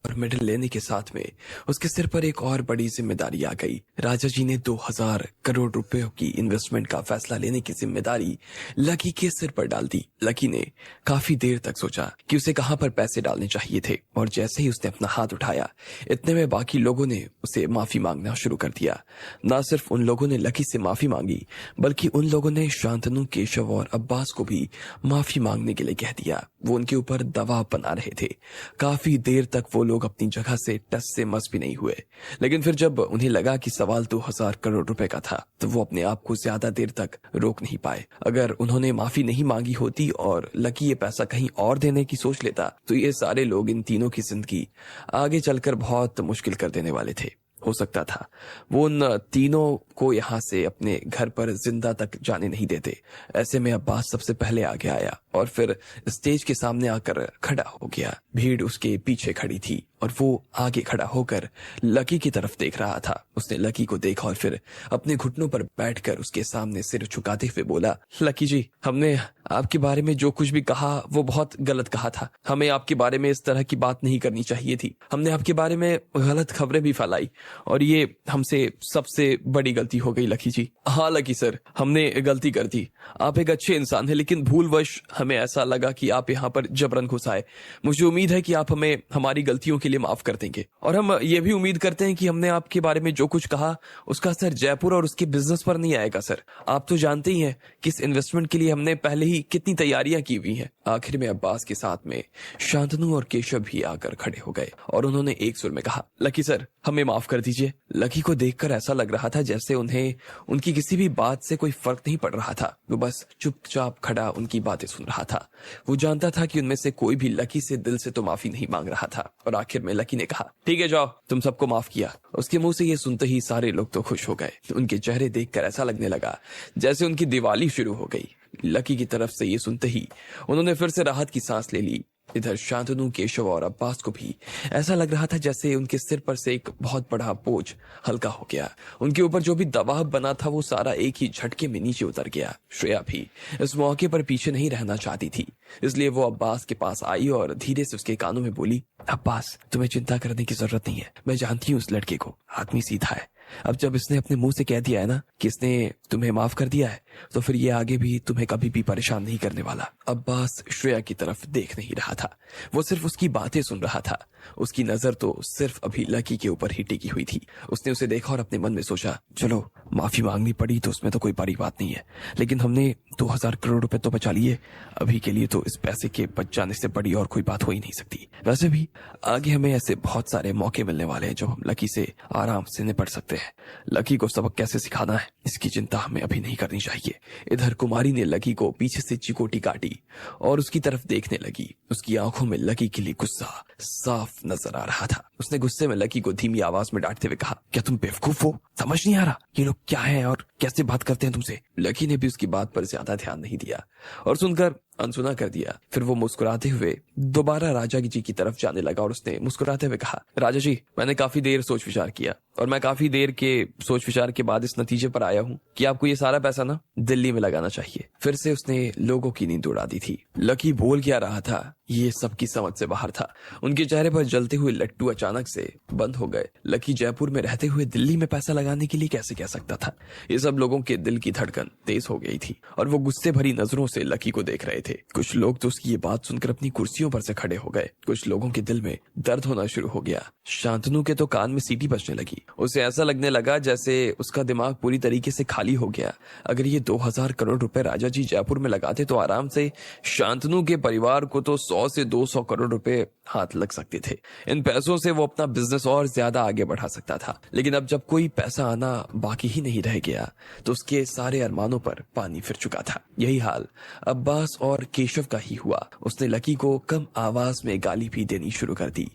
और मेडल लेने के साथ में उसके सिर पर एक और बड़ी जिम्मेदारी आ गई। राजा जी ने 2000 करोड़ रुपयों की इन्वेस्टमेंट का फैसला लेने की जिम्मेदारी लकी के सिर पर डाल दी। लकी ने काफी देर तक सोचा कि उसे कहां पर पैसे डालने चाहिए थे, और जैसे ही उसने अपना हाथ उठाया, इतने में बाकी लोगों ने उसे माफी मांगना शुरू कर दिया। न सिर्फ उन लोगों ने लकी से माफी मांगी, बल्कि उन लोगों ने शांतनु, केशव और अब्बास को भी माफी मांगने के लिए कह दिया। वो उनके ऊपर दबाव बना रहे थे। काफी देर तक वो लोग अपनी जगह से टस से मस भी नहीं हुए। लेकिन फिर जब उन्हें लगा कि सवाल 2000 करोड़ रुपए का था, तो वो अपने आप को ज्यादा देर तक रोक नहीं पाए। अगर उन्होंने माफी नहीं मांगी होती और लकी ये पैसा कहीं और देने की सोच लेता, तो ये सारे लोग इन तीनों की जिंदगी आगे चलकर बहुत मुश्किल कर देने वाले थे। हो सकता था वो उन तीनों को यहाँ से अपने घर पर जिंदा तक जाने नहीं देते। ऐसे में अब्बास सबसे पहले आगे आया और फिर स्टेज के सामने आकर खड़ा हो गया। भीड़ उसके पीछे खड़ी थी और वो आगे खड़ा होकर लकी की तरफ देख रहा था। उसने लकी को देखा और फिर अपने घुटनों पर बैठकर उसके सामने सिर झुकाते हुए बोला, लकी जी, हमने आपके बारे में जो कुछ भी कहा वो बहुत गलत कहा था। हमें आपके बारे में इस तरह की बात नहीं करनी चाहिए थी। हमने आपके बारे में गलत खबरें भी फैलाई और ये हमसे सबसे बड़ी गलती हो गई लकी जी। हाँ लकी सर, हमने गलती कर दी। आप एक अच्छे इंसान हैं, लेकिन भूलवश हमें ऐसा लगा कि आप यहाँ पर जबरन घुस आए। मुझे उम्मीद है कि आप हमें हमारी गलतियों के लिए माफ कर देंगे, और हम ये भी उम्मीद करते हैं कि हमने आपके बारे में जो कुछ कहा उसका असर जयपुर और उसके बिजनेस पर नहीं आएगा। सर, आप तो जानते ही हैं कि इस इन्वेस्टमेंट के लिए हमने पहले ही कितनी तैयारियां की हुई हैं। आखिर में अब्बास के साथ में शांतनु और केशव भी आकर खड़े हो गए और उन्होंने एक सुर में कहा, लकी सर, हमें माफ कर दीजिए। लकी को देखकर ऐसा लग रहा था जैसे उन्हें उनकी किसी भी बात से कोई फर्क नहीं पड़ रहा था। वो बस चुपचाप खड़ा उनकी बातें सुन रहा था। वो जानता था कि उनमें से कोई भी लकी से दिल से तो माफी नहीं मांग रहा था। और आखिर में लकी ने कहा, ठीक है जाओ, तुम सबको माफ किया। उसके मुंह से ये सुनते ही सारे लोग तो खुश हो गए। उनके चेहरे देखकर ऐसा लगने लगा जैसे उनकी दिवाली शुरू हो गई। लकी की तरफ से ये सुनते ही उन्होंने फिर से राहत की सांस ले ली। इधर शांतनु, केशव और अब्बास को भी ऐसा लग रहा था जैसे उनके सिर पर से एक बहुत बड़ा बोझ हल्का हो गया। उनके ऊपर जो भी दबाव बना था वो सारा एक ही झटके में नीचे उतर गया। श्रेया भी इस मौके पर पीछे नहीं रहना चाहती थी, इसलिए वो अब्बास के पास आई और धीरे से उसके कानों में बोली, अब्बास, तुम्हें चिंता करने की जरूरत नहीं है। मैं जानती हूँ उस लड़के को, आदमी सीधा है। अब जब इसने अपने मुंह से कह दिया है ना कि इसने तुम्हें माफ कर दिया है, तो फिर ये आगे भी तुम्हें कभी भी परेशान नहीं करने वाला। अब्बास श्रेया की तरफ देख नहीं रहा था, वो सिर्फ उसकी बातें सुन रहा था। उसकी नजर तो सिर्फ अभी लकी के ऊपर ही टिकी हुई थी। उसने उसे देखा और अपने मन में सोचा, चलो माफी मांगनी पड़ी तो उसमें तो कोई बड़ी बात नहीं है, लेकिन हमने 2000 करोड़ रुपए तो बचा लिए। अभी के लिए तो इस पैसे के बच जाने से बड़ी और कोई बात हो ही नहीं सकती। वैसे भी आगे हमें ऐसे बहुत सारे मौके मिलने वाले हैं जब हम लकी से आराम से निपट सकते हैं। लकी को सबक कैसे सिखाना है, इसकी चिंता हमें अभी नहीं करनी चाहिए। इधर कुमारी ने लकी को पीछे से चिकोटी काटी और उसकी तरफ देखने लगी। उसकी आंखों में लकी के लिए गुस्सा साफ नजर आ रहा था। उसने गुस्से में लकी को धीमी आवाज में डांटते हुए कहा, क्या तुम बेवकूफ हो? समझ नहीं आ रहा ये लोग क्या है और कैसे बात करते हैं तुमसे? लकी ने भी उसकी बात पर ज्यादा ध्यान नहीं दिया और सुनकर अनसुना कर दिया। फिर वो मुस्कुराते हुए दोबारा राजा जी की तरफ जाने लगा और उसने मुस्कुराते हुए कहा, राजा जी, मैंने काफी देर सोच विचार किया और मैं काफी देर के सोच विचार के बाद इस नतीजे पर आया हूँ कि आपको ये सारा पैसा ना दिल्ली में लगाना चाहिए। फिर से उसने लोगों की नींद उड़ा दी थी। लकी बोल क्या रहा था ये सबकी समझ से बाहर था। उनके चेहरे पर जलते हुए लट्टू अचानक से बंद हो गए। लकी जयपुर में रहते हुए दिल्ली में पैसा लगाने के लिए कैसे कह सकता था? ये सब लोगों के दिल की धड़कन तेज हो गई थी और वो गुस्से भरी नजरों से लकी को देख रहे थे। कुछ लोग तो उसकी ये बात सुनकर अपनी कुर्सियों पर से खड़े हो गए। कुछ लोगों के दिल में दर्द होना शुरू हो गया। शांतनु के तो कान में सीटी बजने लगी। उसे ऐसा लगने लगा जैसे उसका दिमाग पूरी तरीके से खाली हो गया। अगर ये 2000 करोड़ रुपए राजा जी जयपुर में लगाते तो आराम से शांतनु के परिवार को तो 100 से 200 करोड़ रुपए हाथ लग सकते थे। इन पैसों से वो अपना बिजनेस और ज्यादा आगे बढ़ा सकता था। लेकिन अब जब कोई पैसा आना बाकी ही नहीं रह गया तो उसके सारे अरमानों पर पानी फिर चुका था। यही हाल अब्बास और केशव का ही हुआ। उसने लकी को कम आवाज में गाली भी देनी शुरू कर दी।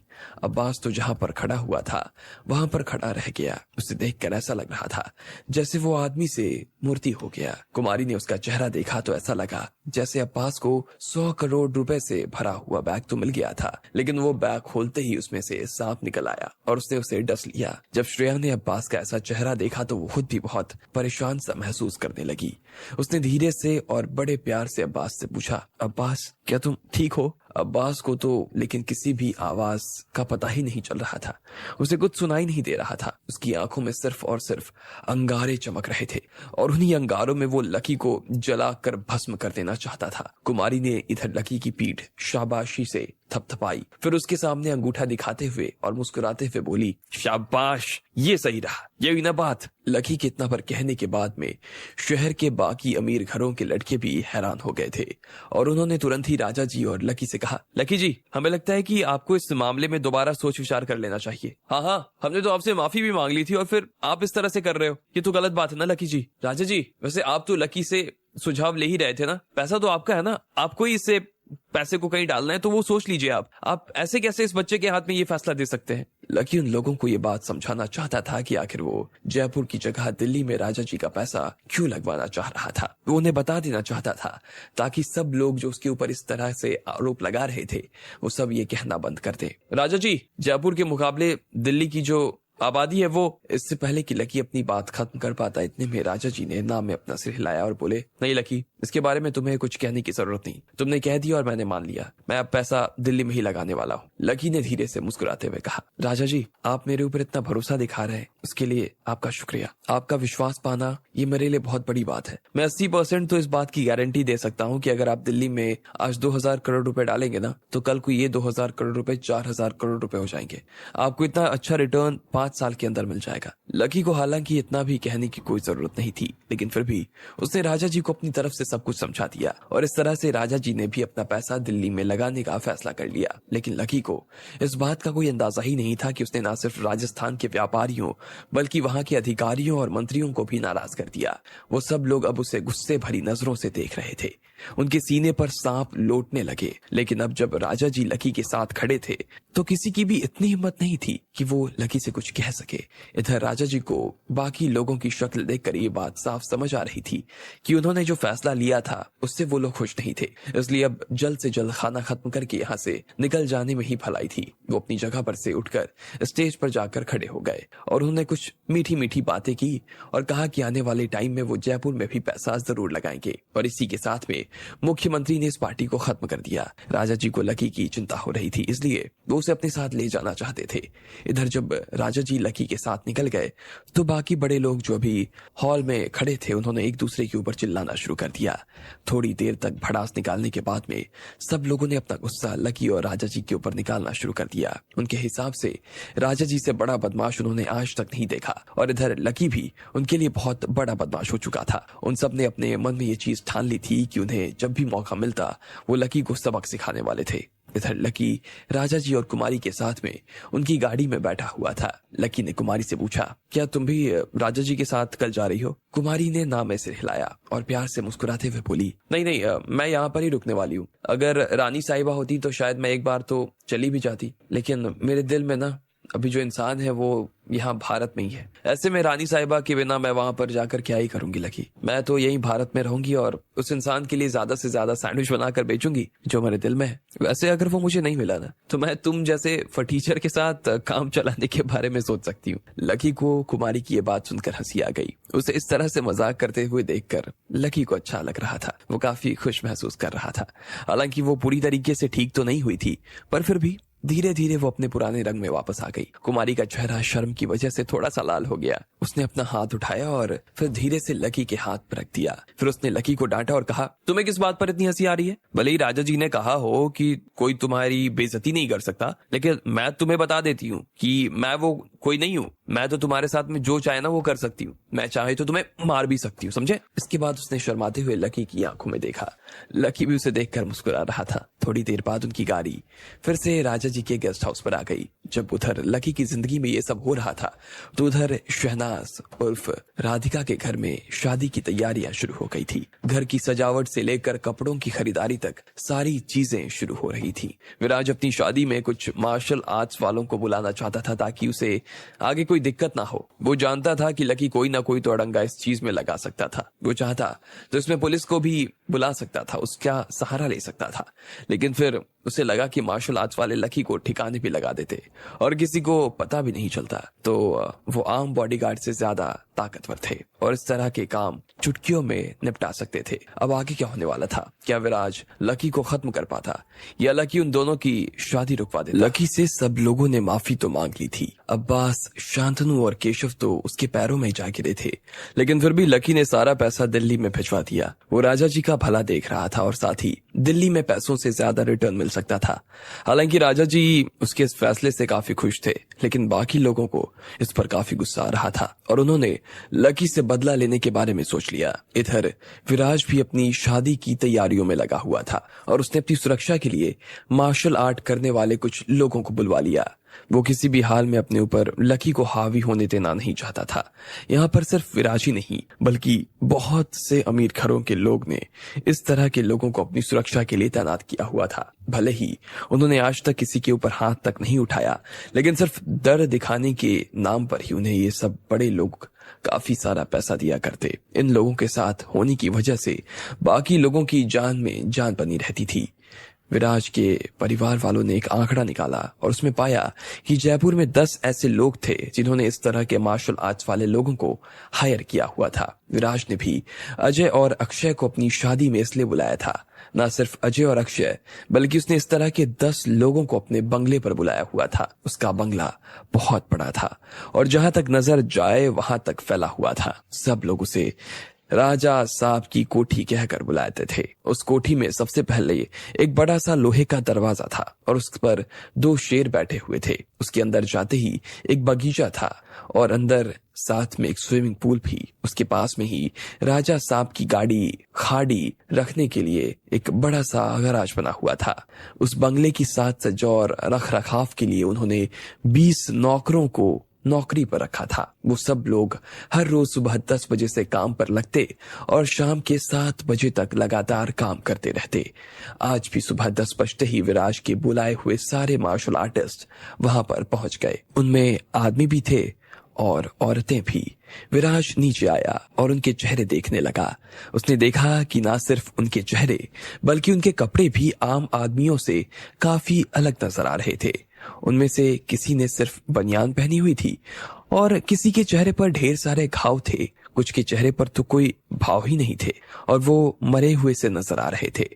अब्बास तो जहां पर खड़ा हुआ था वहां पर खड़ा रह गया। उसे देखकर ऐसा लग रहा था जैसे वो आदमी से मूर्ति हो गया। कुमारी ने उसका चेहरा देखा तो ऐसा लगा जैसे अब्बास को 100 करोड़ रुपए से भरा हुआ बैग तो मिल गया था, लेकिन वो बैग खोलते ही उसमें से सांप निकल आया और उसने उसे डस लिया। जब श्रेया ने अब्बास का ऐसा चेहरा देखा तो वो खुद भी बहुत परेशान सा महसूस करने लगी। उसने धीरे से और बड़े प्यार से अब्बास से पूछा, अब्बास क्या तुम ठीक हो? अब्बास को तो लेकिन किसी भी आवाज का पता ही नहीं चल रहा था, उसे कुछ सुनाई नहीं दे रहा था। उसकी आंखों में सिर्फ और सिर्फ अंगारे चमक रहे थे और उन्हीं अंगारों में वो लकी को जलाकर भस्म कर देना चाहता था। कुमारी ने इधर लकी की पीठ शाबाशी से थपथपाई, फिर उसके सामने अंगूठा दिखाते हुए और मुस्कुराते हुए बोली, शाबाश, ये सही रहा, यही ना बात। लकी के इतना पर कहने के बाद में शहर के बाकी अमीर घरों के लड़के भी हैरान हो गए थे और उन्होंने तुरंत ही राजा जी और लकी से कहा, लकी जी, हमें लगता है कि आपको इस मामले में दोबारा सोच विचार कर लेना चाहिए। हाँ, हमने तो आपसे माफी भी मांग ली थी और फिर आप इस तरह से कर रहे हो, ये तो गलत बात है ना लकी जी। राजा जी, वैसे आप तो लकी से सुझाव ले ही रहे थे ना, पैसा तो आपका है ना, आपको ही इससे पैसे को कहीं डालना है तो वो सोच लीजिए। आप ऐसे कैसे इस बच्चे के हाथ में ये फैसला दे सकते हैं? लकी उन लोगों को ये बात समझाना चाहता था कि आखिर वो जयपुर की जगह दिल्ली में राजा जी का पैसा क्यों लगवाना चाह रहा था। वो उन्हें बता देना चाहता था ताकि सब लोग जो उसके ऊपर इस तरह से आरोप लगा रहे थे वो सब ये कहना बंद कर दे, राजा जी, जयपुर के मुकाबले दिल्ली की जो आबादी है वो। इससे पहले कि लकी अपनी बात खत्म कर पाता इतने में राजा जी ने नाम में अपना सिर हिलाया और बोले, नहीं लकी, इसके बारे में तुम्हें कुछ कहने की जरूरत नहीं, तुमने कह दिया और मैंने मान लिया, मैं अब पैसा दिल्ली में ही लगाने वाला हूँ। लकी ने धीरे से मुस्कुराते हुए कहा, राजा जी, आप मेरे ऊपर इतना भरोसा दिखा रहे हैं उसके लिए आपका शुक्रिया। आपका विश्वास पाना ये मेरे लिए बहुत बड़ी बात है। मैं 80% तो इस बात की गारंटी दे सकता हूँ कि अगर आप दिल्ली में आज 2000 करोड़ रुपए डालेंगे ना तो कल को ये 2000 करोड़ रुपए 4000 करोड़ रुपए हो जाएंगे। आपको इतना अच्छा रिटर्न 5 साल के अंदर मिल जाएगा। लकी को हालांकि इतना भी कहने की कोई जरूरत नहीं थी, लेकिन फिर भी उसने राजा जी को अपनी तरफ से सब कुछ समझा दिया और इस तरह से राजा जी ने भी अपना पैसा दिल्ली में लगाने का फैसला कर लिया। लेकिन लकी को इस बात का कोई अंदाजा ही नहीं था कि उसने न सिर्फ राजस्थान के व्यापारियों बल्कि वहां के अधिकारियों और मंत्रियों को भी नाराज कर दिया। वो सब लोग अब उसे गुस्से भरी नजरों से देख रहे थे, उनके सीने पर सांप लौटने लगे। लेकिन अब जब राजा जी लकी के साथ खड़े थे तो किसी की भी इतनी हिम्मत नहीं थी कि वो लकी से कुछ कह सके। इधर राजा जी को बाकी लोगों की शक्ल देखकर ये बात साफ समझ आ रही थी कि उन्होंने जो फैसला लिया था उससे वो लोग खुश नहीं थे, इसलिए अब जल्द से जल्द खाना खत्म करके यहाँ से निकल जाने में ही भलाई थी। वो अपनी जगह पर से उठकर स्टेज पर जाकर खड़े हो गए और उन्होंने कुछ मीठी मीठी बातें की और कहा कि आने वाले टाइम में वो जयपुर में भी पैसा जरूर लगाएंगे। और इसी के साथ में मुख्यमंत्री ने इस पार्टी को खत्म कर दिया। राजा जी को लकी की चिंता हो रही थी, इसलिए वो उसे अपने साथ ले जाना चाहते थे। इधर जब राजा जी लकी के साथ निकल गए तो बाकी बड़े लोग जो अभी हॉल में खड़े थे उन्होंने एक दूसरे के ऊपर चिल्लाना शुरू कर दिया। थोड़ी देर तक भड़ास निकालने के बाद में सब लोगों ने अपना गुस्सा लकी और राजा जी के ऊपर निकालना शुरू कर दिया। उनके हिसाब से राजा जी से बड़ा बदमाश उन्होंने आज तक नहीं देखा और इधर लकी भी उनके लिए बहुत बड़ा बदमाश हो चुका था। उन सब ने अपने मन में ये चीज ठान ली थी कि उन्हें जब भी मौका मिलता वो लकी को सबक सिखाने वाले थे। इधर लकी राजा जी और कुमारी के साथ में उनकी गाड़ी में बैठा हुआ था। लकी ने कुमारी से पूछा, क्या तुम भी राजा जी के साथ कल जा रही हो? कुमारी ने नाम में सिर हिलाया और प्यार से मुस्कुराते हुए बोली, नहीं, मैं यहाँ पर ही रुकने वाली हूँ। अगर रानी साहिबा होती तो शायद मैं एक बार तो चली भी जाती, लेकिन मेरे दिल में ना अभी जो इंसान है वो यहाँ भारत में ही है। ऐसे में रानी साहिबा के बिना मैं वहां पर जाकर क्या ही करूंगी लकी। मैं तो यही भारत में रहूंगी और उस इंसान के लिए ज्यादा से ज्यादा सैंडविच बनाकर बेचूंगी जो मेरे दिल में है। वैसे अगर वो मुझे नहीं मिला ना तो मैं तुम जैसे फटीचर के साथ काम चलाने के बारे में सोच सकती हूँ। लकी को कुमारी की ये बात सुनकर हंसी आ गई। उसे इस तरह से मजाक करते हुए देखकर लकी को अच्छा लग रहा था। वो काफी खुश महसूस कर रहा था। हालांकि वो पूरी तरीके से ठीक तो नहीं हुई थी, पर फिर भी धीरे धीरे वो अपने पुराने रंग में वापस आ गई। कुमारी का चेहरा शर्म की वजह से थोड़ा सा लाल हो गया। उसने अपना हाथ उठाया और फिर धीरे से लकी के हाथ पर रख दिया। फिर उसने लकी को डांटा और कहा, तुम्हें किस बात पर इतनी हंसी आ रही है? भले ही राजा जी ने कहा हो कि कोई तुम्हारी बेइज्जती नहीं कर सकता, लेकिन मैं तुम्हें बता देती हूँ कि मैं वो कोई नहीं हूँ। मैं तो तुम्हारे साथ में जो चाहे ना वो कर सकती हूँ। मैं चाहे तो तुम्हें मार भी सकती हूँ, समझे? इसके बाद उसने शर्माते हुए लकी की आंखों में देखा। लकी भी उसे देखकर मुस्कुरा रहा था। थोड़ी देर बाद उनकी गाड़ी फिर से राजा जी के गेस्ट हाउस पर आ गई। जब उधर लकी की जिंदगी में ये सब हो रहा था तो उधर शहनाज उर्फ राधिका के घर में शादी की तैयारियां शुरू हो गई थी। घर की सजावट से लेकर कपड़ों की खरीदारी तक सारी चीजें शुरू हो रही थी। विराज अपनी शादी में कुछ मार्शल आर्ट्स वालों को बुलाना चाहता था ताकि उसे आगे कोई दिक्कत ना हो। वो जानता था कि लकी कोई ना कोई तो अड़ंगा इस चीज में लगा सकता था। वो चाहता तो इसमें पुलिस को भी बुला सकता था, उसका सहारा ले सकता था। लेकिन फिर उसे लगा कि मार्शल आर्ट्स वाले लकी को ठिकाने भी लगा देते और किसी को पता भी नहीं चलता, तो वो आम बॉडीगार्ड से ज्यादा ताकतवर थे और इस तरह के काम चुटकियों में निपटा सकते थे। अब आगे क्या होने वाला था? क्या विराज लकी को खत्म कर पाता या लकी उन दोनों की शादी रुकवा देता? लकी से सब लोगों ने माफी तो मांग ली थी। अब्बास, शांतनु और केशव तो उसके पैरों में जा गिरे थे, लेकिन फिर भी लकी ने सारा पैसा दिल्ली में भिजवा दिया। वो राजा जी का भला देख रहा था और साथ ही दिल्ली में पैसों से ज्यादा रिटर्न मिल सकता था। हालांकि राजा जी उसके इस फैसले से काफी खुश थे, लेकिन बाकी लोगों को इस पर काफी गुस्सा आ रहा था और उन्होंने लकी से बदला लेने के बारे में सोच लिया। इधर विराज भी अपनी शादी की तैयारियों में लगा हुआ था और उसने अपनी सुरक्षा के लिए मार्शल आर्ट करने वाले कुछ लोगों को बुलवा लिया। वो किसी भी हाल में अपने ऊपर लकी को हावी होने देना नहीं चाहता था। यहाँ पर सिर्फ विराज ही नहीं बल्कि बहुत से अमीर घरों के लोग ने इस तरह के लोगों को अपनी सुरक्षा के लिए तैनात किया हुआ था। भले ही उन्होंने आज तक किसी के ऊपर हाथ तक नहीं उठाया, लेकिन सिर्फ डर दिखाने के नाम पर ही उन्हें ये सब बड़े लोग काफी सारा पैसा दिया करते। इन लोगों के साथ होने की वजह से बाकी लोगों की जान में जान बनी रहती थी। विराज के परिवार वालों ने एक आंकड़ा निकाला और उसमें पाया कि जयपुर में 10 ऐसे लोग थे जिन्होंने इस तरह के मार्शल आर्ट्स वाले लोगों को हायर किया हुआ था। विराज ने भी अजय और अक्षय को अपनी शादी में इसलिए बुलाया था। न सिर्फ अजय और अक्षय बल्कि उसने इस तरह के 10 लोगों को अपने बंगले पर बुलाया हुआ था। उसका बंगला बहुत बड़ा था और जहां तक नजर जाए वहां तक फैला हुआ था। सब लोग उसे राजा साहब की कोठी कहकर बुलाते थे। उस कोठी में सबसे पहले एक बड़ा सा लोहे का दरवाजा था और उस पर 2 शेर बैठे हुए थे। उसके अंदर जाते ही एक बगीचा था और अंदर साथ में एक स्विमिंग पूल भी। उसके पास में ही राजा साहब की गाड़ी खाड़ी रखने के लिए एक बड़ा सा गराज बना हुआ था। उस बंगले की साज सज्जा और रख रखाव के लिए उन्होंने 20 नौकरों को नौकरी पर रखा था। वो सब लोग हर रोज सुबह 10 बजे से काम पर लगते और शाम के 7 बजे तक लगातार काम करते रहते। आज भी सुबह 10 बजते ही विराज के बुलाए हुए सारे मार्शल आर्टिस्ट वहां पर पहुंच गए। उनमें आदमी भी थे और औरतें भी। विराज नीचे आया और उनके चेहरे देखने लगा। उसने देखा कि ना सिर्फ उनके चेहरे बल्कि उनके कपड़े भी आम आदमियों से काफी अलग नजर आ रहे थे। उनमें से किसी ने सिर्फ बनियान पहनी हुई थी और किसी के चेहरे पर ढेर सारे घाव थे। कुछ के चेहरे पर तो कोई भाव ही नहीं थे और वो मरे हुए से नजर आ रहे थे।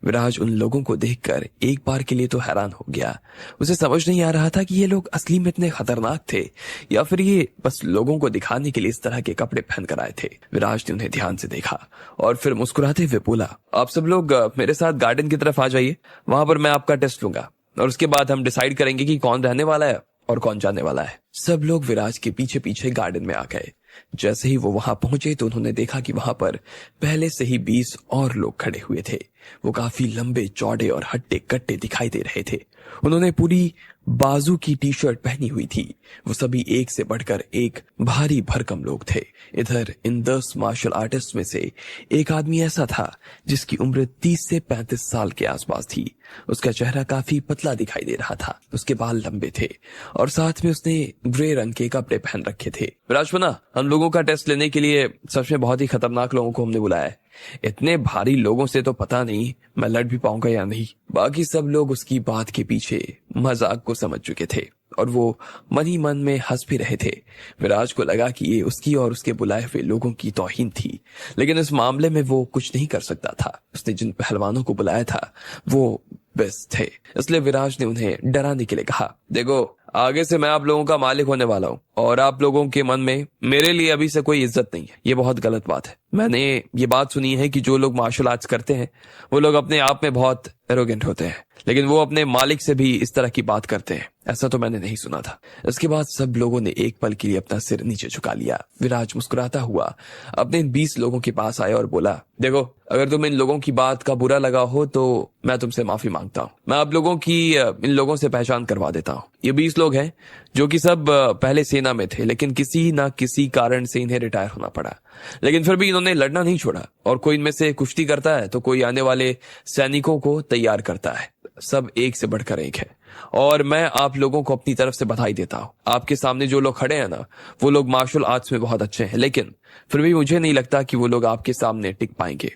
विराज उन लोगों को देखकर एक बार के लिए तो हैरान हो गया। उसे समझ नहीं आ रहा था कि ये लोग असली में इतने खतरनाक थे या फिर ये बस लोगों को दिखाने के लिए इस तरह के कपड़े पहन कर आए थे। विराज ने उन्हें ध्यान से देखा और फिर मुस्कुराते हुए बोला, आप सब लोग मेरे साथ गार्डन की तरफ आ जाइए। वहां पर मैं आपका टेस्ट लूंगा और उसके बाद हम डिसाइड करेंगे कि कौन रहने वाला है और कौन जाने वाला है। सब लोग विराज के पीछे पीछे गार्डन में आ गए। जैसे ही वो वहां पहुंचे तो उन्होंने देखा कि वहां पर पहले से ही 20 और लोग खड़े हुए थे। वो काफी लंबे चौड़े और हट्टे कट्टे दिखाई दे रहे थे। उन्होंने पूरी बाजू की टी शर्ट पहनी हुई थी। वो सभी एक से बढ़कर एक भारी भरकम लोग थे। इधर इन 10 मार्शल आर्टिस्ट में से एक आदमी ऐसा था जिसकी उम्र 30 से 35 साल के आसपास थी। उसका चेहरा काफी पतला दिखाई दे रहा था। उसके बाल लंबे थे और साथ में उसने ग्रे रंग के कपड़े पहन रखे थे। विराजपना, हम लोगों का टेस्ट लेने के लिए सच में बहुत ही खतरनाक लोगों को हमने बुलाया है। इतने भारी लोगों से तो पता नहीं मैं लड़ भी पाऊंगा या नहीं। बाकी सब लोग उसकी बात के पीछे मजाक को समझ चुके थे और वो मन ही मन में हंस भी रहे थे। विराज को लगा कि ये उसकी और उसके बुलाए हुए लोगों की तौहीन थी, लेकिन इस मामले में वो कुछ नहीं कर सकता था। उसने जिन पहलवानों को बुलाया था वो बेस्ट थे, इसलिए विराज ने उन्हें डराने के लिए कहा, देखो आगे से मैं आप लोगों का मालिक होने वाला हूँ और आप लोगों के मन में मेरे लिए अभी से कोई इज्जत नहीं है। ये बहुत गलत बात है। मैंने ये बात सुनी है कि जो लोग मार्शल आर्ट्स करते हैं वो लोग अपने आप में बहुत एरोगेंट होते हैं, लेकिन वो अपने मालिक से भी इस तरह की बात करते हैं। ऐसा तो मैंने नहीं सुना था। इसके बाद सब लोगों ने एक पल के लिए अपना सिर नीचे झुका लिया। विराज मुस्कुराता हुआ अपने इन 20 लोगों के पास आया और बोला, देखो अगर तुम इन लोगों की बात का बुरा लगा हो तो मैं तुमसे माफी मांगता हूँ। मैं आप लोगों की इन लोगों से पहचान करवा देता हूँ। ये 20 लोग हैं जो कि सब पहले सेना में थे, लेकिन किसी ना किसी कारण से इन्हें रिटायर होना पड़ा। लेकिन फिर भी इन्होंने लड़ना नहीं छोड़ा, और कोई इनमें से कुश्ती करता है तो कोई आने वाले सैनिकों को तैयार करता है। सब एक से बढ़कर एक है, और मैं आप लोगों को अपनी तरफ से बधाई देता हूँ। आपके सामने जो लोग खड़े हैं ना, वो लोग मार्शल आर्ट्स में बहुत अच्छे हैं, लेकिन फिर भी मुझे नहीं लगता कि वो लोग आपके सामने टिक पाएंगे।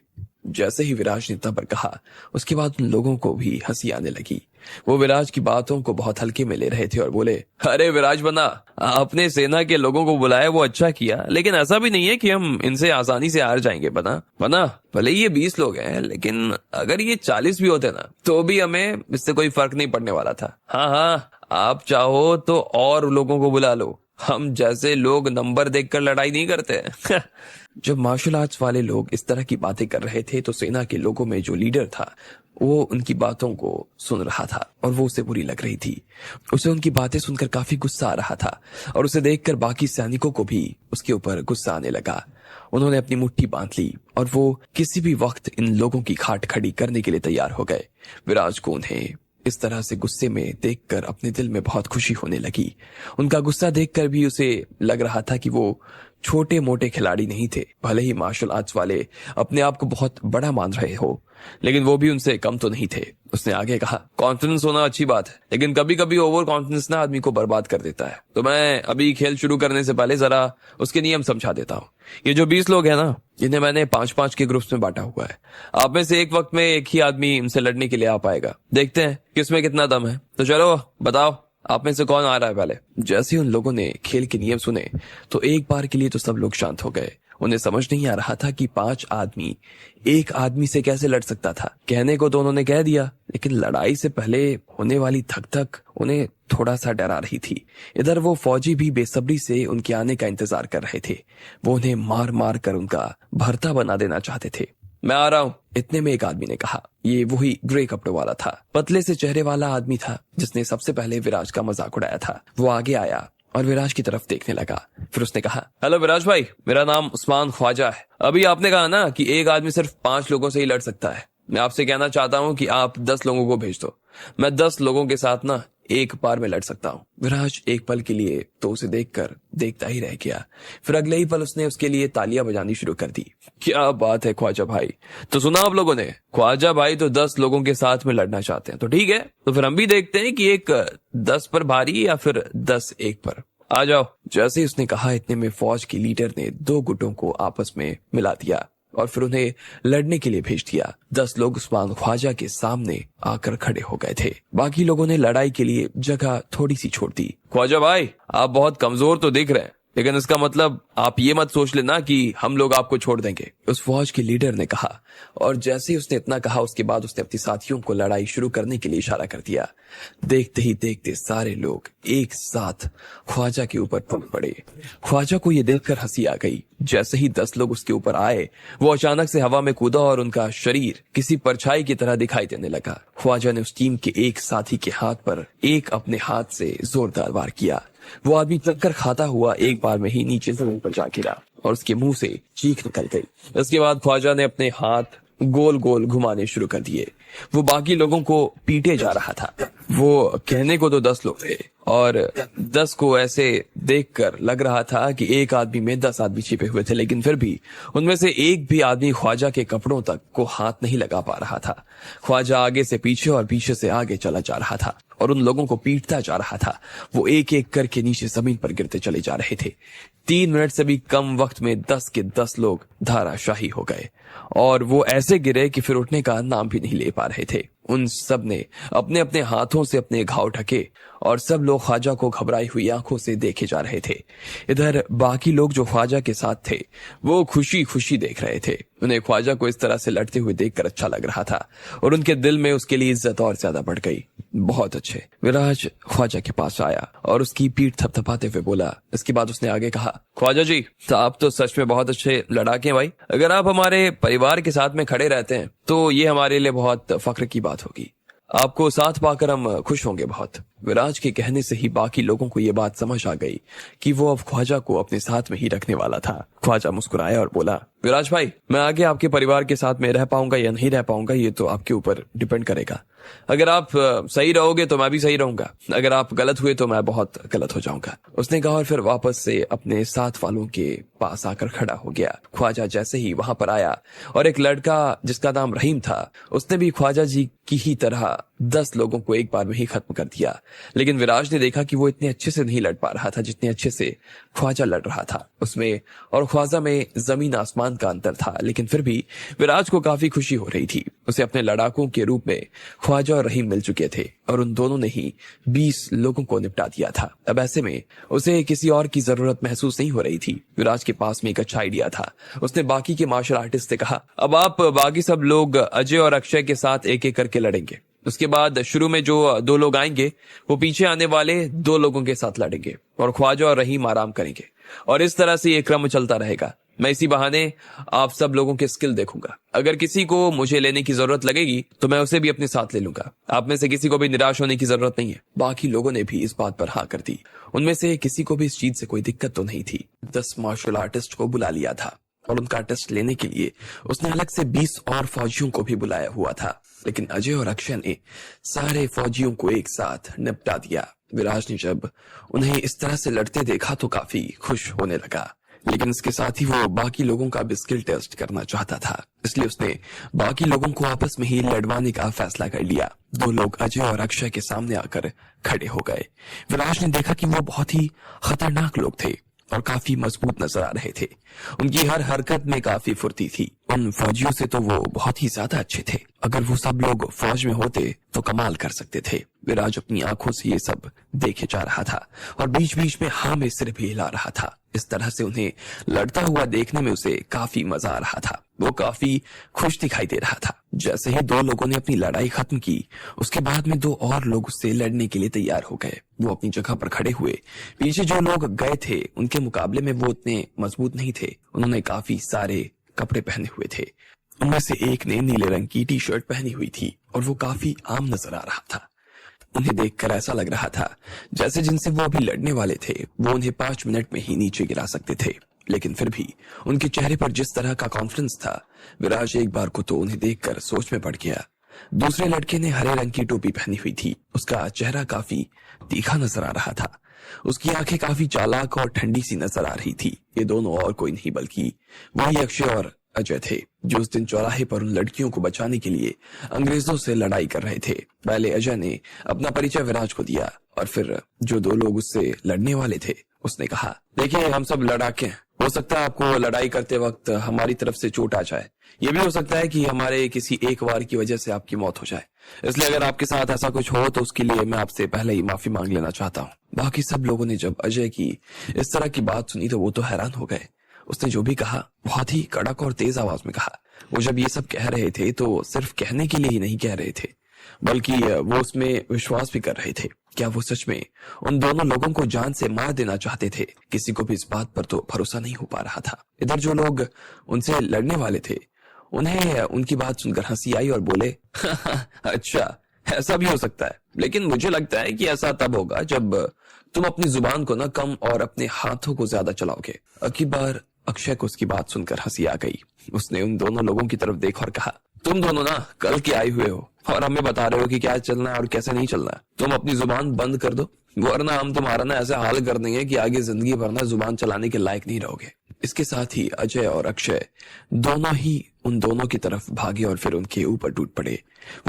जैसे ही विराज ने इतना पर कहा, उसके बाद उन लोगों को भी हंसी आने लगी। वो विराज की बातों को बहुत हल्के में ले रहे थे और बोले, अरे विराज बना, अपने सेना के लोगों को बुलाया वो अच्छा किया, लेकिन ऐसा भी नहीं है कि हम इनसे आसानी से हार जाएंगे। बना भले ये 20 लोग हैं, लेकिन अगर ये 40 भी होते ना, तो भी हमें इससे कोई फर्क नहीं पड़ने वाला था। हाँ, आप चाहो तो और लोगों को बुला लो, हम जैसे लोग नंबर देखकर लड़ाई नहीं करते। जब मार्शल आर्ट्स वाले लोग इस तरह की बातें कर रहे थे, तो सेना के लोगों में जो लीडर था वो उनकी बातों को सुन रहा था, और वो उसे बुरी लग रही थी। उसे उनकी बातें सुनकर काफी गुस्सा आ रहा था, और उसे देखकर बाकी सैनिकों को भी उसके ऊपर गुस्सा आने लगा। उन्होंने अपनी मुट्ठी बांध ली, और वो किसी भी वक्त इन लोगों की खाट खड़ी करने के लिए तैयार हो गए। विराज को उन्हें इस तरह से गुस्से में देखकर अपने दिल में बहुत खुशी होने लगी। उनका गुस्सा देखकर भी उसे लग रहा था कि वो छोटे मोटे खिलाड़ी नहीं थे। भले ही मार्शल आर्ट्स वाले अपने आप को बहुत बड़ा मान रहे हो, लेकिन वो भी उनसे कम तो नहीं थे। उसने आगे कहा, कॉन्फिडेंस होना अच्छी बात है, लेकिन कभी कभी ओवर कॉन्फिडेंस ना आदमी को बर्बाद कर देता है। तो मैं अभी खेल शुरू करने से पहले जरा उसके नियम समझा देता हूँ। ये जो 20 लोग हैं ना, इन्हें मैंने 5-5 के ग्रुप्स में बांटा हुआ है। आप में से एक वक्त में एक ही आदमी इनसे लड़ने के लिए आ पाएगा। देखते हैं किसमें कितना दम है। तो चलो बताओ, आप में से कौन आ रहा है पहले। जैसे उन लोगों ने खेल के नियम सुने, तो एक बार के लिए तो सब लोग शांत हो गए। उन्हें समझ नहीं आ रहा था कि 5 आदमी एक आदमी से कैसे लड़ सकता था। कहने को तो उन्होंने कह दिया, लेकिन लड़ाई से पहले होने वाली धक धक उन्हें थोड़ा सा डरा रही थी। इधर वो फौजी भी बेसब्री से उनके आने का इंतजार कर रहे थे। वो उन्हें मार मार कर उनका भरता बना देना चाहते थे। मैं आ रहा हूँ, इतने में एक आदमी ने कहा। ये वही ग्रे कपड़ों वाला था, पतले से चेहरे वाला आदमी था जिसने सबसे पहले विराज का मजाक उड़ाया था। वो आगे आया और विराज की तरफ देखने लगा। फिर उसने कहा, हेलो विराज भाई, मेरा नाम उस्मान ख्वाजा है। अभी आपने कहा ना कि एक आदमी सिर्फ 5 लोगों से ही लड़ सकता है। मैं आपसे कहना चाहता हूँ कि आप 10 लोगों को भेज दो। मैं 10 लोगों के साथ ना एक बार में लड़ सकता हूँ। विराज एक पल के लिए तो उसे देखकर देखता ही रह गया। फिर अगले ही पल उसने उसके लिए तालियां बजानी शुरू कर दी। क्या बात है ख्वाजा भाई, तो सुना आप लोगों ने, ख्वाजा भाई तो 10 लोगों के साथ में लड़ना चाहते हैं। तो ठीक है, तो फिर हम भी देखते हैं कि एक 10 पर भारी या फिर 10 एक पर। आ जाओ। जैसे ही उसने कहा, इतने में फौज के लीडर ने 2 गुटों को आपस में मिला दिया और फिर उन्हें लड़ने के लिए भेज दिया। 10 लोग उस्मान ख्वाजा के सामने आकर खड़े हो गए थे। बाकी लोगों ने लड़ाई के लिए जगह थोड़ी सी छोड़ दी। ख्वाजा भाई, आप बहुत कमजोर तो दिख रहे हैं, लेकिन इसका मतलब आप ये मत सोच लेना कि हम लोग आपको छोड़ देंगे, उस फौज के लीडर ने कहा। और जैसे ही उसने इतना कहा, उसके बाद उसने अपने साथियों को लड़ाई शुरू करने के लिए इशारा कर दिया। देखते ही देखते सारे लोग एक साथ ख्वाजा के ऊपर टूट पड़े। ख्वाजा को यह देखकर हंसी आ गई। जैसे ही 10 लोग उसके ऊपर आए, वो अचानक से हवा में कूदा और उनका शरीर किसी परछाई की तरह दिखाई देने लगा। ख्वाजा ने उस टीम के एक साथी के हाथ पर एक अपने हाथ से जोरदार वार किया। वो आदमी चक्कर खाता हुआ एक बार में ही नीचे जमीन पर जा गिरा और उसके मुंह से चीख निकल गई। इसके बाद ख्वाजा ने अपने हाथ गोल गोल घुमाने शुरू कर दिए। वो बाकी लोगों को पीटे जा रहा था। वो कहने को तो 10 लोग थे और 10 को ऐसे देखकर लग रहा था कि एक आदमी में 10 आदमी छिपे हुए थे, लेकिन फिर भी उनमें से एक भी आदमी ख्वाजा के कपड़ों तक को हाथ नहीं लगा पा रहा था। ख्वाजा आगे से पीछे और पीछे से आगे चला जा रहा था और उन लोगों को पीटता जा रहा था। वो एक एक करके नीचे जमीन पर गिरते चले जा रहे थे। 3 मिनट से भी कम वक्त में 10 के 10 लोग धाराशाही हो गए और वो ऐसे गिरे कि फिर उठने का नाम भी नहीं ले पा रहे थे। उन सब ने अपने अपने हाथों से अपने घाव ढके और सब लोग ख्वाजा को घबराई हुई आंखों से देखे जा रहे थे। इधर बाकी लोग जो ख्वाजा के साथ थे, वो खुशी खुशी देख रहे थे। उन्हें ख्वाजा को इस तरह से लड़ते हुए देखकर अच्छा लग रहा था और उनके दिल में उसके लिए इज्जत और ज्यादा बढ़ गई। बहुत अच्छे। विराज ख्वाजा के पास आया और उसकी पीठ थपथपाते हुए बोला। इसके बाद उसने आगे कहा, ख्वाजा जी, तो आप तो सच में बहुत अच्छे लड़ाके हैं भाई। अगर आप हमारे परिवार के साथ में खड़े रहते हैं तो ये हमारे लिए बहुत फख्र की बात होगी। आपको साथ पाकर हम खुश होंगे बहुत। विराज के कहने से ही बाकी लोगों को ये बात समझ आ गई कि वो अब ख्वाजा को अपने साथ में ही रखने वाला था। ख्वाजा मुस्कुराया और बोला, विराज भाई, मैं आगे आपके परिवार के साथ में रह पाऊंगा या नहीं रह पाऊंगा ये तो आपके ऊपर डिपेंड करेगा। अगर आप सही रहोगे तो मैं भी सही रहूंगा, अगर आप गलत हुए तो मैं बहुत गलत हो जाऊंगा, उसने कहा और फिर वापस से अपने साथ वालों के पास आकर खड़ा हो गया। ख्वाजा जैसे ही वहां पर आया और एक लड़का जिसका नाम रहीम था, उसने भी ख्वाजा जी की ही तरह 10 लोगों को एक बार में ही खत्म कर दिया। लेकिन विराज ने देखा कि वो इतने अच्छे से नहीं लड़ पा रहा था जितने अच्छे से ख्वाजा लड़ रहा था। उसमें और ख्वाजा में जमीन आसमान का अंतर था, लेकिन फिर भी विराज को काफी खुशी हो रही थी। उसे अपने लड़ाकों के रूप में ख्वाजा और रहीम मिल चुके थे और उन दोनों ने ही 20 लोगों को निपटा दिया था। अब ऐसे में उसे किसी और की जरूरत महसूस नहीं हो रही थी। विराज के पास में एक अच्छा आइडिया था। उसने बाकी के मार्शल आर्टिस्ट से कहा, अब आप बाकी सब लोग अजय और अक्षय के साथ एक एक करके लड़ेंगे। उसके बाद शुरू में जो 2 लोग आएंगे वो पीछे आने वाले 2 लोगों के साथ लड़ेंगे और ख्वाजा और रहीम आराम करेंगे और इस तरह से ये क्रम चलता रहेगा। मैं इसी बहाने आप सब लोगों के स्किल देखूंगा। अगर किसी को मुझे लेने की जरूरत लगेगी तो मैं उसे भी अपने साथ ले लूंगा। आप में से किसी को भी निराश होने की जरूरत नहीं है। बाकी लोगों ने भी इस बात पर हाँ कर दी। उनमें से किसी को भी इस चीज से कोई दिक्कत तो नहीं थी। 10 मार्शल आर्टिस्ट को बुला लिया था और उनका टेस्ट लेने के लिए उसने अलग से 20 और फौजियों को भी बुलाया हुआ था। लेकिन अजय और अक्षय ने सारे फौजियों को एक साथ निपटा दिया। विराज ने जब उन्हें इस तरह से लड़ते देखा तो काफी खुश होने लगा, लेकिन इसके साथ ही वो बाकी लोगों का भी स्किल टेस्ट करना चाहता था। इसलिए उसने बाकी लोगों को आपस में ही लड़वाने का फैसला कर लिया। 2 लोग अजय और अक्षय के सामने आकर खड़े हो गए। विराज ने देखा कि वो बहुत ही खतरनाक लोग थे और काफी मजबूत नजर आ रहे थे। उनकी हर हरकत में काफी फुर्ती थी। उन फौजियों से तो वो बहुत ही ज्यादा अच्छे थे। अगर वो सब लोग फौज में होते तो कमाल कर सकते थे। विराज अपनी आंखों से ये सब देखे जा रहा था और बीच बीच में हाँ में सिर भी हिला रहा था। इस तरह से उन्हें लड़ता हुआ देखने में उसे काफी मजा आ रहा था। वो काफी खुश दिखाई दे रहा था। जैसे ही 2 लोगों ने अपनी लड़ाई खत्म की, उसके बाद में 2 और लोग उससे लड़ने के लिए तैयार हो गए। वो अपनी जगह पर खड़े हुए। पीछे जो लोग गए थे उनके मुकाबले में वो उतने मजबूत नहीं थे। उन्होंने काफी सारे कपड़े पहने हुए थे। उनमें से एक ने नीले रंग की टी-शर्ट पहनी हुई थी और वो काफी आम नजर आ रहा था। उन्हें देखकर ऐसा लग रहा था जैसे जिनसे वो अभी लड़ने वाले थे वो उन्हें 5 मिनट में ही नीचे गिरा सकते थे। लेकिन फिर भी उनके चेहरे पर जिस तरह का कॉन्फिडेंस था, विराज एक बार को तो उन्हें देखकर सोच में पड़ गया। दूसरे लड़के ने हरे रंग की टोपी पहनी हुई थी। उसका चेहरा काफी तीखा नजर आ रहा था। उसकी आंखें काफी चालाक और ठंडी सी नजर आ रही थी। ये दोनों और कोई नहीं बल्कि वही अक्षय और अजय थे जो उस दिन चौराहे पर उन लड़कियों को बचाने के लिए अंग्रेजों से लड़ाई कर रहे थे। पहले अजय ने अपना परिचय विराज को दिया और फिर जो 2 लोग उससे लड़ने वाले थे उसने कहा, देखिए हम सब लड़ाके हैं। हो सकता है आपको लड़ाई करते वक्त हमारी तरफ से चोट आ जाए। ये भी हो सकता है कि हमारे किसी एक वार की वजह से आपकी मौत हो जाए। इसलिए अगर आपके साथ ऐसा कुछ हो तो उसके लिए मैं आपसे पहले ही माफी मांग लेना चाहता हूँ। बाकी सब लोगों ने जब अजय की इस तरह की बात सुनी तो वो तो हैरान हो गए। उसने जो भी कहा बहुत ही कड़क और तेज आवाज में कहा। वो जब ये सब कह रहे थे तो सिर्फ कहने के लिए ही नहीं कह रहे थे, बल्कि वो उसमें विश्वास भी कर रहे थे। क्या वो सच में उन दोनों लोगों को जान से मार देना चाहते थे? किसी को भी इस बात पर तो भरोसा नहीं हो पा रहा था। इधर जो लोग उनसे लड़ने वाले थे उन्हें उनकी बात सुनकर हंसी आई और बोले, अच्छा ऐसा भी हो सकता है, लेकिन मुझे लगता है कि ऐसा तब होगा जब तुम अपनी जुबान को ना कम और अपने हाथों को ज्यादा चलाओगे। अगली बार अक्षय को उसकी बात सुनकर हंसी आ गई। उसने उन दोनों लोगों की तरफ देखा और कहा, तुम दोनों ना कल के आए हुए हो और हमें बता रहे हो कि क्या चलना है और कैसे नहीं चलना है। तुम अपनी जुबान बंद कर दो, वरना हम तुम्हारा ना ऐसा हाल कर देंगे कि आगे जिंदगी भर ना जुबान चलाने के लायक नहीं रहोगे। इसके साथ ही अजय और अक्षय दोनों ही उन दोनों की तरफ भागे और फिर उनके ऊपर टूट पड़े।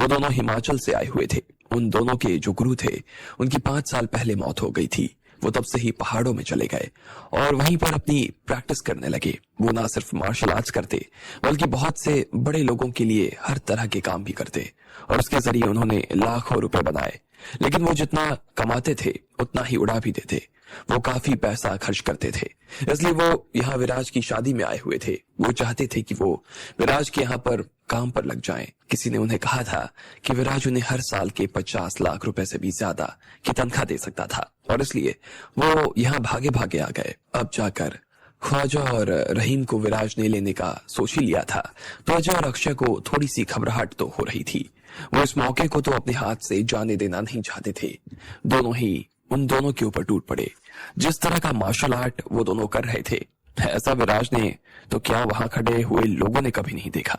वो दोनों हिमाचल से आए हुए थे। उन दोनों के जो गुरु थे उनकी 5 साल पहले मौत हो गई थी। वो तब से ही पहाड़ों में चले गए और वहीं पर अपनी प्रैक्टिस करने लगे। वो ना सिर्फ मार्शल आर्ट्स करते बल्कि बहुत से बड़े लोगों के लिए हर तरह के काम भी करते और उसके जरिए उन्होंने लाखों रुपए बनाए। लेकिन वो जितना कमाते थे उतना ही उड़ा भी देते। वो काफी पैसा खर्च करते थे, इसलिए वो यहाँ विराज की शादी में आए हुए थे। वो चाहते थे कि वो विराज के यहाँ पर काम पर लग जाएं। किसी ने उन्हें कहा था कि विराज उन्हें हर साल के 50 लाख रुपए से भी ज्यादा की तनख्वाह दे सकता था और इसलिए वो यहाँ भागे भागे आ गए। अब जाकर ख्वाजा और रहीम को विराज ने लेने का सोच ही लिया था तो अजय और अक्षय को थोड़ी सी घबराहट तो हो रही थी। वो इस मौके को तो अपने हाथ से जाने देना नहीं चाहते थे। दोनों ही उन दोनों के ऊपर टूट पड़े। जिस तरह का मार्शल आर्ट वो दोनों कर रहे थे, ऐसा विराज ने तो क्या वहां खड़े हुए लोगों ने कभी नहीं देखा।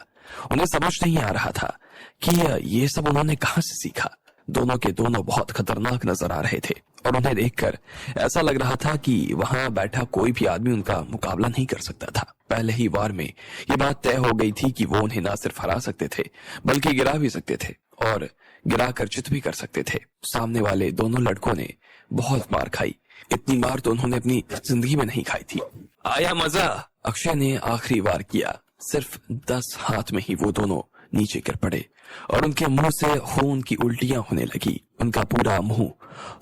उन्हें समझ नहीं आ रहा था कि ये सब उन्होंने कहां से सीखा। दोनों के दोनों बहुत खतरनाक नजर आ रहे थे और उन्हें देखकर ऐसा लग रहा था कि वहां बैठा कोई भी आदमी उनका मुकाबला नहीं कर सकता था। पहले ही वार में ये बात तय हो गई थी कि वो उन्हें न सिर्फ हरा सकते थे बल्कि गिरा भी सकते थे और गिरा कर चित भी कर सकते थे। सामने वाले दोनों लड़कों ने बहुत मार खाई। इतनी मार तो उन्होंने अपनी जिंदगी में नहीं खाई थी। आया मजा। अक्षय ने आखिरी वार किया। सिर्फ 10 हाथ में ही वो दोनों नीचे गिर पड़े और उनके मुंह से खून की उल्टियां होने लगी। उनका पूरा मुंह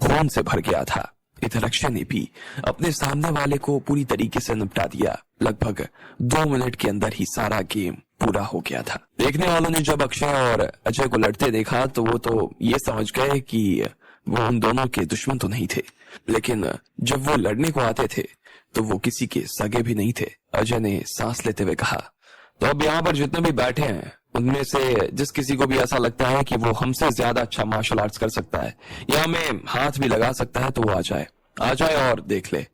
खून से भर गया था। इधर अक्षय ने भी अपने सामने वाले को पूरी तरीके से निपटा दिया। लगभग 2 मिनट के अंदर ही सारा गेम पूरा हो गया था। देखने वालों ने जब अक्षय और अजय को लड़ते देखा तो वो तो ये समझ गए कि वो उन दोनों के दुश्मन तो नहीं थे, लेकिन जब वो लड़ने को आते थे तो वो किसी के सगे भी नहीं थे। अजय ने सांस लेते हुए कहा, तो अब यहाँ पर जितने भी बैठे हैं उनमें से जिस किसी को भी ऐसा लगता है कि वो हमसे ज्यादा अच्छा मार्शल आर्ट्स कर सकता है या हमें हाथ भी लगा सकता है तो वो आ जाए और देख ले।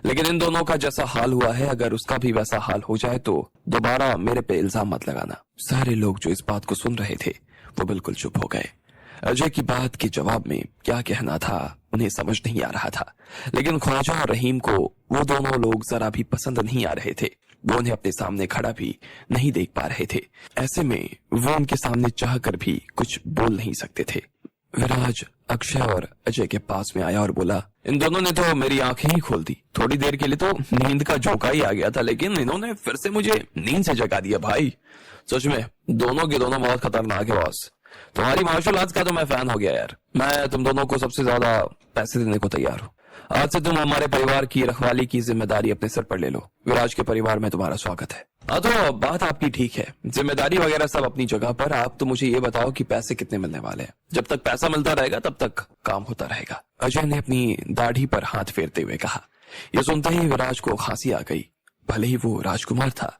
लेकिन इन दोनों का जैसा हाल हुआ है, अगर उसका भी वैसा हाल हो जाए तो दोबारा मेरे पे इल्जाम मत लगाना। सारे लोग जो इस बात को सुन रहे थे वो बिल्कुल चुप हो गए। अजय की बात के जवाब में क्या कहना था उन्हें समझ नहीं आ रहा था, लेकिन ख्वाजा और रहीम को वो दोनों लोग जरा भी पसंद नहीं आ रहे थे। वो उन्हें अपने सामने खड़ा भी नहीं देख पा रहे थे। ऐसे में वो उनके सामने चाह कर भी कुछ बोल नहीं सकते थे। विराज अक्षय और अजय के पास में आया और बोला, इन दोनों ने तो मेरी आंखें ही खोल दी। थोड़ी देर के लिए तो नींद का झोंका ही आ गया था, लेकिन इन्होंने फिर से मुझे नींद से जगा दिया। भाई सच में दोनों के दोनों बहुत खतरनाक है बॉस। तुम्हारी मार्शल आर्ट्स का तो मैं फैन हो गया यार। मैं तुम दोनों को सबसे ज्यादा पैसे देने को तैयार हूँ। आज से तुम हमारे परिवार की रखवाली की जिम्मेदारी अपने सर पर ले लो। विराज के परिवार में तुम्हारा स्वागत है। हाँ तो बात आपकी ठीक है, जिम्मेदारी वगैरह सब अपनी जगह पर। आप तो मुझे ये बताओ कि पैसे कितने मिलने वाले हैं। जब तक पैसा मिलता रहेगा तब तक काम होता रहेगा। अजय ने अपनी दाढ़ी पर हाथ फेरते हुए कहा। ये सुनते ही विराज को खांसी आ गई। भले ही वो राजकुमार था,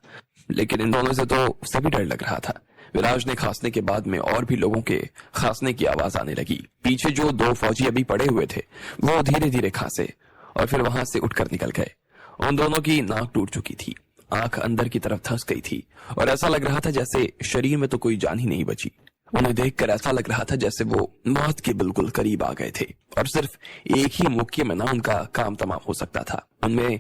लेकिन इन दोनों से तो उसे भी डर लग रहा था। विराज ने खांसने के बाद में और भी लोगों के खांसने की आवाज आने लगी। पीछे जो 2 फौजी अभी पड़े हुए थे वो धीरे धीरे खांसे और फिर वहां से उठकर निकल गए। उन दोनों की नाक टूट चुकी थी, आंख अंदर की तरफ धंस गई थी और ऐसा लग रहा था जैसे शरीर में तो कोई जान ही नहीं बची। उन्हें देखकर ऐसा लग रहा था जैसे वो मौत के बिल्कुल करीब आ गए थे और सिर्फ एक ही मुक्के में ना उनका काम तमाम हो सकता था। उनमें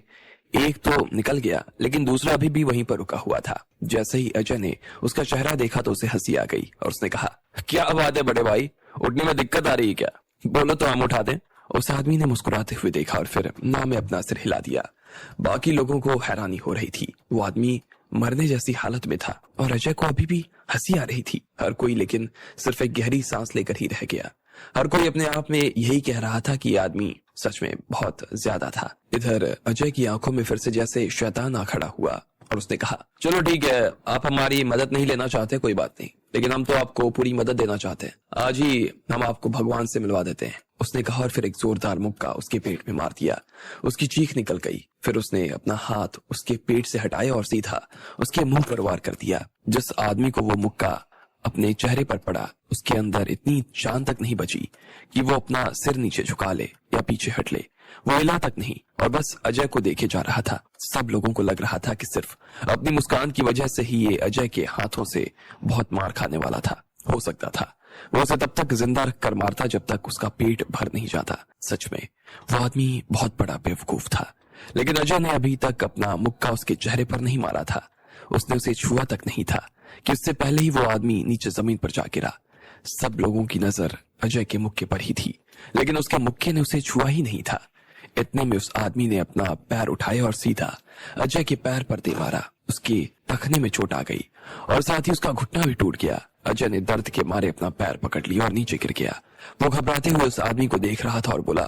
एक तो निकल गया, लेकिन दूसरा अभी भी वहीं पर रुका हुआ था। जैसे ही अजय ने उसका चेहरा देखा तो उसे हंसी आ गई और उसने कहा, क्या बात है बड़े भाई, उठने में दिक्कत आ रही है क्या? बोलो तो हम उठा दें। उस आदमी ने मुस्कुराते हुए देखा और फिर ना में अपना सिर हिला दिया। बाकी लोगों को हैरानी हो रही थी। वो आदमी मरने जैसी हालत में था और अजय को अभी भी हंसी आ रही थी। हर कोई लेकिन सिर्फ एक गहरी सांस लेकर ही रह गया। हर कोई अपने आप में यही कह रहा था कि यह आदमी सच में बहुत ज्यादा था। इधर अजय की आंखों में फिर से जैसे शैतान आ खड़ा हुआ और उसने कहा, चलो ठीक है, आप हमारी मदद नहीं लेना चाहते कोई बात नहीं, लेकिन हम तो आपको पूरी मदद देना चाहते हैं। आज ही हम आपको भगवान से मिलवा देते हैं। उसने कहा और फिर एक जोरदार मुक्का उसके पेट में मार दिया। उसकी चीख निकल गई। फिर उसने अपना हाथ उसके पेट से हटाया और सीधा उसके मुंह पर वार कर दिया। जिस आदमी को वो मुक्का अपने चेहरे पर पड़ा, उसके अंदर इतनी जान तक नहीं बची कि वो अपना सिर नीचे झुका ले या पीछे हट ले। वो हिला तक नहीं और बस अजय को देखे जा रहा था। सब लोगों को लग रहा था कि सिर्फ अपनी मुस्कान की वजह से ही ये अजय के हाथों से बहुत मार खाने वाला था। हो सकता था वो उसे तब तक जिंदा रखकर मारता जब तक उसका पेट भर नहीं जाता। सच में वो आदमी बहुत बड़ा बेवकूफ था, लेकिन अजय ने अभी तक अपना मुक्का उसके चेहरे पर नहीं मारा था। उसने उसे छुआ तक नहीं था कि उससे पहले ही वो आदमी नीचे जमीन पर जा गिरा। सब लोगों की नजर अजय के मुक्के पर ही थी, लेकिन उसके मुक्के ने उसे छुआ ही नहीं था। इतने में उस आदमी ने अपना पैर उठाया और सीधा अजय के पैर पर दे मारा। उसके टखने में चोट आ गई और साथ ही उसका घुटना भी टूट गया। अजय ने दर्द के मारे अपना पैर पकड़ लिया और नीचे गिर गया। वो घबराते हुए उस आदमी को देख रहा था और बोला,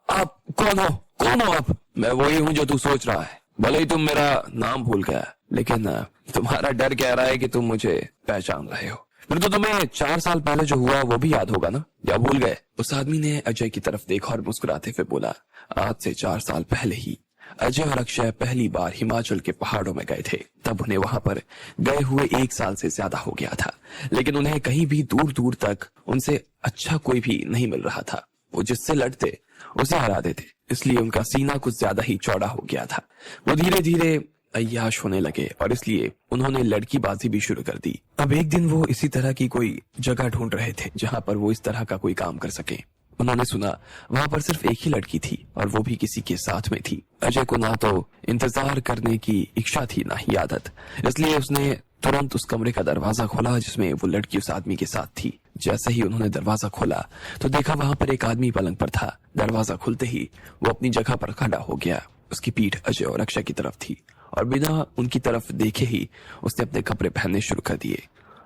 आप कौन हो? कौन हो आप? मैं वही हूँ जो तू सोच रहा है। भले ही तुम मेरा नाम भूल गया, लेकिन तुम्हारा डर कह रहा है कि तुम मुझे पहचान रहे हो। फिर तो तुम्हें 4 साल पहले जो हुआ वो भी याद होगा ना, या भूल गए? उस आदमी ने अजय की तरफ देखा और मुस्कुराते हुए बोला, आज से 4 साल पहले ही अजय और अक्षय पहली बार हिमाचल के पहाड़ों में गए थे। तब उन्हें वहां पर गए हुए 1 साल से ज्यादा हो गया था, लेकिन उन्हें कहीं भी दूर दूर तक उनसे अच्छा कोई भी नहीं मिल रहा था। वो जिससे लड़ते उसे हरा देते, इसलिए उनका सीना कुछ ज्यादा ही चौड़ा हो गया था। वो धीरे धीरे अय्याश होने लगे और इसलिए उन्होंने लड़कीबाजी भी शुरू कर दी। अब एक दिन वो इसी तरह की कोई जगह ढूंढ रहे थे जहां पर वो इस तरह का कोई काम कर सके। उन्होंने सुना वहां पर सिर्फ एक ही लड़की थी और वो भी किसी के साथ में थी। अजय को ना तो इंतजार करने की इच्छा थी ना ही आदत, इसलिए उसने तुरंत उस कमरे का दरवाजा खोला जिसमें वो लड़की उस आदमी के साथ थी। जैसे ही उन्होंने दरवाजा खोला तो देखा वहां पर एक आदमी पलंग पर था। दरवाजा खुलते ही वो अपनी जगह पर खड़ा हो गया। उसकी पीठ अजय और अक्षय की तरफ थी और बिना उनकी तरफ देखे ही उसने अपने कपड़े पहनने शुरू कर दिए।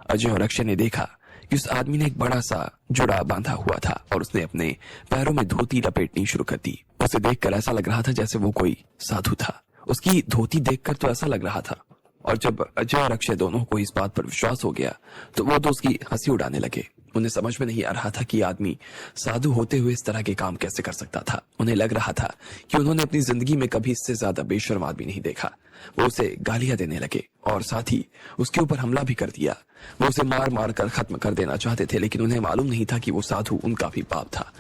अजय और अक्षय ने देखा कि उस आदमी ने एक बड़ा सा जुड़ा बांधा हुआ था और उसने अपने पैरों में धोती लपेटनी शुरू कर दी। उसे देखकर ऐसा लग रहा था जैसे वो कोई साधु था। उसकी धोती देखकर तो ऐसा लग रहा था, और जब अजय और अक्षय दोनों को इस बात पर विश्वास हो गया तो वो तो उसकी हंसी उड़ाने लगे। उन्हें समझ में नहीं आ रहा था कि आदमी साधु होते हुए इस तरह के काम कैसे कर सकता था। उन्हें लग रहा था कि उन्होंने अपनी जिंदगी में कभी इससे ज्यादा बेशर्म आदमी नहीं देखा। वो उसे गालियां देने लगे और साथ ही उसके ऊपर हमला भी कर दिया। वो उसे मार मार कर खत्म कर देना चाहते थे, लेकिन उन्हें मालूम नहीं था कि वो साधु उनका भी बाप था।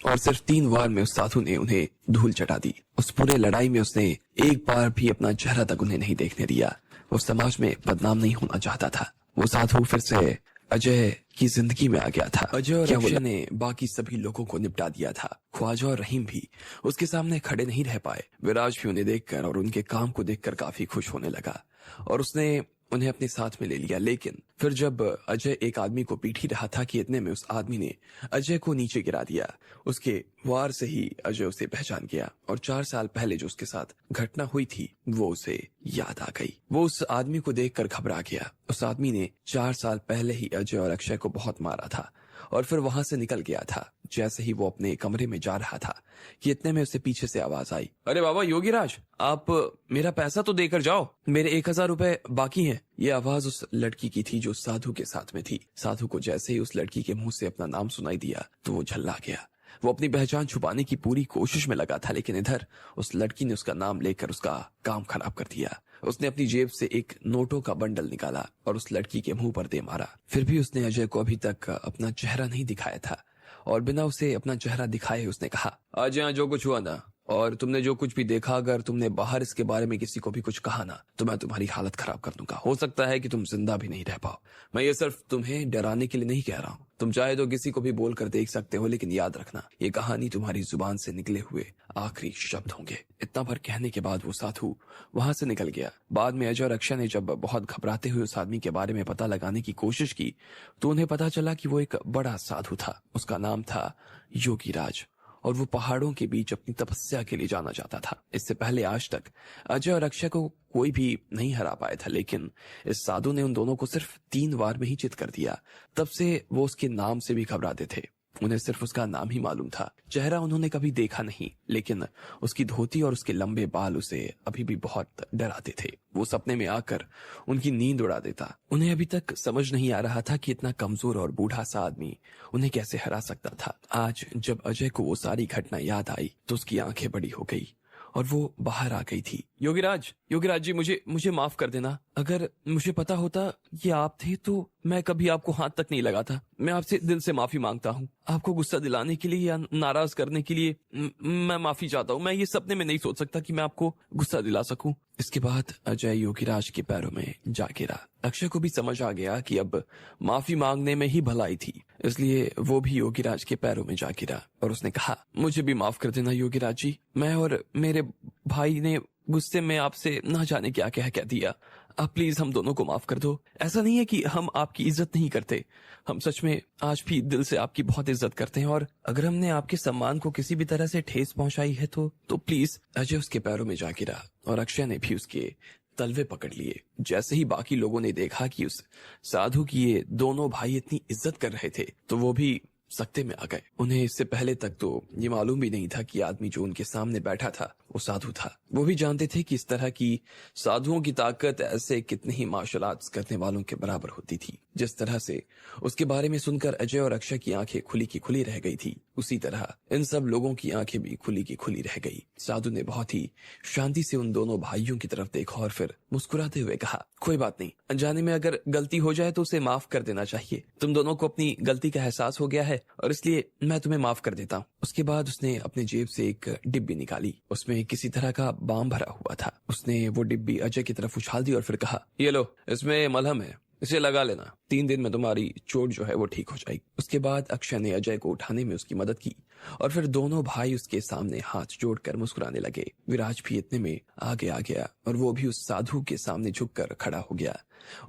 और सिर्फ 3 बार में उस साधु ने उन्हें धूल चटा दी। उस पूरे लड़ाई में उसने एक बार भी अपना चेहरा तक उन्हें नहीं देखने दिया। वो समाज में बदनाम नहीं होना चाहता था। वो साधु फिर से अजय की जिंदगी में आ गया था। अजय और अक्षय ने बाकी सभी लोगों को निपटा दिया था। ख्वाजा और रहीम भी उसके सामने खड़े नहीं रह पाए। विराज भी उन्हें देखकर और उनके काम को देखकर काफी खुश होने लगा और उसने उन्हें अपने साथ में ले लिया। लेकिन फिर जब अजय एक आदमी को पीट ही रहा था कि इतने में उस आदमी ने अजय को नीचे गिरा दिया। उसके वार से ही अजय उसे पहचान गया और 4 साल पहले जो उसके साथ घटना हुई थी वो उसे याद आ गई। वो उस आदमी को देखकर घबरा गया। उस आदमी ने 4 साल पहले ही अजय और अक्षय को बहुत मारा था और फिर वहां से निकल गया था। जैसे ही वो अपने कमरे में जा रहा था कि इतने में उसे पीछे से आवाज आई, अरे बाबा योगीराज, आप मेरा पैसा तो देकर जाओ, मेरे 1000 रुपए बाकी हैं। ये आवाज उस लड़की की थी जो साधु के साथ में थी। साधु को जैसे ही उस लड़की के मुंह से अपना नाम सुनाई दिया तो वो झल्ला गया। वो अपनी पहचान छुपाने की पूरी कोशिश में लगा था, लेकिन इधर उस लड़की ने उसका नाम लेकर उसका काम खराब कर दिया। उसने अपनी जेब से एक नोटों का बंडल निकाला और उस लड़की के मुंह पर दे मारा। फिर भी उसने अजय को अभी तक अपना चेहरा नहीं दिखाया था और बिना उसे अपना चेहरा दिखाए उसने कहा, आज यहाँ जो कुछ हुआ ना और तुमने जो कुछ भी देखा, अगर तुमने बाहर इसके बारे में किसी को भी कुछ कहा ना तो मैं तुम्हारी हालत खराब कर दूंगा। हो सकता है कि तुम जिंदा भी नहीं रह पाओ। मैं ये सिर्फ तुम्हें डराने के लिए नहीं कह रहा हूँ। तुम चाहे तो किसी को भी बोल कर देख सकते हो, लेकिन याद रखना ये कहानी तुम्हारी जुबान से निकले हुए आखिरी शब्द होंगे। इतना भर कहने के बाद वो साधु वहां से निकल गया। बाद में अजय और अक्षय ने जब बहुत घबराते हुए उस आदमी के बारे में पता लगाने की कोशिश की तो उन्हें पता चला कि वो एक बड़ा साधु था। उसका नाम था योगीराज और वो पहाड़ों के बीच अपनी तपस्या के लिए जाना जाता था। इससे पहले आज तक अजय और अक्षय को कोई भी नहीं हरा पाया था, लेकिन इस साधु ने उन दोनों को सिर्फ 3 बार में ही चित कर दिया। तब से वो उसके नाम से भी घबराते थे। उन्हें सिर्फ उसका नाम ही मालूम था। चेहरा उन्होंने कभी देखा नहीं, लेकिन उसकी धोती और उसके लंबे बाल उसे अभी भी बहुत डराते थे। वो सपने में आकर उनकी नींद उड़ा देता। उन्हें अभी तक समझ नहीं आ रहा था कि इतना कमजोर और बूढ़ा सा आदमी उन्हें कैसे हरा सकता था। आज जब अजय को वो सारी घटना याद आई तो उसकी आंखें बड़ी हो गई और वो बाहर आ गई थी। योगीराज जी, मुझे माफ कर देना। अगर मुझे पता होता ये आप थे तो मैं कभी आपको हाथ तक नहीं लगाता। मैं आपसे दिल से माफी मांगता हूँ। आपको गुस्सा दिलाने के लिए या नाराज करने के लिए मैं माफी चाहता हूँ। मैं ये सपने में नहीं सोच सकता कि मैं आपको गुस्सा दिला सकूं। इसके बाद अजय योगीराज के पैरों में जा गिरा। अक्षय को भी समझ आ गया कि अब माफी मांगने में ही भलाई थी, इसलिए वो भी योगीराज के पैरों में जा गिरा और उसने कहा, मुझे भी माफ कर देना योगीराज जी। मैं और मेरे भाई ने गुस्से में आपसे ना जाने क्या कह दिया। आप प्लीज हम दोनों को माफ कर दो। ऐसा नहीं है कि हम आपकी इज्जत नहीं करते, हम सच में आज भी दिल से आपकी बहुत इज्जत करते हैं और अगर हमने आपके सम्मान को किसी भी तरह से ठेस पहुंचाई है तो प्लीज। अजय उसके पैरों में जा गिरा और अक्षय ने भी उसके तलवे पकड़ लिए। जैसे ही बाकी लोगों ने देखा कि उस साधु की ये दोनों भाई इतनी इज्जत कर रहे थे तो वो भी सकते में आ गए। उन्हें इससे पहले तक तो ये मालूम भी नहीं था कि आदमी जो उनके सामने बैठा था वो साधु था। वो भी जानते थे कि इस तरह की साधुओं की ताकत ऐसे कितने ही मार्शल आर्ट्स करने वालों के बराबर होती थी। जिस तरह से उसके बारे में सुनकर अजय और अक्षय की आंखें खुली की खुली रह गई थी, उसी तरह इन सब लोगों की आंखें भी खुली की खुली रह गई। साधु ने बहुत ही शांति से उन दोनों भाइयों की तरफ देखा और फिर मुस्कुराते हुए कहा, कोई बात नहीं, अनजाने में अगर गलती हो जाए तो उसे माफ कर देना चाहिए। तुम दोनों को अपनी गलती का एहसास हो गया है और इसलिए मैं तुम्हें माफ कर देता हूँ। उसके बाद उसने अपनी जेब से एक डिब्बी निकाली, उसमें किसी तरह का बाम भरा हुआ था। उसने वो डिब्बी अजय की तरफ उछाल दी और फिर कहा, ये लो, इसमें मलहम है, इसे लगा लेना, 3 दिन में तुम्हारी चोट जो है वो ठीक हो जाएगी। उसके बाद अक्षय ने अजय को उठाने में उसकी मदद की और फिर दोनों भाई उसके सामने हाथ जोड़कर मुस्कुराने लगे। विराज भी इतने में आगे आ गया और वो भी उस साधु के सामने झुककर खड़ा हो गया।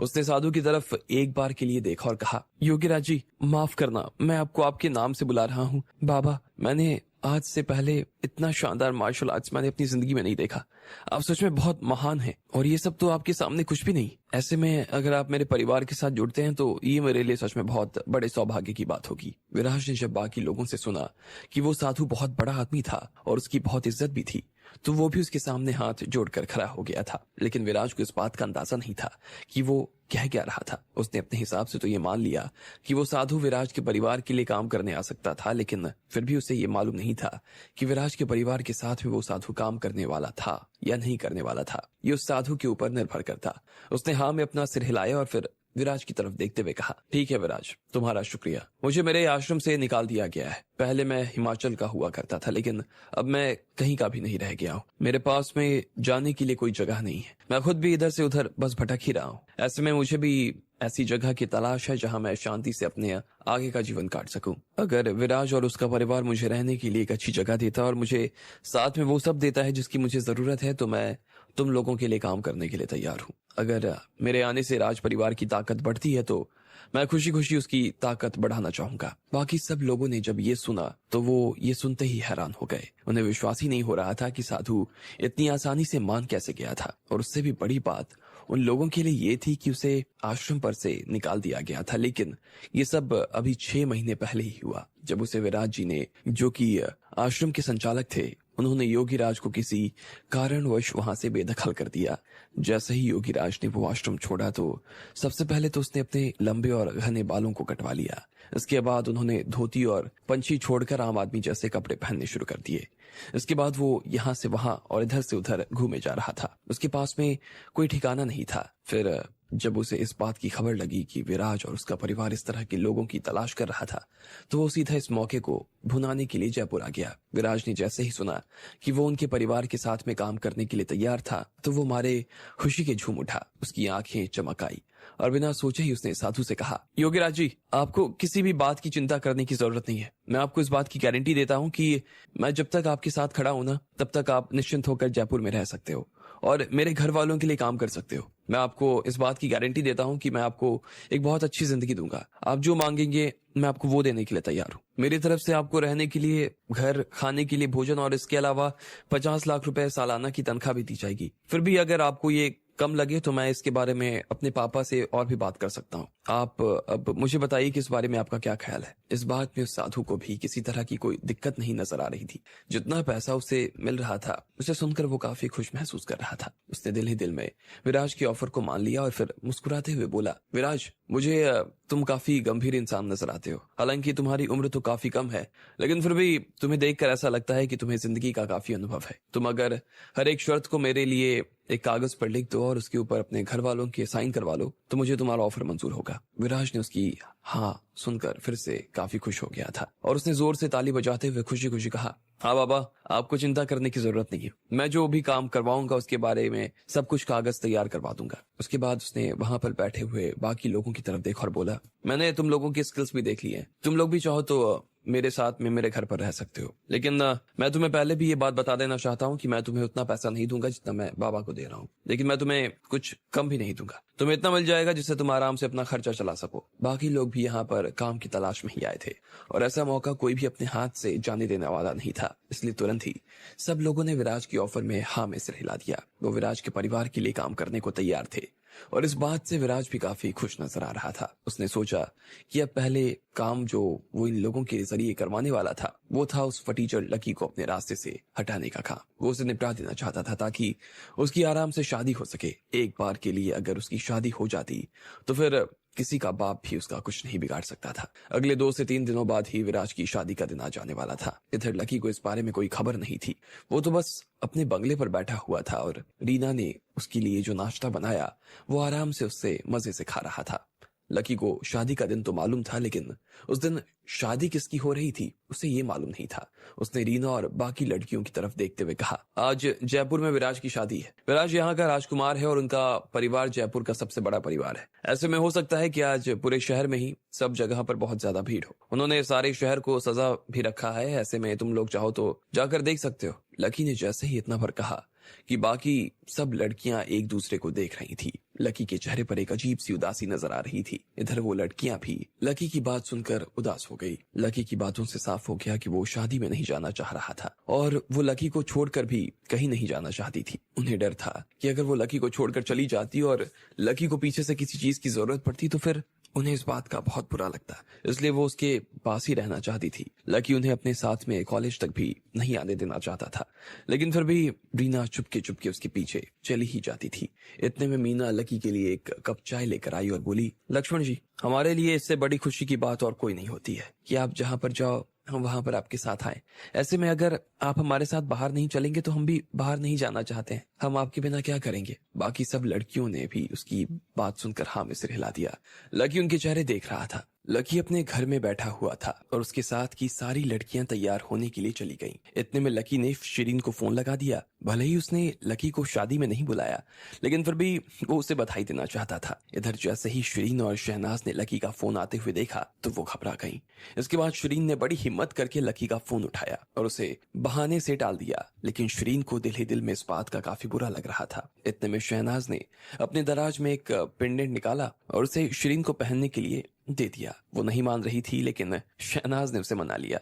उसने साधु की तरफ एक बार के लिए देखा और कहा, योगीराज जी, माफ करना, मैं आपको आपके नाम से बुला रहा हूँ। बाबा, मैंने आज से पहले इतना शानदार मार्शल आर्ट्स मैंने अपनी जिंदगी में नहीं देखा। आप सच में बहुत महान हैं और ये सब तो आपके सामने कुछ भी नहीं। ऐसे में अगर आप मेरे परिवार के साथ जुड़ते हैं तो ये मेरे लिए सच में बहुत बड़े सौभाग्य की बात होगी। विराज ने जब बाकी लोगों से सुना कि वो साधु बहुत बड़ा आदमी था और उसकी बहुत इज्जत भी थी, तो वो भी उसके सामने हाथ जोड़कर खड़ा हो गया था। लेकिन विराज को इस बात का अंदाजा नहीं था कि वो कह क्या रहा था। उसने अपने हिसाब से तो ये मान लिया कि वो साधु विराज के परिवार के लिए काम करने आ सकता था, लेकिन फिर भी उसे ये मालूम नहीं था कि विराज के परिवार के साथ में वो साधु काम करने वाला था या नहीं करने वाला था। ये उस साधु के ऊपर निर्भर करता। उसने हाँ में अपना सिर हिलाया और फिर विराज की तरफ देखते हुए कहा, ठीक है विराज, तुम्हारा शुक्रिया। मुझे मेरे आश्रम से निकाल दिया गया है। पहले मैं हिमाचल का हुआ करता था, लेकिन अब मैं कहीं का भी नहीं रह गया हूँ। मेरे पास में जाने के लिए कोई जगह नहीं है। मैं खुद भी इधर से उधर बस भटक ही रहा हूँ। ऐसे में मुझे भी ऐसी जगह की तलाश है जहाँ मैं शांति से अपने आगे का जीवन काट सकूं। अगर विराज और उसका परिवार मुझे रहने के लिए एक अच्छी जगह देता और मुझे साथ में वो सब देता है जिसकी मुझे जरूरत है, तो मैं तुम लोगों के लिए काम करने के लिए तैयार हूँ। अगर मेरे आने से राज परिवार की ताकत बढ़ती है तो मैं खुशी खुशी उसकी ताकत बढ़ाना चाहूंगा। बाकी सब लोगों ने जब ये सुना तो वो ये सुनते ही हैरान हो गए। उन्हें विश्वास ही नहीं हो रहा था कि साधु इतनी आसानी से मान कैसे गया था। और उससे भी बड़ी बात उन लोगों के लिए ये थी कि उसे आश्रम पर से निकाल दिया गया था। लेकिन ये सब अभी 6 महीने पहले ही हुआ, जब उसे विराज जी ने, जो कि आश्रम के संचालक थे, उन्होंने योगीराज को किसी कारणवश वहां से बेदखल कर दिया। जैसे ही योगीराज ने वो आश्रम छोड़ा तो सबसे पहले तो उसने अपने लंबे और घने बालों को कटवा लिया। इसके बाद उन्होंने धोती और पंछी छोड़कर आम आदमी जैसे कपड़े पहनने शुरू कर दिए। इसके बाद वो यहाँ से वहां और इधर से उधर घूमे जा रहा था। उसके पास में कोई ठिकाना नहीं था। फिर जब उसे इस बात की खबर लगी कि विराज और उसका परिवार इस तरह के लोगों की तलाश कर रहा था, तो वो सीधा इस मौके को भुनाने के लिए जयपुर आ गया। विराज ने जैसे ही सुना कि वो उनके परिवार के साथ में काम करने के लिए तैयार था, तो वो मारे खुशी के झूम उठा। उसकी आंखें चमक आई और बिना सोचे ही उसने साधु से कहा, योगीराज जी, आपको किसी भी बात की चिंता करने की जरूरत नहीं है। मैं आपको इस बात की गारंटी देता हूँ कि मैं जब तक आपके साथ खड़ा हूं ना, तब तक आप निश्चिंत होकर जयपुर में रह सकते हो और मेरे घर वालों के लिए काम कर सकते हो। मैं आपको इस बात की गारंटी देता हूं कि मैं आपको एक बहुत अच्छी जिंदगी दूंगा। आप जो मांगेंगे मैं आपको वो देने के लिए तैयार हूँ। मेरी तरफ से आपको रहने के लिए घर, खाने के लिए भोजन और इसके अलावा 50 लाख रुपए सालाना की तनख्वाह भी दी जाएगी। फिर भी अगर आपको ये कम लगे तो मैं इसके बारे में अपने पापा से और भी बात कर सकता हूँ। आप अब मुझे बताइए कि इस बारे में आपका क्या ख्याल है। इस बात में उस साधु को भी किसी तरह की कोई दिक्कत नहीं नजर आ रही थी। जितना पैसा उसे मिल रहा था, उसे सुनकर वो काफी खुश महसूस कर रहा था। उसने दिल ही दिल में विराज के ऑफर को मान लिया और फिर मुस्कुराते हुए बोला, विराज, मुझे तुम काफी गंभीर इंसान नजर आते हो। हालांकि तुम्हारी उम्र तो काफी कम है, लेकिन फिर भी तुम्हें देखकर ऐसा लगता है कि तुम्हें जिंदगी का काफी अनुभव है। तुम अगर हर एक शर्त को मेरे लिए एक कागज पर लिख दो और उसके ऊपर अपने घर वालों के साइन करवा लो, तो मुझे तुम्हारा ऑफर मंजूर होगा। विराज ने उसकी हाँ सुनकर फिर से काफी खुश हो गया था और उसने जोर से ताली बजाते हुए खुशी खुशी कहा, हाँ बाबा, आपको चिंता करने की जरूरत नहीं है। मैं जो भी काम करवाऊंगा उसके बारे में सब कुछ कागज तैयार करवा दूंगा। उसके बाद उसने वहां पर बैठे हुए बाकी लोगों की तरफ देखा और बोला, मैंने तुम लोगों की स्किल्स भी देख ली है। तुम लोग भी चाहो तो मेरे साथ में मेरे घर पर रह सकते हो, लेकिन मैं तुम्हें पहले भी ये बात बता देना चाहता हूँ कि मैं तुम्हें उतना पैसा नहीं दूंगा जितना मैं बाबा को दे रहा हूँ, लेकिन मैं तुम्हें कुछ कम भी नहीं दूंगा। तुम्हें इतना मिल जाएगा जिससे तुम आराम से अपना खर्चा चला सको। बाकी लोग भी यहाँ पर काम की तलाश में ही आए थे और ऐसा मौका कोई भी अपने हाथ से जाने देने वाला नहीं था। इसलिए तुरंत ही सब लोगों ने विराज की ऑफर में हाँ में सिर हिला दिया। वो विराज के परिवार के लिए काम करने को तैयार थे। और इस बात से विराज भी काफी खुश नजर आ रहा था। उसने सोचा कि अब पहले काम जो वो इन लोगों के जरिए करवाने वाला था वो था उस फटीचर लकी को अपने रास्ते से हटाने का काम। वो उसे निपटा देना चाहता था ताकि उसकी आराम से शादी हो सके। एक बार के लिए अगर उसकी शादी हो जाती तो फिर किसी का बाप भी उसका कुछ नहीं बिगाड़ सकता था। अगले 2 से 3 दिनों बाद ही विराज की शादी का दिन आ जाने वाला था। इधर लकी को इस बारे में कोई खबर नहीं थी। वो तो बस अपने बंगले पर बैठा हुआ था और रीना ने उसके लिए जो नाश्ता बनाया वो आराम से उससे मजे से खा रहा था। लकी को शादी का दिन तो मालूम था, लेकिन उस दिन शादी किसकी हो रही थी उसे ये मालूम नहीं था। उसने रीना और बाकी लड़कियों की तरफ देखते हुए कहा, आज जयपुर में विराज की शादी है। विराज यहाँ का राजकुमार है और उनका परिवार जयपुर का सबसे बड़ा परिवार है। ऐसे में हो सकता है कि आज पूरे शहर में ही सब जगह पर बहुत ज्यादा भीड़ हो। उन्होंने सारे शहर को सजा भी रखा है। ऐसे में तुम लोग चाहो तो जाकर देख सकते हो। लकी ने जैसे ही इतना भर कहा कि बाकी सब लड़कियां एक दूसरे को देख रही थी। लकी के चेहरे पर एक अजीब सी उदासी नजर आ रही थी। इधर वो लड़कियां भी लकी की बात सुनकर उदास हो गई। लकी की बातों से साफ हो गया कि वो शादी में नहीं जाना चाह रहा था और वो लकी को छोड़कर भी कहीं नहीं जाना चाहती थी। उन्हें डर था कि अगर वो लकी को छोड़कर चली जाती और लकी को पीछे से किसी चीज की जरूरत पड़ती तो फिर उन्हें इस बात का बहुत बुरा लगता। इसलिए वो उसके पास ही रहना चाहती थी। लकी उन्हें अपने साथ में कॉलेज तक भी नहीं आने देना चाहता था, लेकिन फिर भी रीना चुपके चुपके उसके पीछे चली ही जाती थी। इतने में मीना लकी के लिए एक कप चाय लेकर आई और बोली, लक्ष्मण जी, हमारे लिए इससे बड़ी खुशी की बात और कोई नहीं होती है कि आप जहाँ पर जाओ हम वहां पर आपके साथ आए। ऐसे में अगर आप हमारे साथ बाहर नहीं चलेंगे तो हम भी बाहर नहीं जाना चाहते हैं। हम आपके बिना क्या करेंगे। बाकी सब लड़कियों ने भी उसकी बात सुनकर हाँ में सिर हिला दिया। लकी उनके चेहरे देख रहा था। लकी अपने घर में बैठा हुआ था और उसके साथ की सारी लड़कियां तैयार होने के लिए चली गईं। इतने में लकी ने शिरीन को फोन लगा दिया। भले ही उसने लकी को शादी में नहीं बुलाया, लेकिन फिर भी वो उसे बधाई देना चाहता था। इधर जैसे ही शिरीन और शहनाज ने लकी का फोन आते हुए देखा तो वो घबरा गईं। इसके बाद शिरीन ने बड़ी हिम्मत करके लकी का फोन उठाया और उसे बहाने से टाल दिया, लेकिन शिरीन को दिल ही दिल में इस बात का काफी बुरा लग रहा था। इतने में शहनाज ने अपने दराज में एक पेंडेंट निकाला और उसे शिरीन को पहनने के लिए दे दिया। वो नहीं मान रही थी, लेकिन शहनाज ने उसे मना लिया।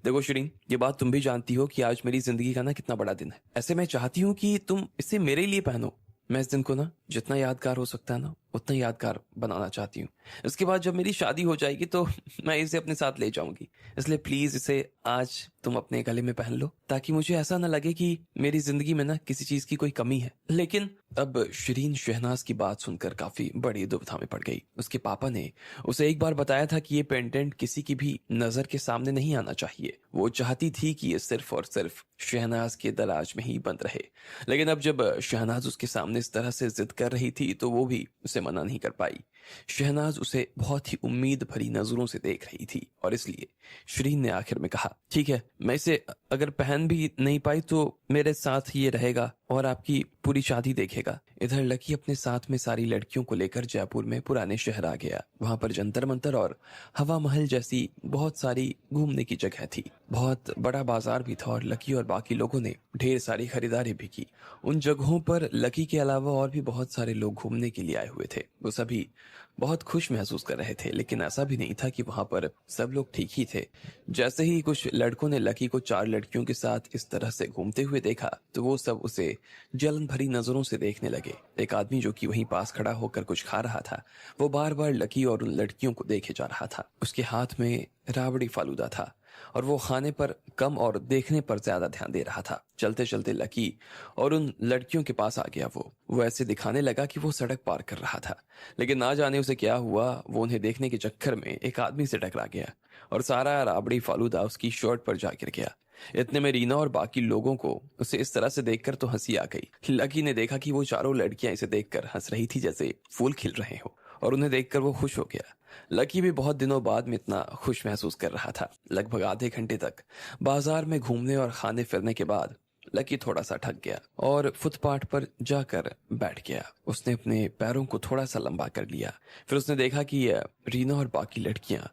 देखो शिरीन, ये बात तुम भी जानती हो कि आज मेरी जिंदगी का ना कितना बड़ा दिन है। ऐसे मैं चाहती हूँ कि तुम इसे मेरे लिए पहनो। मैं इस दिन को ना जितना यादगार हो सकता है ना उतना यादगार बनाना चाहती हूँ। इसके बाद जब मेरी शादी हो जाएगी तो मैं इसे अपने साथ ले जाऊंगी। इसलिए प्लीज इसे आज तुम अपने गले में पहन लो, ताकि मुझे ऐसा ना लगे कि मेरी जिंदगी में ना किसी चीज की कोई कमी है। लेकिन अब शिरीन शहनाज की बात सुनकर काफी बड़ी दुविधा में पड़ गई। उसके पापा ने उसे एक बार बताया था कि ये पेंडेंट किसी की भी नजर के सामने नहीं आना चाहिए। वो चाहती थी कि ये सिर्फ और सिर्फ शहनाज के दराज में ही बंद रहे। लेकिन अब जब शहनाज उसके सामने इस तरह से जिद कर रही थी तो वो भी उसे मना नहीं कर पाई। शहनाज उसे बहुत ही उम्मीद भरी नजरों से देख रही थी और इसलिए शिरीन ने आखिर में कहा, ठीक है, मैं इसे अगर पहन भी नहीं पाई तो मेरे साथ ये रहेगा और आपकी पूरी शादी देखेगा। इधर लकी अपने साथ में सारी लड़कियों को लेकर जयपुर में पुराने शहर आ गया। वहां पर जंतर मंतर और हवा महल जैसी बहुत सारी घूमने की जगह थी। बहुत बड़ा बाजार भी था और लकी और बाकी लोगों ने ढेर सारी खरीदारी भी की। उन जगहों पर लकी के अलावा और भी बहुत सारे लोग घूमने के लिए आए हुए थे। वो सभी बहुत खुश महसूस कर रहे थे, लेकिन ऐसा भी नहीं था कि वहां पर सब लोग ठीक ही थे। जैसे ही कुछ लड़कों ने लकी को 4 लड़कियों के साथ इस तरह से घूमते हुए देखा तो वो सब उसे जलन भरी नजरों से देखने लगे। एक आदमी जो कि वहीं पास खड़ा होकर कुछ खा रहा था, वो बार बार लकी और उन लड़कियों को देखे जा रहा था। उसके हाथ में राबड़ी फालूदा था और वो खाने पर कम और देखने पर ज्यादा ध्यान दे रहा था। चलते चलते लकी और उन लड़कियों के पास आ गया। वो ऐसे दिखाने लगा कि वो सड़क पार कर रहा था, लेकिन ना जाने उसे क्या हुआ, वो उन्हें देखने के चक्कर में एक आदमी से टकरा गया और सारा राबड़ी फालूदा उसकी शर्ट पर जा गिर गया। इतने में रीना और बाकी लोगों को उसे इस तरह से देखकर तो हंसी आ गई। लकी ने देखा कि वो चारों लड़कियां इसे देखकर हंस रही थी जैसे फूल खिल रहे हो, और उन्हें देखकर वो खुश हो गया। लकी भी बहुत दिनों बाद में इतना खुश महसूस कर रहा था। लगभग आधे घंटे तक बाजार में घूमने और खाने फिरने के बाद लकी थोड़ा सा थक गया और फुटपाथ पर जाकर बैठ गया। उसने अपने पैरों को थोड़ा सा लंबा कर लिया। फिर उसने देखा कि रीना और बाकी लड़कियां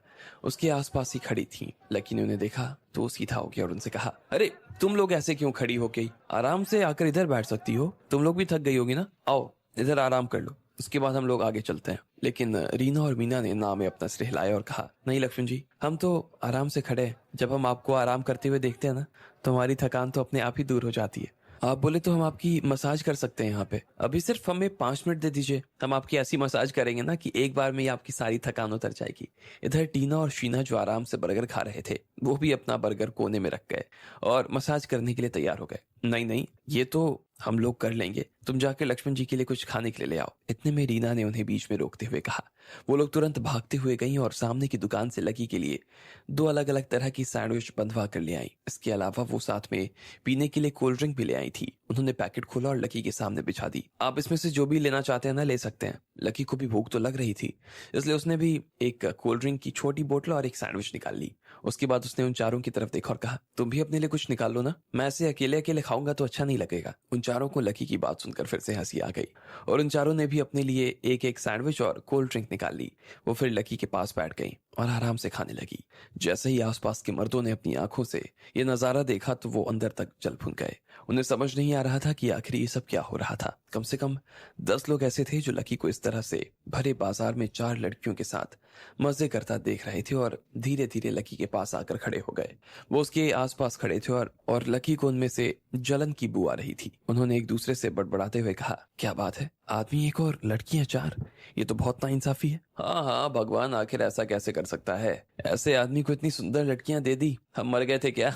उसके आसपास ही खड़ी थीं। लकी ने उन्हें देखा तो वो सीधा हो गया और उनसे कहा, अरे तुम लोग ऐसे क्यों खड़ी हो गई? आराम से आकर इधर बैठ सकती हो। तुम लोग भी थक गई होगी ना, आओ इधर आराम कर लो, उसके बाद हम लोग आगे चलते हैं। लेकिन रीना और मीना ने ना में अपना सिर हिलाया और कहा, नहीं लक्ष्मण जी, हम तो आराम से खड़े हैं। जब हम आपको आराम करते हुए देखते हैं ना तो हमारी थकान तो अपने आप ही दूर हो जाती है। आप बोले तो हम आपकी मसाज कर सकते हैं यहाँ पे। अभी सिर्फ हमें 5 मिनट दे दीजिए, हम आपकी ऐसी मसाज करेंगे ना कि एक बार में ही आपकी सारी थकान उतर जाएगी। इधर टीना और शीना जो आराम से बर्गर खा रहे थे, वो भी अपना बर्गर कोने में रख गए और मसाज करने के लिए तैयार हो गए। नहीं नहीं, ये तो हम लोग कर लेंगे, तुम जाकर लक्ष्मण जी के लिए कुछ खाने के लिए ले आओ। इतने में रीना ने उन्हें बीच में रोकते हुए कहा। वो लोग तुरंत भागते हुए गईं और सामने की दुकान से लकी के लिए 2 अलग अलग तरह की सैंडविच बंधवा कर ले आई। इसके अलावा वो साथ में पीने के लिए कोल्ड ड्रिंक भी ले आई थी। उन्होंने पैकेट खोला और लकी के सामने बिछा दी। आप इसमें से जो भी लेना चाहते हैं ना, ले सकते हैं। लकी को भी भूख तो लग रही थी, इसलिए उसने भी एक कोल्ड ड्रिंक की छोटी बोतल और एक सैंडविच निकाल ली। उसके बाद उसने उन चारों की तरफ देखा और कहा, तुम भी अपने लिए कुछ निकाल लो ना, मैं ऐसे अकेले अकेले खाऊंगा तो अच्छा नहीं लगेगा। उन चारों को लकी की बात सुनकर फिर से हंसी आ गई और उन चारों ने भी अपने लिए एक एक सैंडविच और कोल्ड ड्रिंक निकाल ली। वो फिर लकी के पास बैठ गई और आराम से खाने लगी। जैसे ही आसपास के मर्दों ने अपनी आंखों से ये नजारा देखा तो वो अंदर तक जल भुन गए। उन्हें समझ नहीं आ रहा था कि आखिर ये सब क्या हो रहा था। कम से कम 10 लोग ऐसे थे जो लकी को इस तरह से भरे बाजार में 4 लड़कियों के साथ मजे करता देख रहे थे और धीरे धीरे लकी के पास आकर खड़े हो गए। वो उसके आसपास खड़े थे और लकी को उनमें से जलन की बू आ रही थी। उन्होंने एक दूसरे से बड़बड़ाते हुए कहा, क्या बात है, आदमी एक और लड़कियां 4, ये तो बहुत नाइंसाफी है। हाँ हाँ, भगवान आखिर ऐसा कैसे कर सकता है, ऐसे आदमी को इतनी सुंदर लड़कियां दे दी, हम मर गए थे क्या?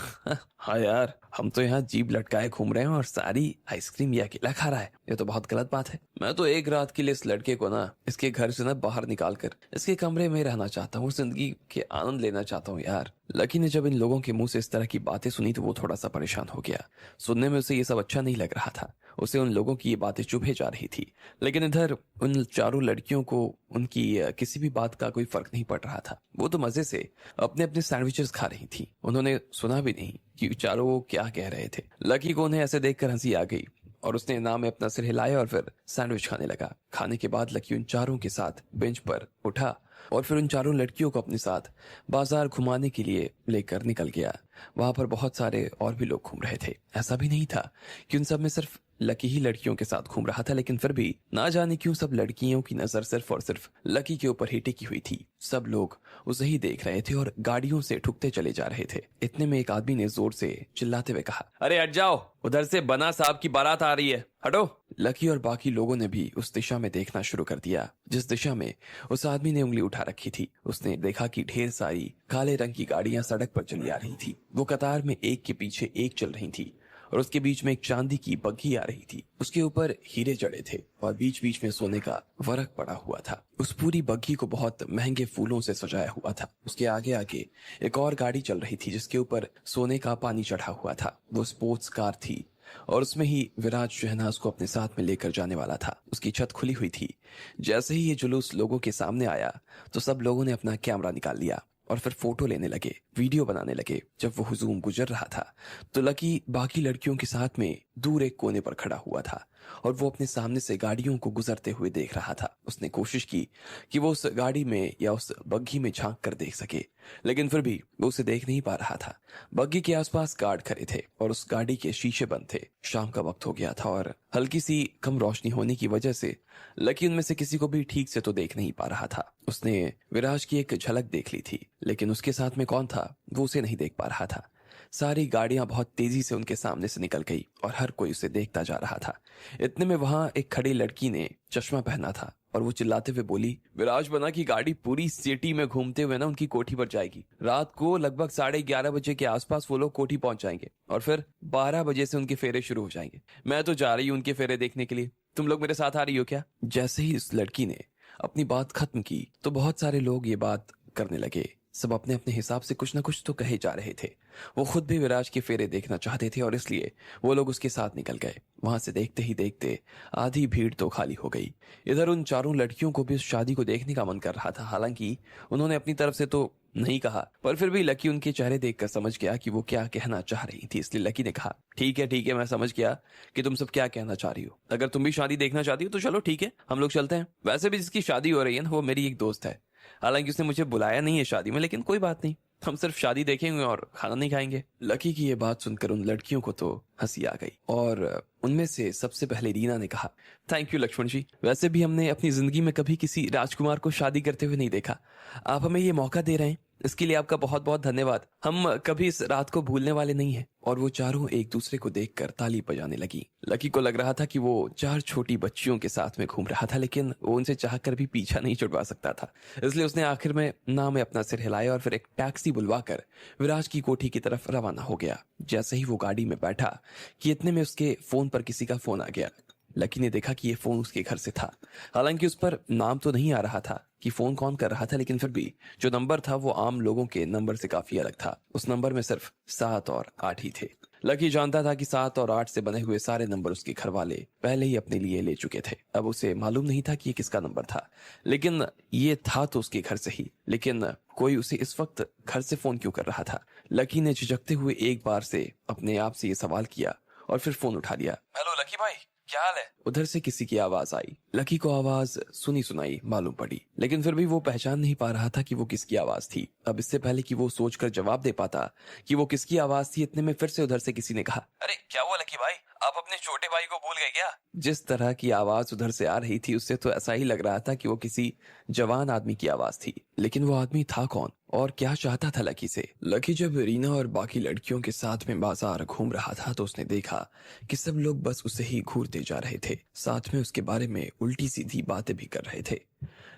हाँ यार, हम तो यहाँ जीभ लटकाए घूम रहे हैं और सारी आइसक्रीम ये अकेला खा रहा है, ये तो बहुत गलत बात है। मैं तो एक रात के लिए इस लड़के को ना इसके घर से ना बाहर निकाल कर इसके कमरे में रहना चाहता हूँ, जिंदगी के आनंद लेना चाहता हूँ यार। लकी ने जब इन लोगों के मुंह से इस तरह की बातें सुनी तो वो थोड़ा सा परेशान हो गया। सुनने में उसे ये सब अच्छा नहीं लग रहा था। उसे उन लोगों की ये बातें चुभे जा रही थी, लेकिन इधर उन चारों लड़कियों को उनकी किसी भी बात का कोई फर्क नहीं पड़ रहा था। वो तो मजे से अपने अपने सैंडविचेस खा रही थी। उन्होंने सुना भी नहीं कि चारों वो क्या कह रहे थे। लकी को उन्हें ऐसे देखकर हंसी आ गई और उसने नाम में अपना सिर हिलाया और फिर सैंडविच खाने लगा। खाने के बाद लकी उन चारों के साथ बेंच पर उठा और फिर उन चारों लड़कियों को अपने साथ बाजार घुमाने के लिए लेकर निकल गया। वहां पर बहुत सारे और भी लोग घूम रहे थे। ऐसा भी नहीं था कि उन सब में सिर्फ लकी ही लड़कियों के साथ घूम रहा था, लेकिन फिर भी ना जाने क्यों सब लड़कियों की नजर सिर्फ और सिर्फ लकी के ऊपर ही टिकी हुई थी। सब लोग उसे ही देख रहे थे और गाड़ियों से ठुकते चले जा रहे थे। इतने में एक आदमी ने जोर से चिल्लाते हुए कहा, अरे हट जाओ, उधर से बना साहब की बारात आ रही है, हटो। लकी और बाकी लोगों ने भी उस दिशा में देखना शुरू कर दिया जिस दिशा में उस आदमी ने उंगली उठा रखी थी। उसने देखा कि ढेर सारी काले रंग की गाड़ियां सड़क पर चली आ रही थी। वो कतार में एक के पीछे एक चल रही थी और उसके बीच में एक चांदी की बग्घी आ रही थी। उसके ऊपर हीरे जड़े थे और बीच बीच में सोने का वर्क पड़ा हुआ था। उस पूरी बग्घी को बहुत महंगे फूलों से सजाया हुआ था। उसके आगे आगे एक और गाड़ी चल रही थी जिसके ऊपर सोने का पानी चढ़ा हुआ था। वो स्पोर्ट्स कार थी और उसमें ही विराज शहनाज को अपने साथ में लेकर जाने वाला था। उसकी छत खुली हुई थी। जैसे ही ये जुलूस लोगों के सामने आया तो सब लोगों ने अपना कैमरा निकाल लिया और फिर फोटो लेने लगे, वीडियो बनाने लगे। जब वो हुजूम गुजर रहा था तो लकी बाकी लड़कियों के साथ में दूर एक कोने पर खड़ा हुआ था और वो अपने सामने से गाड़ियों को गुजरते हुए देख रहा था। उसने कोशिश की कि वो उस गाड़ी में या उस बग्घी में झांक कर देख सके, लेकिन फिर भी वो उसे देख नहीं पा रहा था। बग्घी के आसपास गार्ड खड़े थे और उस गाड़ी के शीशे बंद थे। शाम का वक्त हो गया था और हल्की सी कम रोशनी होने की वजह से लकी उनमें से किसी को भी ठीक से तो देख नहीं पा रहा था। उसने विराज की एक झलक देख ली थी, लेकिन उसके साथ में कौन था वो उसे नहीं देख पा रहा था। सारी गाड़ियां बहुत तेजी से उनके सामने से निकल गई और हर कोई उसे देखता जा रहा था। इतने में वहां एक खड़ी लड़की ने चश्मा पहना था और वो चिल्लाते हुए बोली, विराज बना की गाड़ी पूरी सिटी में घूमते हुए ना उनकी कोठी पर जाएगी। रात को लगभग 11:30 बजे के आसपास वो लोग कोठी पहुंच जाएंगे और फिर 12 बजे से उनके फेरे शुरू हो जाएंगे। मैं तो जा रही हूँ उनके फेरे देखने के लिए, तुम लोग मेरे साथ आ रही हो क्या? जैसे ही इस लड़की ने अपनी बात खत्म की तो बहुत सारे लोग ये बात करने लगे। सब अपने अपने हिसाब से कुछ न कुछ तो कहे जा रहे थे। वो खुद भी विराज के फेरे देखना चाहते थे और इसलिए वो लोग उसके साथ निकल गए। वहां से देखते ही देखते आधी भीड़ तो खाली हो गई। इधर उन चारों लड़कियों को भी उस शादी को देखने का मन कर रहा था। हालांकि उन्होंने अपनी तरफ से तो नहीं कहा, पर फिर भी लकी उनके चेहरे देखकर समझ गया कि वो क्या कहना चाह रही थी। इसलिए लकी ने कहा, ठीक है, मैं समझ गया कि तुम सब क्या कहना चाह रही हो। अगर तुम भी शादी देखना चाहती हो तो चलो ठीक है, हम लोग चलते हैं। वैसे भी जिसकी शादी हो रही है ना वो मेरी एक दोस्त है। हालांकि उसने मुझे बुलाया नहीं है शादी में, लेकिन कोई बात नहीं, हम सिर्फ शादी देखेंगे और खाना नहीं खाएंगे। लकी की ये बात सुनकर उन लड़कियों को तो हंसी आ गई और उनमें से सबसे पहले रीना ने कहा, थैंक यू लक्ष्मण जी, वैसे भी हमने अपनी जिंदगी में कभी किसी राजकुमार को शादी करते हुए नहीं देखा। आप हमें ये मौका दे रहे हैं, इसके लिए आपका बहुत बहुत धन्यवाद। हम कभी इस रात को भूलने वाले नहीं हैं। और वो चारों एक दूसरे को देखकर ताली बजाने लगी। लकी को लग रहा था कि वो 4 छोटी बच्चियों के साथ में घूम रहा था, लेकिन वो उनसे चाहकर भी पीछा नहीं छुड़वा सकता था। इसलिए उसने आखिर में ना में अपना सिर हिलाया और फिर एक टैक्सी बुलवाकर विराज की कोठी की तरफ रवाना हो गया। जैसे ही वो गाड़ी में बैठा कि इतने में उसके फोन पर किसी का फोन आ गया। लकी ने देखा कि ये फोन उसके घर से था। हालांकि उस पर नाम तो नहीं आ रहा था कि फोन कौन कर रहा था, लेकिन फिर भी जो नंबर था वो आम लोगों के नंबर से काफी अलग था। उस नंबर में सिर्फ 7 और 8 ही थे। लकी जानता था कि 7 और 8 से बने हुए सारे नंबर उसके घर वाले पहले ही अपने लिए ले चुके थे। अब उसे मालूम नहीं था कि ये किसका नंबर था, लेकिन ये था तो उसके घर से ही। लेकिन कोई उसे इस वक्त घर से फोन क्यों कर रहा था? लकी ने झिझकते हुए एक बार से अपने आप से ये सवाल किया और फिर फोन उठा लिया। हेलो लकी भाई, क्या हाल है? उधर से किसी की आवाज आई। लकी को आवाज सुनी सुनाई मालूम पड़ी, लेकिन फिर भी वो पहचान नहीं पा रहा था कि वो किसकी आवाज थी। अब इससे पहले कि वो सोचकर जवाब दे पाता कि वो किसकी आवाज थी, इतने में फिर से उधर से किसी ने कहा, अरे क्या हुआ लकी भाई, आप अपने छोटे भाई को भूल गए क्या? जिस तरह की आवाज उधर से आ रही थी उससे तो ऐसा ही लग रहा था कि वो किसी जवान आदमी की आवाज थी। लेकिन वो आदमी था कौन और क्या चाहता था लकी से? लकी जब रीना और बाकी लड़कियों के साथ में बाजार घूम रहा था तो उसने देखा कि सब लोग बस उसे ही घूरते जा रहे थे, साथ में उसके बारे में उल्टी सीधी बातें भी कर रहे थे।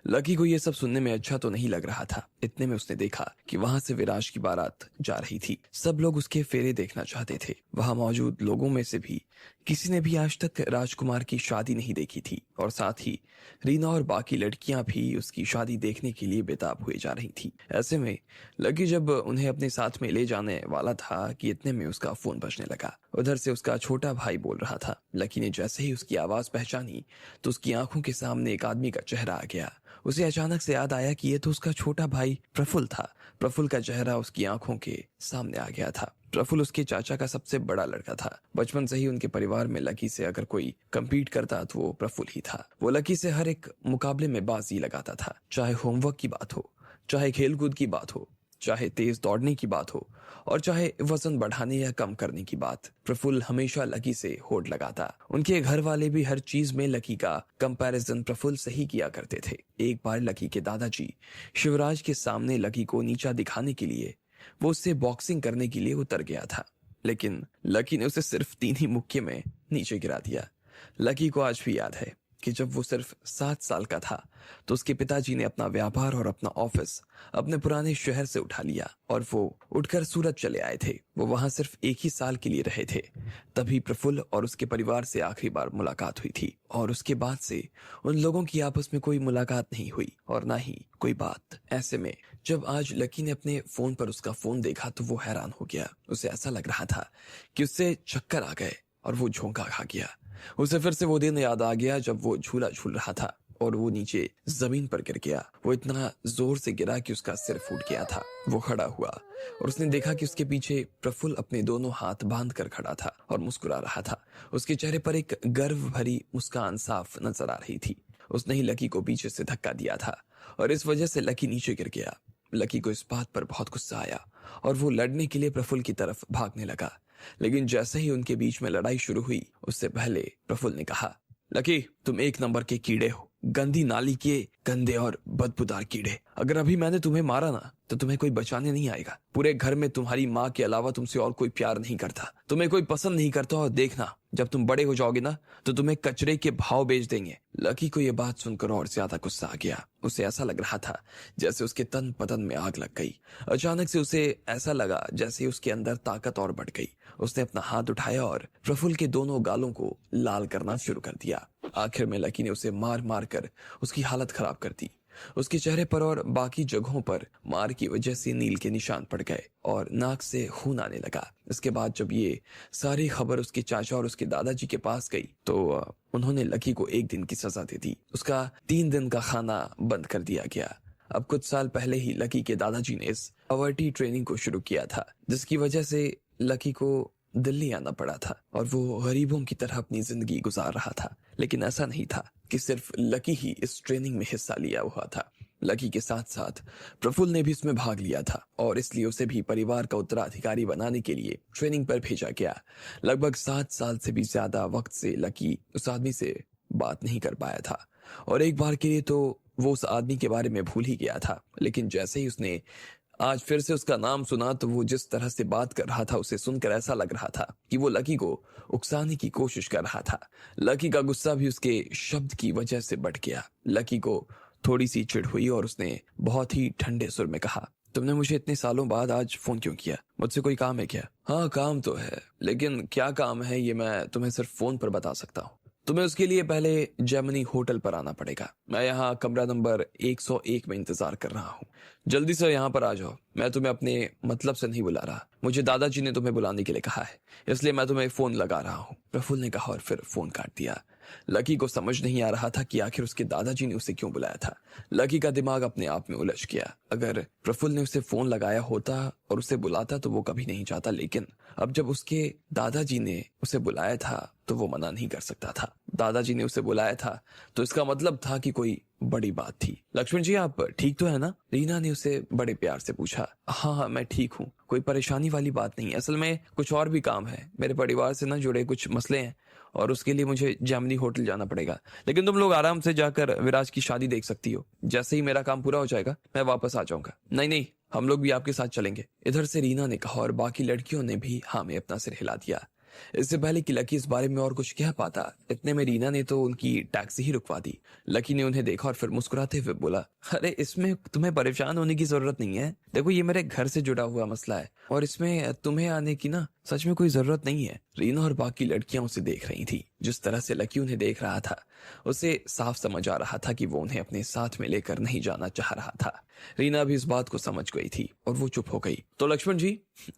लकी को ये सब सुनने में अच्छा तो नहीं लग रहा था। इतने में उसने देखा कि वहां से विराज की बारात जा रही थी। सब लोग उसके फेरे देखना चाहते थे। वहां मौजूद लोगों में से भी किसी ने भी आज तक राजकुमार की शादी नहीं देखी थी और साथ ही रीना और बाकी लड़कियां भी उसकी शादी देखने के लिए बेताब हुए जा रही थी। ऐसे में लकी जब उन्हें अपने साथ में ले जाने वाला था कि इतने में उसका फोन बजने लगा। उधर से उसका छोटा भाई बोल रहा था। लकी ने जैसे ही उसकी आवाज पहचानी तो उसकी आंखों के सामने एक आदमी का चेहरा आ गया। उसे अचानक से याद आया कि ये तो उसका छोटा भाई प्रफुल्ल था। प्रफुल्ल का चेहरा उसकी आंखों के सामने आ गया था। प्रफुल्ल उसके चाचा का सबसे बड़ा लड़का था। बचपन से ही उनके परिवार में लकी से अगर कोई कम्पीट करता तो वो प्रफुल्ल ही था। वो लकी से हर एक मुकाबले में बाजी लगाता था, चाहे होमवर्क की बात हो, चाहे खेलकूद की बात हो, चाहे तेज दौड़ने की बात हो और चाहे वजन बढ़ाने या कम करने की बात। प्रफुल्ल हमेशा लकी से होड़ लगाता। उनके घर वाले भी हर चीज में लकी का कंपैरिजन प्रफुल्ल से ही किया करते थे। एक बार लकी के दादाजी शिवराज के सामने लकी को नीचा दिखाने के लिए वो उससे बॉक्सिंग करने के लिए उतर गया था, लेकिन लकी ने उसे सिर्फ 3 ही मुक्के में नीचे गिरा दिया। लकी को आज भी याद है कि जब वो सिर्फ 7 साल का था तो उसके पिताजी ने अपना व्यापार और अपना ऑफिस अपने पुराने शहर से उठा लिया और वो उठकर सूरत चले आए थे। वो वहां सिर्फ 1 ही साल के लिए रहे थे। तभी प्रफुल्ल और उसके परिवार से आखिरी बार मुलाकात हुई थी और उसके बाद से उन लोगों की आपस में कोई मुलाकात नहीं हुई और ना ही कोई बात। ऐसे में जब आज लकी ने अपने फोन पर उसका फोन देखा तो वो हैरान हो गया। उसे ऐसा लग रहा था कि उससे चक्कर आ गए और वो झोंका खा गया। उसे फिर से वो दिन याद आ गया जब वो झूला झूल रहा था और वो नीचे जमीन पर गिर गया। वो इतना जोर से गिरा कि उसका सिर फूट गया था। वो खड़ा हुआ और उसने देखा कि उसके पीछे प्रफुल्ल अपने दोनों हाथ बांध कर खड़ा था और मुस्कुरा रहा था। उसके चेहरे पर एक गर्व भरी मुस्कान साफ नजर आ रही थी। उसने ही लकी को पीछे से धक्का दिया था और इस वजह से लकी नीचे गिर गया। लकी को इस बात पर बहुत गुस्सा आया और वो लड़ने के लिए प्रफुल्ल की तरफ भागने लगा। लेकिन जैसे ही उनके बीच में लड़ाई शुरू हुई उससे पहले प्रफुल्ल ने कहा, लकी तुम 1 नंबर के कीड़े हो, गंदी नाली के गंदे और बदबूदार कीड़े। अगर अभी मैंने तुम्हें मारा ना तो तुम्हें कोई बचाने नहीं आएगा। पूरे घर में तुम्हारी माँ के अलावा तुमसे और कोई प्यार नहीं करता, तुम्हें कोई पसंद नहीं करता और देखना जब तुम बड़े हो जाओगे ना तो तुम्हें कचरे के भाव बेच देंगे। लकी को यह बात सुनकर और ज्यादा गुस्सा आ गया। उसे ऐसा लग रहा था जैसे उसके तन बदन में आग लग गई। अचानक से उसे ऐसा लगा जैसे उसके अंदर ताकत और बढ़ गई। उसने अपना हाथ उठाया और प्रफुल्ल के दोनों गालों को लाल करना शुरू कर दिया। आखिर में लकी ने उसे मार मार कर उसकी हालत खराब कर दी। उसके चेहरे पर और बाकी जगहों पर मार की वजह से नील के निशान पड़ गए और नाक से खून आने लगा। इसके बाद जब ये सारी खबर उसके चाचा और उसके दादाजी के पास गई तो उन्होंने लकी को 1 दिन की सजा दे दी। उसका 3 दिन का खाना बंद कर दिया गया। अब कुछ साल पहले ही लकी के दादाजी ने इस अवर्टी ट्रेनिंग को शुरू किया था, जिसकी वजह से लकी को दिल्ली आना पड़ा था और वो गरीबों की तरह अपनी जिंदगी गुजार रहा था। लेकिन ऐसा नहीं था कि सिर्फ लकी ही इस ट्रेनिंग में हिस्सा लिया हुआ था। लकी के साथ साथ प्रफुल्ल ने भी इसमें भाग लिया था और इसलिए उसे भी परिवार का उत्तराधिकारी बनाने के लिए ट्रेनिंग पर भेजा गया। लगभग 7 साल से भी ज्यादा वक्त से लकी उस आदमी से बात नहीं कर पाया था और एक बार के लिए तो वो उस आदमी के बारे में भूल ही गया था। लेकिन जैसे ही उसने आज फिर से उसका नाम सुना तो वो जिस तरह से बात कर रहा था उसे सुनकर ऐसा लग रहा था कि वो लकी को उकसाने की कोशिश कर रहा था। लकी का गुस्सा भी उसके शब्द की वजह से बढ़ गया। लकी को थोड़ी सी चिढ़ हुई और उसने बहुत ही ठंडे सुर में कहा, तुमने मुझे इतने सालों बाद आज फोन क्यों किया? मुझसे कोई काम है क्या? हाँ काम तो है, लेकिन क्या काम है ये मैं तुम्हें सिर्फ फोन पर बता सकता हूँ। तुम्हें उसके लिए पहले जेमिनी होटल पर आना पड़ेगा। मैं यहाँ कमरा नंबर 101 में इंतजार कर रहा हूँ। जल्दी से यहाँ पर आ जाओ। मैं तुम्हें अपने मतलब से नहीं बुला रहा, मुझे दादाजी ने तुम्हें बुलाने के लिए कहा है, इसलिए मैं तुम्हें फोन लगा रहा हूँ, प्रफुल्ल ने कहा और फिर फोन काट दिया। लकी को समझ नहीं आ रहा था कि आखिर उसके दादाजी ने उसे क्यों बुलाया था। लकी का दिमाग अपने आप में उलझ गया। अगर प्रफुल्ल ने उसे फोन लगाया होता और उसे बुलाता तो वो कभी नहीं जाता, लेकिन अब जब उसके दादाजी ने उसे बुलाया था तो वो मना नहीं कर सकता था। दादाजी ने उसे बुलाया था तो इसका मतलब था कि कोई बड़ी बात थी। लक्ष्मण जी आप ठीक तो है ना? रीना ने उसे बड़े प्यार से पूछा। हाँ हाँ मैं ठीक हूँ, कोई परेशानी वाली बात नहीं है। असल में कुछ और भी काम है, मेरे परिवार से ना जुड़े कुछ मसले हैं और उसके लिए मुझे जेमिनी होटल जाना पड़ेगा। लेकिन तुम लोग आराम से जाकर विराज की शादी देख सकती हो। जैसे ही मेरा काम पूरा हो जाएगा मैं वापस आ जाऊंगा। नहीं नहीं, हम लोग भी आपके साथ चलेंगे, इधर से रीना ने कहा और बाकी लड़कियों ने भी हाँ में अपना सिर हिला दिया। इससे पहले कि लकी इस बारे में और कुछ कह पाता, इतने में रीना ने तो उनकी टैक्सी ही रुकवा दी। लकी ने उन्हें देखा और फिर मुस्कुराते हुए बोला, अरे इसमें तुम्हें परेशान होने की जरूरत नहीं है। देखो ये मेरे घर से जुड़ा हुआ मसला है और इसमें तुम्हें आने की ना सच में कोई जरूरत नहीं है। रीना और बाकी लड़कियां उसे देख रही थी। जिस तरह से लकी उन्हें देख रहा था उसे साफ समझ आ रहा था कि वो उन्हें अपने साथ में लेकर नहीं जाना चाह रहा था। रीना भी इस बात को समझ गई थी और वो चुप हो गई। तो लक्ष्मण जी,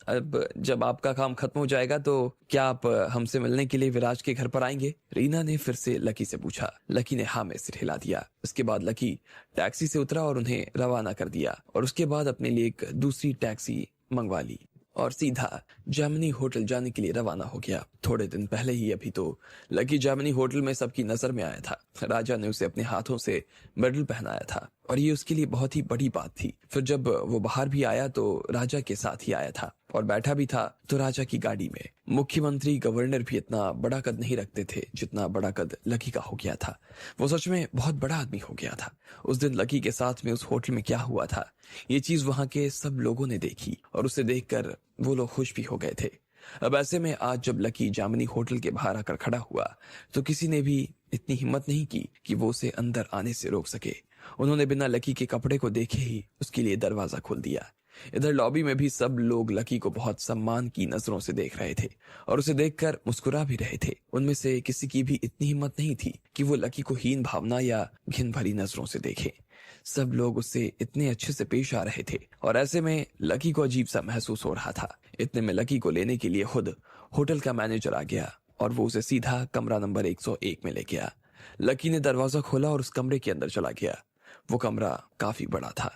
अब जब आपका काम खत्म हो जाएगा तो क्या आप हमसे मिलने के लिए विराज के घर पर आएंगे? रीना ने फिर से लकी से पूछा। लकी ने हाँ में सिर हिला दिया। उसके बाद लकी टैक्सी से उतरा और उन्हें रवाना कर दिया और उसके बाद अपने लिए एक दूसरी टैक्सी मंगवा ली और सीधा जेमिनी होटल जाने के लिए रवाना हो गया। थोड़े दिन पहले ही अभी तो लकी जेमिनी होटल में सबकी नजर में आया था। राजा ने उसे अपने हाथों से मेडल पहनाया था और ये उसके लिए बहुत ही बड़ी बात थी। फिर जब वो बाहर भी आया तो राजा के साथ ही आया था और बैठा भी था तो राजा की गाड़ी में। मुख्यमंत्री गवर्नर भी इतना बड़ा कद नहीं रखते थे जितना बड़ा कद लकी का हो गया था। वो सच में बहुत बड़ा आदमी हो गया था। उस दिन लकी के साथ में उस होटल में क्या हुआ था ये चीज वहां के सब लोगों ने देखी और उसे देखकर वो लोग खुश भी हो गए थे। अब ऐसे में आज जब लकी जेमिनी होटल के बाहर आकर खड़ा हुआ तो किसी ने भी इतनी हिम्मत नहीं की कि वो उसे अंदर आने से रोक सके। उन्होंने बिना लकी के कपड़े को देखे ही उसके लिए दरवाजा खोल दिया। इधर लॉबी में भी सब लोग लकी को बहुत सम्मान की नजरों से देख रहे थे और उसे देखकर मुस्कुरा भी रहे थे। उनमें से किसी की भी इतनी हिम्मत नहीं थी कि वो लकी को हीन भावना या घिन भरी नजरों से देखे। सब लोग उससे इतने अच्छे से पेश आ रहे थे और ऐसे में लकी को अजीब सा महसूस हो रहा था। इतने में लकी को लेने के लिए खुद होटल का मैनेजर आ गया और वो उसे सीधा कमरा नंबर 101 में ले गया। लकी ने दरवाजा खोला और उस कमरे के अंदर चला गया। वो कमरा काफी बड़ा था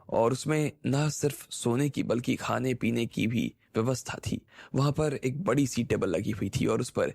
और उसमें न सिर्फ सोने की बल्कि खाने पीने की भी व्यवस्था थी। वहां पर एक बड़ी सी टेबल लगी हुई थी और उस पर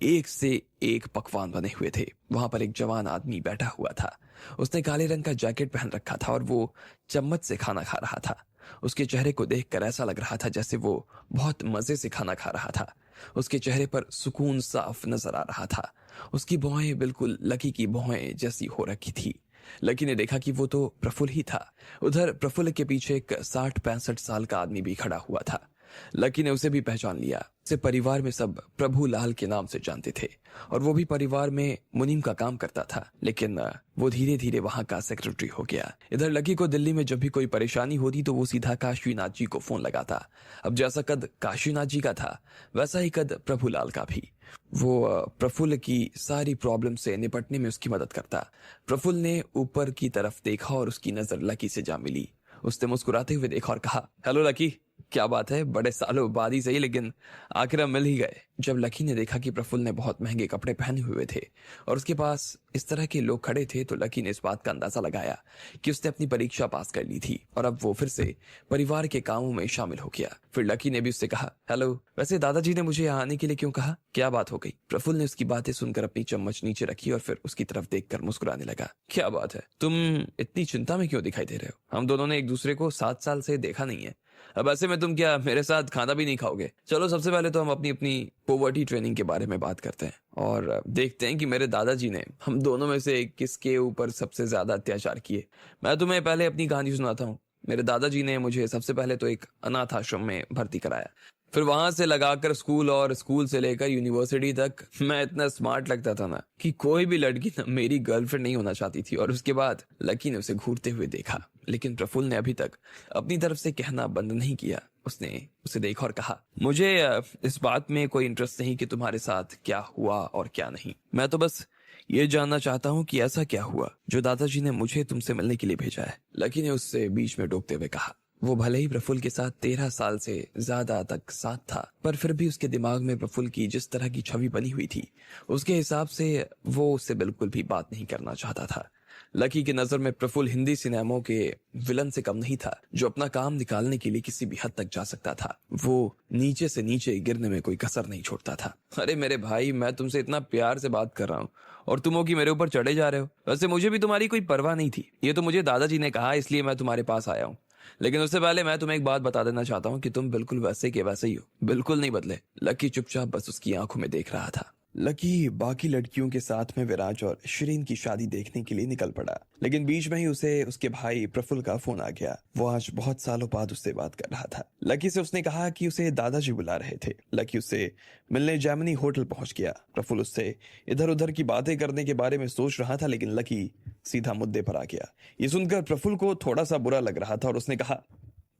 एक से एक पकवान बने हुए थे। वहां पर एक जवान आदमी बैठा हुआ था। उसने काले रंग का जैकेट पहन रखा था और वो चम्मच से खाना खा रहा था। उसके चेहरे को देखकर ऐसा लग रहा था जैसे वो बहुत मजे से खाना खा रहा था। उसके चेहरे पर सुकून साफ नजर आ रहा था। उसकी भौहें बिल्कुल लकी की भौहें जैसी हो रखी थी। लकी ने देखा कि वो तो प्रफुल्ल ही था। उधर प्रफुल्ल के पीछे एक 60-65 साल का आदमी भी खड़ा हुआ था। लकी ने उसे भी पहचान लिया। उसे परिवार में सब प्रभु लाल के नाम से जानते थे और वो भी परिवार में मुनीम का काम करता था, लेकिन वो धीरे धीरे वहां का सेक्रेटरी हो गया। इधर लकी को दिल्ली में जब भी कोई परेशानी होती तो वो सीधा काशीनाथ जी को फोन लगाता। अब जैसा कद काशीनाथ जी का था वैसा ही कद प्रभुलाल का भी। वो प्रफुल्ल की सारी प्रॉब्लम से निपटने में उसकी मदद करता। प्रफुल्ल ने ऊपर की तरफ देखा और उसकी नजर लकी से जा मिली। उसने मुस्कुराते हुए देखा और कहा, हेलो लकी, क्या बात है, बड़े सालों बाद ही सही लेकिन आखिर हम मिल ही गए। जब लकी ने देखा कि प्रफुल्ल ने बहुत महंगे कपड़े पहने हुए थे और उसके पास इस तरह के लोग खड़े थे तो लकी ने इस बात का अंदाजा लगाया कि उसने अपनी परीक्षा पास कर ली थी और अब वो फिर से परिवार के कामों में शामिल हो गया। फिर लकी ने भी उससे कहा, हेलो, वैसे दादाजी ने मुझे यहाँ आने के लिए क्यों कहा, क्या बात हो गई? प्रफुल्ल ने उसकी बातें सुनकर अपनी चम्मच नीचे रखी और फिर उसकी तरफ देखकर मुस्कुराने लगा। क्या बात है, तुम इतनी चिंता में क्यों दिखाई दे रहे हो? हम दोनों ने एक दूसरे को 7 साल से देखा नहीं है। अब ऐसे में तुम क्या मेरे साथ खाना भी नहीं खाओगे? चलो सबसे पहले तो हम अपनी अपनी पोवर्टी ट्रेनिंग के बारे में बात करते हैं और देखते हैं कि मेरे दादाजी ने हम दोनों में से किसके ऊपर सबसे ज्यादा अत्याचार किए। मैं तुम्हें पहले अपनी कहानी सुनाता हूँ। मेरे दादाजी ने मुझे सबसे पहले तो एक अनाथ आश्रम में भर्ती कराया, फिर वहां से लगाकर स्कूल और स्कूल से लेकर यूनिवर्सिटी तक मैं इतना स्मार्ट लगता था ना कि कोई भी लड़की ना मेरी गर्लफ्रेंड नहीं होना चाहती थी। और उसके बाद लकी ने उसे घूरते हुए देखा, लेकिन प्रफुल्ल ने अभी तक अपनी तरफ से कहना बंद नहीं किया। उसने उसे देखा और कहा, मुझे इस बात में कोई इंटरेस्ट नहीं कि तुम्हारे साथ क्या हुआ और क्या नहीं। मैं तो बस ये जानना चाहता हूँ कि ऐसा क्या हुआ जो दादाजी ने मुझे तुमसे मिलने के लिए भेजा है। लकी ने उससे बीच में टोकते हुए कहा। वो भले ही प्रफुल्ल के साथ 13 साल से ज्यादा तक साथ था, पर फिर भी उसके दिमाग में प्रफुल्ल की जिस तरह की छवि बनी हुई थी, उसके हिसाब से वो उससे बिल्कुल भी बात नहीं करना चाहता था। लकी की नजर में प्रफुल्ल हिंदी सिनेमाओं के विलन से कम नहीं था, जो अपना काम निकालने के लिए किसी भी हद तक जा सकता था। वो नीचे से नीचे गिरने में कोई कसर नहीं छोड़ता था। अरे मेरे भाई, मैं तुमसे इतना प्यार से बात कर रहा हूँ और तुम हो कि मेरे ऊपर चढ़े जा रहे हो। वैसे मुझे भी तुम्हारी कोई परवाह नहीं थी, ये तो मुझे दादाजी ने कहा, इसलिए मैं तुम्हारे पास आया हूँ। लेकिन उससे पहले मैं तुम्हें एक बात बता देना चाहता हूँ कि तुम बिल्कुल वैसे के वैसे ही हो, बिल्कुल नहीं बदले। लकी चुपचाप बस उसकी आंखों में देख रहा था। लकी बाकी लड़कियों के साथ में विराज और शिरीन की शादी देखने के लिए निकल पड़ा, लेकिन बीच में ही उसे उसके भाई प्रफुल्ल का फोन आ गया। वो आज बहुत सालों बाद उससे बात कर रहा था। लकी से उसने कहा कि उसे दादाजी बुला रहे थे। लकी उससे मिलने जैमिनी होटल पहुंच गया। प्रफुल्ल उससे इधर उधर की बातें करने के बारे में सोच रहा था, लेकिन लकी सीधा मुद्दे पर आ गया। ये सुनकर प्रफुल्ल को थोड़ा सा बुरा लग रहा था और उसने कहा,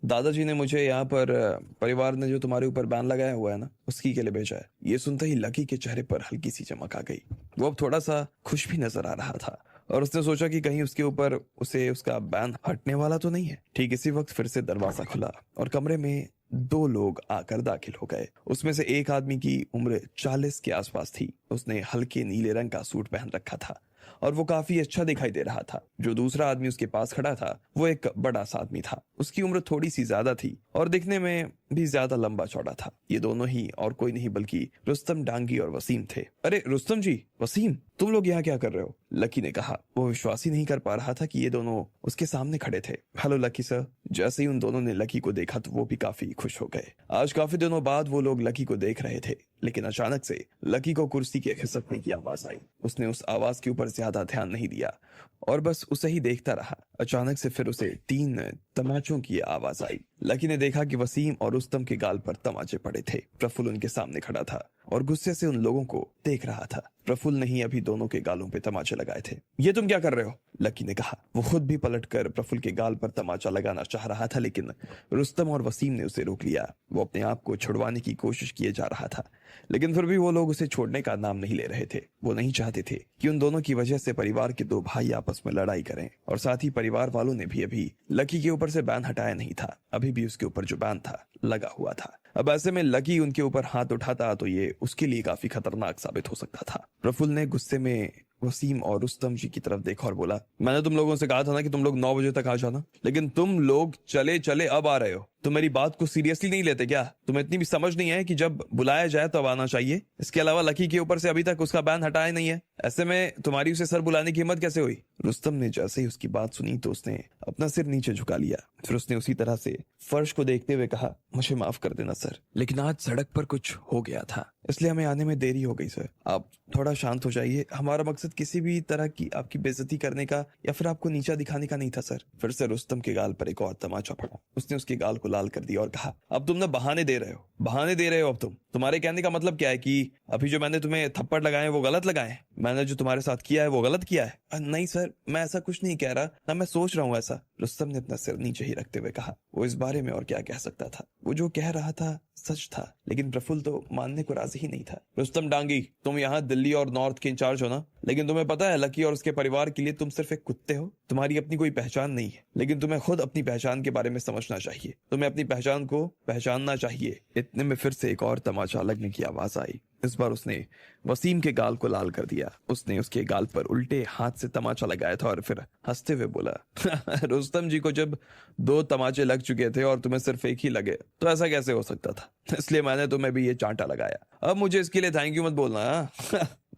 दादाजी ने मुझे यहाँ पर परिवार ने जो तुम्हारे ऊपर बैन लगाया हुआ है ना, उसकी के लिए भेजा है। ये सुनते ही लकी के चेहरे पर हल्की सी चमक आ गई। वो अब थोड़ा सा खुश भी नजर आ रहा था और उसने सोचा कि कहीं उसके ऊपर उसे उसका बैन हटने वाला तो नहीं है। ठीक इसी वक्त फिर से दरवाजा खुला और कमरे में 2 लोग आकर दाखिल हो गए। उसमें से एक आदमी की उम्र 40 के आसपास थी। उसने हल्के नीले रंग का सूट पहन रखा था और वो काफी अच्छा दिखाई दे रहा था। जो दूसरा आदमी उसके पास खड़ा था, वो एक बड़ा सा आदमी था। उसकी उम्र थोड़ी सी ज्यादा थी और दिखने में भी ज्यादा लंबा चौड़ा था। ये दोनों ही और कोई नहीं बल्कि रुस्तम डांगी और वसीम थे। अरे रुस्तम जी, वसीम, तुम लोग यहाँ क्या कर रहे हो? लकी ने कहा। वो विश्वास ही नहीं कर पा रहा था कि ये दोनों उसके सामने खड़े थे। Hello lucky sir. जैसे ही उन दोनों ने लकी को देखा तो वो भी काफी खुश हो गए। आज काफी दिनों बाद वो लोग लकी को देख रहे थे, लेकिन अचानक से लकी को कुर्सी के खिसकने की आवाज आई। उसने उस आवाज के ऊपर ज्यादा ध्यान नहीं दिया और बस उसे ही देखता रहा। अचानक से फिर उसे 3 तमाचों की आवाज आई। लकी ने देखा कि वसीम और रुस्तम के गाल पर तमाचे पड़े थे। प्रफुल्ल उनके सामने खड़ा था और गुस्से से उन लोगों को देख रहा था। प्रफुल्ल ने ही अभी दोनों के गालों पे तमाचे लगाए थे। ये तुम क्या कर रहे हो? लकी ने कहा। वो खुद भी पलटकर प्रफुल्ल के गाल पर तमाचा लगाना चाह रहा था, लेकिन रुस्तम और वसीम ने उसे रोक लिया। वो अपने आप को छुड़वाने की कोशिश किए जा रहा था, लेकिन फिर भी वो लोग उसे छोड़ने का नाम नहीं ले रहे थे। वो नहीं चाहते थे कि उन दोनों की वजह से परिवार के 2 भाई आपस में लड़ाई करें। और साथ ही परिवार वालों ने भी अभी लकी के ऊपर से बैन हटाया नहीं था। अभी भी उसके ऊपर जो बैन था लगा हुआ था। अब ऐसे में लकी उनके ऊपर हाथ उठाता तो ये उसके लिए काफी खतरनाक साबित हो सकता था। प्रफुल्ल ने गुस्से में वसीम और रुस्तम जी की तरफ देखा और बोला, मैंने तुम लोगों से कहा था ना कि तुम लोग 9 बजे तक आ जाना, लेकिन तुम लोग चले चले अब आ रहे हो। तुम मेरी बात को सीरियसली नहीं लेते क्या? तुम्हें इतनी भी समझ नहीं है कि जब बुलाया जाए तब आना चाहिए? इसके अलावा लकी के ऊपर से अभी तक उसका बैन हटाया नहीं है। ऐसे में तुम्हारी उसे सर बुलाने की हिम्मत कैसे हुई? रुस्तम ने जैसे ही उसकी बात सुनी तो उसने अपना सिर नीचे झुका लिया। फिर उसने उसी तरह से फर्श को देखते हुए कहा, मुझे माफ कर देना सर, लेकिन आज सड़क पर कुछ हो गया था, इसलिए हमें आने में देरी हो गई सर। आप थोड़ा शांत हो जाइए। हमारा मकसद किसी भी तरह की आपकी बेइज्जती करने का या फिर आपको नीचा दिखाने का नहीं था सर। फिर से रुस्तम के गाल पर एक और तमाचा पड़ा। उसने उसके गाल को लाल कर दिया और कहा, अब तुम ना बहाने दे रहे हो, बहाने दे रहे हो। अब तुम्हारे कहने का मतलब क्या है कि अभी जो मैंने तुम्हें थप्पड़ लगाए वो गलत लगाए? मैंने जो तुम्हारे साथ किया है वो गलत किया है? नहीं सर, मैं ऐसा कुछ नहीं कह रहा, ना मैं सोच रहा हूँ ऐसा। रुस्तम ने अपना सिर नीचे ही रखते हुए कहा। वो इस बारे में और क्या कह सकता था? वो जो कह रहा था सच था, लेकिन प्रफुल्ल तो मानने को राजी ही नहीं था। रुस्तम डांगी, तुम यहाँ दिल्ली और नॉर्थ के इंचार्ज हो ना, लेकिन तुम्हें पता है लकी और उसके परिवार के लिए तुम सिर्फ एक कुत्ते हो। तुम्हारी अपनी कोई पहचान नहीं है, लेकिन तुम्हें खुद अपनी पहचान के बारे में समझना चाहिए। तुम्हें अपनी पहचान को पहचानना चाहिए। इतने में फिर से एक और तमाचा लगने की आवाज आई। इस बार उसने वसीम के गाल को लाल कर दिया। उसने उसके गाल पर उल्टे हाथ से तमाचा लगाया था और फिर हंसते हुए बोला, रुस्तम जी को जब 2 तमाचे लग चुके थे और तुम्हें सिर्फ एक ही लगे तो ऐसा कैसे हो सकता था? इसलिए मैंने तुम्हें भी ये चांटा लगाया। अब मुझे इसके लिए थैंक यू मत बोलना।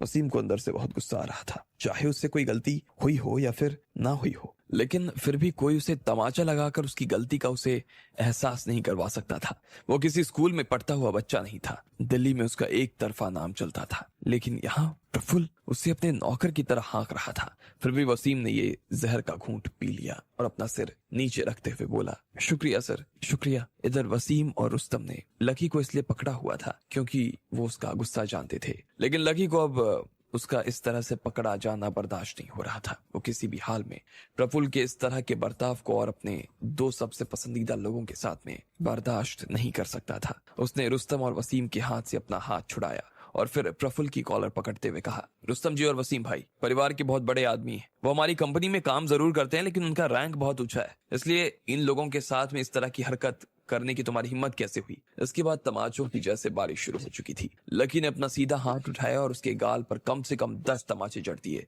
वसीम को अंदर से बहुत गुस्सा आ रहा था, चाहे उससे कोई गलती हुई हो या फिर ना हुई हो, लेकिन फिर भी कोई उसे तमाचा लगाकर उसकी गलती का उसे एहसास नहीं करवा सकता था। वो किसी स्कूल में पढ़ता हुआ बच्चा नहीं था, दिल्ली में उसका एक तरफा नाम चलता था, लेकिन यहाँ प्रफुल्ल उसे अपने नौकर की तरह हाँक रहा था। फिर भी वसीम ने ये जहर का घूंट पी लिया और अपना सिर नीचे रखते हुए बोला, शुक्रिया सर, शुक्रिया। इधर वसीम और रुस्तम ने लकी को इसलिए पकड़ा हुआ था क्योंकि वो उसका गुस्सा जानते थे, लेकिन लकी को अब उसका इस तरह से पकड़ा जाना बर्दाश्त नहीं हो रहा था। वो किसी भी हाल में प्रफुल्ल के इस तरह के बर्ताव को और अपने दो सबसे पसंदीदा लोगों के साथ में बर्दाश्त नहीं कर सकता था। उसने रुस्तम और वसीम के हाथ से अपना हाथ छुड़ाया और फिर प्रफुल्ल की कॉलर पकड़ते हुए कहा, रुस्तम जी और वसीम भाई परिवार के बहुत बड़े आदमी हैं। वो हमारी कंपनी में काम जरूर करते हैं, लेकिन उनका रैंक बहुत ऊंचा है, इसलिए इन लोगों के साथ में इस तरह की हरकत करने की तुम्हारी हिम्मत कैसे हुई। इसके बाद तमाचों की जैसे बारिश शुरू हो चुकी थी। लकी ने अपना सीधा हाथ उठाया और उसके गाल पर कम से कम 10 तमाचे जड़ दिए।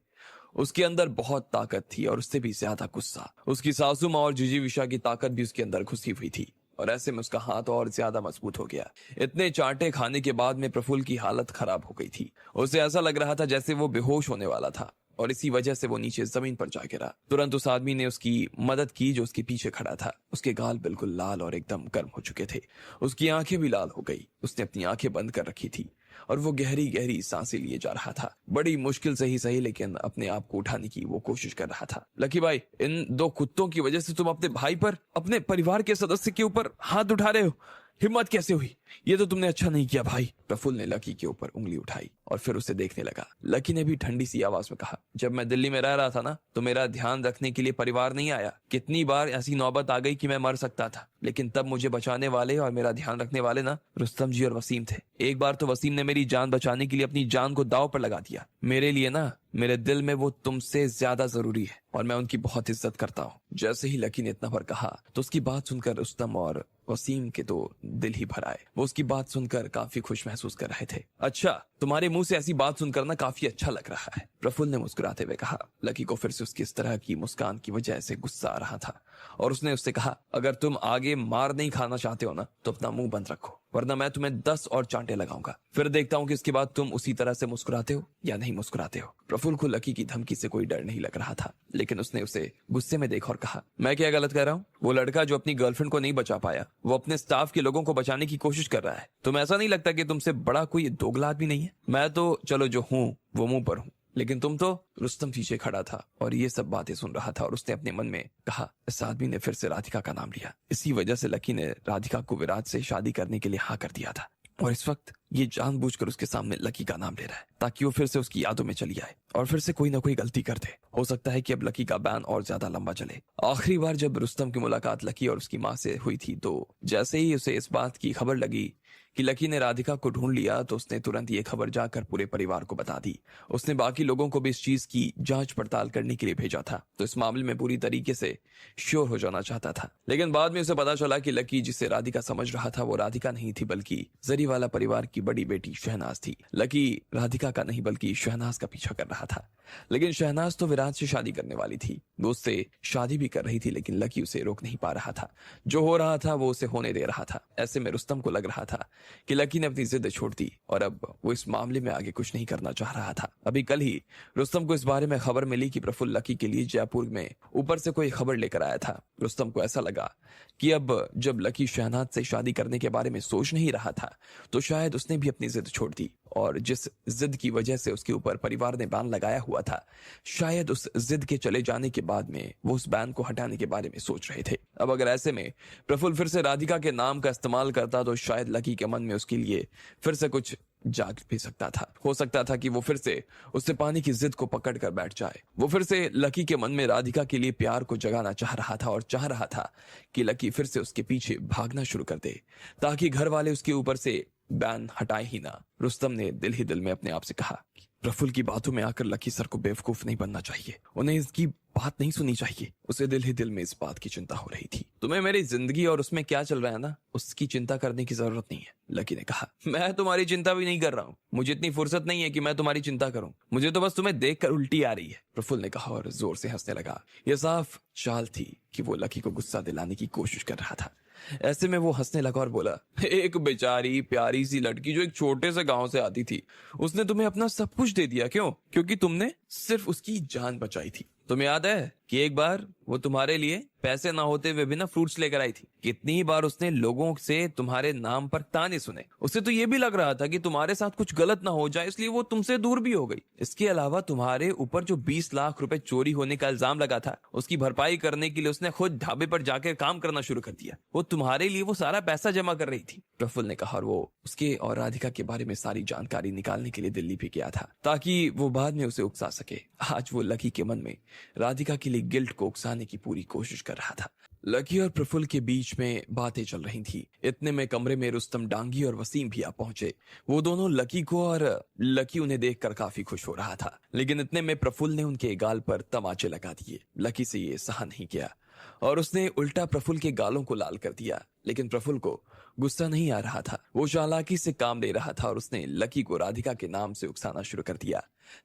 उसके अंदर बहुत ताकत थी और उससे भी ज्यादा गुस्सा। उसकी सासू माँ और जीजी विशा की ताकत भी उसके अंदर घुसी हुई थी और ऐसे में उसका हाथ और ज्यादा मजबूत हो गया। इतने चांटे खाने के बाद में प्रफुल्ल की हालत खराब हो गई थी। उसे ऐसा लग रहा था जैसे वो बेहोश होने वाला था और इसी वजह से वो नीचे जमीन पर जा गिरा। तुरंत उस आदमी ने उसकी मदद की जो उसके पीछे खड़ा था। उसके गाल बिल्कुल लाल और एकदम गर्म हो चुके थे। उसकी आंखें भी लाल हो गई। उसने अपनी आंखें बंद कर रखी थी और वो गहरी गहरी सांसें लिए जा रहा था। बड़ी मुश्किल से ही सही, लेकिन अपने आप को उठाने की वो कोशिश कर रहा था। लकी भाई, इन दो कुत्तों की वजह से तुम अपने भाई पर, अपने परिवार के सदस्य के ऊपर हाथ उठा रहे हो। हिम्मत कैसे हुई? ये तो तुमने अच्छा नहीं किया भाई। प्रफुल्ल ने लकी के ऊपर उंगली उठाई और फिर उसे देखने लगा। लकी ने भी ठंडी सी आवाज में कहा, जब मैं दिल्ली में रह रहा था ना, तो मेरा ध्यान रखने के लिए परिवार नहीं आया। कितनी बार ऐसी नौबत आ गई कि मैं मर सकता था, लेकिन तब मुझे बचाने वाले और मेरा ध्यान रखने वाले ना रुस्तम जी और वसीम थे। एक बार तो वसीम ने मेरी जान बचाने के लिए अपनी जान को दांव पर लगा दिया। मेरे लिए ना, मेरे दिल में वो तुमसे ज्यादा जरूरी है और मैं उनकी बहुत इज्जत करता हूँ। जैसे ही लकी ने इतना पर कहा तो उसकी बात सुनकर रुस्तम और वसीम के तो दिल ही भर आए। वो उसकी बात सुनकर काफी खुश महसूस कर रहे थे। अच्छा, तुम्हारे मुंह से ऐसी बात सुनकर ना काफी अच्छा लग रहा है, प्रफुल्ल ने मुस्कुराते हुए कहा। लकी को फिर से उसकी इस तरह की मुस्कान की वजह से गुस्सा आ रहा था और उसने उससे कहा, अगर तुम आगे मार नहीं खाना चाहते हो ना, तो अपना मुंह बंद रखो, वरना मैं तुम्हें 10 और चांटे लगाऊंगा। फिर देखता हूं कि इसके बाद तुम उसी तरह से मुस्कुराते हो या नहीं मुस्कुराते हो। प्रफुल्ल को लकी की धमकी से कोई डर नहीं लग रहा था, लेकिन उसने उसे गुस्से में देखा और कहा, मैं क्या गलत कह रहा हूँ? वो लड़का जो अपनी गर्लफ्रेंड को नहीं बचा पाया, वो अपने स्टाफ के लोगों को बचाने की कोशिश कर रहा है। तुम्हें ऐसा नहीं लगता कि तुमसे बड़ा कोई दोगला आदमी नहीं है? मैं तो चलो जो हूँ वो मुंह पर हूँ, लेकिन तुम तो। रुस्तम पीछे खड़ा था और ये सब बातें सुन रहा था और उसने अपने मन में कहा, इस आदमी ने फिर से राधिका का नाम लिया। इसी वजह से लकी ने राधिका को विराज से शादी करने के लिए हाँ कर दिया था और इस वक्त ये जानबूझकर उसके सामने लकी का नाम ले रहा है ताकि वो फिर से उसकी यादों में चली आए और फिर से कोई ना कोई गलती कर दे। हो सकता है कि अब लकी का बैन और ज्यादा लंबा चले। आखिरी बार जब रुस्तम की मुलाकात लकी और उसकी माँ से हुई थी, तो जैसे ही उसे इस बात की खबर लगी कि लकी ने राधिका को ढूंढ लिया, तो उसने तुरंत ये खबर जाकर पूरे परिवार को बता दी। उसने बाकी लोगों को भी इस चीज की जांच पड़ताल करने के लिए भेजा था, तो इस मामले में पूरी तरीके से श्योर हो जाना चाहता था। लेकिन बाद में उसे पता चला कि लकी जिसे राधिका समझ रहा था वो राधिका नहीं थी, बल्कि जरीवाला परिवार की बड़ी बेटी शहनाज थी। लकी राधिका का नहीं बल्कि शहनाज का पीछा कर रहा था, लेकिन शहनाज तो विराज से शादी करने वाली थी। वो उससे शादी भी कर रही थी, लेकिन लकी उसे रोक नहीं पा रहा था। जो हो रहा था वो उसे होने दे रहा था। ऐसे में रुस्तम को लग रहा था कि लकी ने अपनी जिद छोड़ दी और अब वो इस मामले में आगे कुछ नहीं करना चाह रहा था। अभी कल ही रुस्तम को इस बारे में खबर मिली कि प्रफुल्ल लकी के लिए जयपुर में ऊपर से कोई खबर लेकर आया था। रुस्तम को ऐसा लगा कि अब जब लकी शहनाज से शादी करने के बारे में सोच नहीं रहा था, तो शायद उसने भी अपनी जिद छोड़ दी और जिस जिद की वजह से उसके ऊपर परिवार ने बैन लगाया हुआ था, शायद उस जिद के चले जाने के बाद में वो उस बैन को हटाने के बारे में सोच रहे थे। अब अगर ऐसे में प्रफुल्ल फिर से राधिका के नाम का इस्तेमाल करता, तो शायद लकी के मन में उसके लिए फिर से कुछ जाग भी सकता था। हो सकता था कि वो फिर से उससे पाने की जिद को पकड़ कर बैठ जाए। वो फिर से लकी के मन में राधिका के लिए प्यार को जगाना चाह रहा था और चाह रहा था कि लकी फिर से उसके पीछे भागना शुरू कर दे, ताकि घर वाले उसके ऊपर से बैन हटाए ही ना। रुस्तम ने दिल ही दिल में अपने आप से कहा, प्रफुल्ल की बातों में आकर लकी सर को बेवकूफ नहीं बनना चाहिए, उन्हें इसकी बात नहीं सुननी चाहिए। उसे दिल ही दिल में इस बात की चिंता हो रही थी। तुम्हें मेरी जिंदगी और उसमें क्या चल रहा है ना, उसकी चिंता करने की जरूरत नहीं है, लकी ने कहा। मैं तुम्हारी चिंता भी नहीं कर रहा हूँ, मुझे इतनी फुर्सत नहीं है कि मैं तुम्हारी चिंता करूं, मुझे तो बस तुम्हें देखकर उल्टी आ रही है, प्रफुल्ल ने कहा और जोर से हंसने लगा। यह साफ चाल थी कि वो लकी को गुस्सा दिलाने की कोशिश कर रहा था। ऐसे में वो हंसने लगा और बोला, एक बेचारी प्यारी सी लड़की जो एक छोटे से गांव से आती थी, उसने तुम्हें अपना सब कुछ दे दिया। क्यों? क्योंकि तुमने सिर्फ उसकी जान बचाई थी। तुम्हें याद है कि एक बार वो तुम्हारे लिए पैसे ना होते हुए भी ना फ्रूट्स लेकर आई थी। कितनी ही बार उसने लोगों से तुम्हारे नाम पर ताने सुने। उसे तो ये भी लग रहा था कि तुम्हारे साथ कुछ गलत ना हो जाए, इसलिए वो तुमसे दूर भी हो गई। इसके अलावा तुम्हारे ऊपर जो 20 लाख रुपए चोरी होने का इल्जाम लगा था, उसकी भरपाई करने के लिए उसने खुद ढाबे पर जाकर काम करना शुरू कर दिया। वो तुम्हारे लिए वो सारा पैसा जमा कर रही थी, प्रफुल्ल ने कहा। और वो उसके और राधिका के बारे में सारी जानकारी निकालने के लिए दिल्ली भी गया था, ताकि वो बाद में उसे उकसा सके। आज वो लकी के मन में राधिका के लिए गिल्ट को उकसाने की पूरी कोशिश कर रहा था। लकी और प्रफुल्ल के बीच में बातें चल रही थी। इतने में कमरे में रुस्तम डांगी और वसीम भी आ पहुंचे। वो दोनों लकी को, और लकी उन्हें देखकर काफी खुश हो रहा था, लेकिन इतने में प्रफुल्ल ने उनके गाल पर तमाचे लगा दिए। लकी से ये सहा नहीं किया और उसने उल्टा प्रफुल्ल के गालों को लाल कर दिया। लेकिन प्रफुल्ल को गुस्सा नहीं आ रहा था, वो चालाकी से काम ले रहा था और उसने लकी को राधिका के नाम से उकसाना शुरू कर दिया,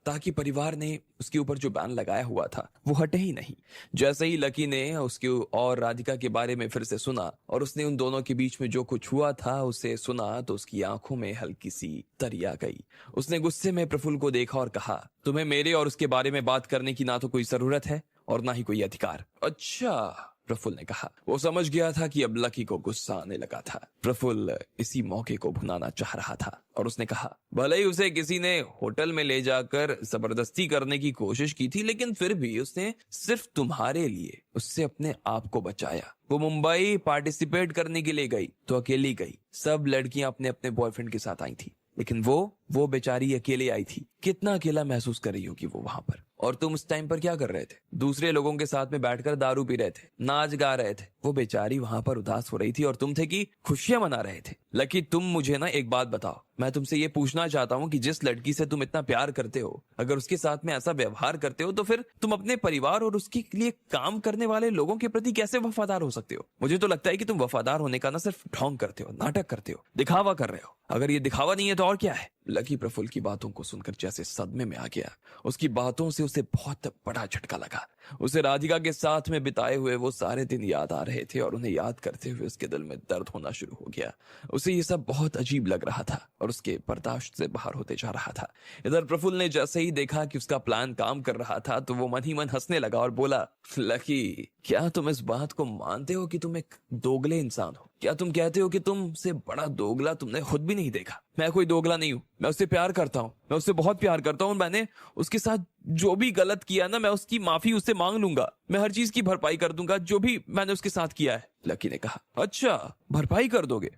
ताकि परिवार ने उसके ऊपर जो बैन लगाया हुआ था वो हटे ही नहीं। जैसे ही लकी ने उसके और राधिका के बारे में फिर से सुना और उसने उन दोनों के बीच में जो कुछ हुआ था उसे सुना, तो उसकी आंखों में हल्की सी तरी आ गई। उसने गुस्से में प्रफुल्ल को देखा और कहा, तुम्हें मेरे और उसके बारे में बात करने की ना तो कोई जरूरत है और ना ही कोई अधिकार। अच्छा, प्रफुल्ल ने कहा। वो समझ गया था कि अब लकी को गुस्सा आने लगा था। प्रफुल्ल इसी मौके को भुनाना चाह रहा था और उसने कहा, भले ही उसे किसी ने होटल में ले जाकर जबरदस्ती करने की कोशिश की थी, लेकिन फिर भी उसने सिर्फ तुम्हारे लिए उससे अपने आप को बचाया। वो मुंबई पार्टिसिपेट करने के लिए गई तो अकेली गई। सब लड़कियां अपने अपने बॉयफ्रेंड के साथ आई थी, लेकिन वो बेचारी अकेले आई थी। कितना अकेला महसूस कर रही होगी वो वहां पर। और तुम उस टाइम पर क्या कर रहे थे? दूसरे लोगों के साथ में बैठकर दारू पी रहे थे, नाच गा रहे थे। वो बेचारी वहां पर उदास हो रही थी और तुम थे कि खुशियां मना रहे थे। लकी, तुम मुझे ना एक बात बताओ। मैं तुमसे ये पूछना चाहता हूँ कि जिस लड़की से तुम इतना प्यार करते हो, अगर उसके साथ में ऐसा व्यवहार करते हो, तो फिर तुम अपने परिवार और उसके लिए काम करने वाले लोगों के प्रति कैसे वफादार हो सकते हो? मुझे तो लगता है कि तुम वफादार होने का ना सिर्फ ढोंग करते हो, नाटक करते हो, दिखावा कर रहे हो। अगर ये दिखावा नहीं है तो और क्या है? लकी प्रफुल्ल की बातों को सुनकर जैसे सदमे में आ गया। उसकी बातों से उसे बहुत बड़ा झटका लगा। उसे राधिका के साथ में बिताए हुए वो सारे दिन याद आ रहे थे और उन्हें याद करते हुए उसके दिल में दर्द होना शुरू हो गया। उसे ये सब बहुत अजीब लग रहा था और उसके बर्दाश्त से बाहर होते जा रहा था। इधर प्रफुल्ल ने जैसे ही देखा कि उसका प्लान काम कर रहा था, तो वो मन ही मन हंसने लगा और बोला, लकी, क्या तुम इस बात को मानते हो कि तुम एक दोगले इंसान हो? क्या तुम कहते हो कि तुमसे बड़ा दोगला तुमने खुद भी नहीं देखा? मैं कोई दोगला नहीं हूं, मैं उससे प्यार करता हूं, मैं उससे बहुत प्यार करता हूं। मैंने उसके साथ जो भी गलत किया ना, मैं उसकी माफी उससे मांग लूंगा। मैं हर चीज की भरपाई कर दूंगा जो भी मैंने उसके साथ किया है। लकी ने कहा, अच्छा, भरपाई कर दोगे?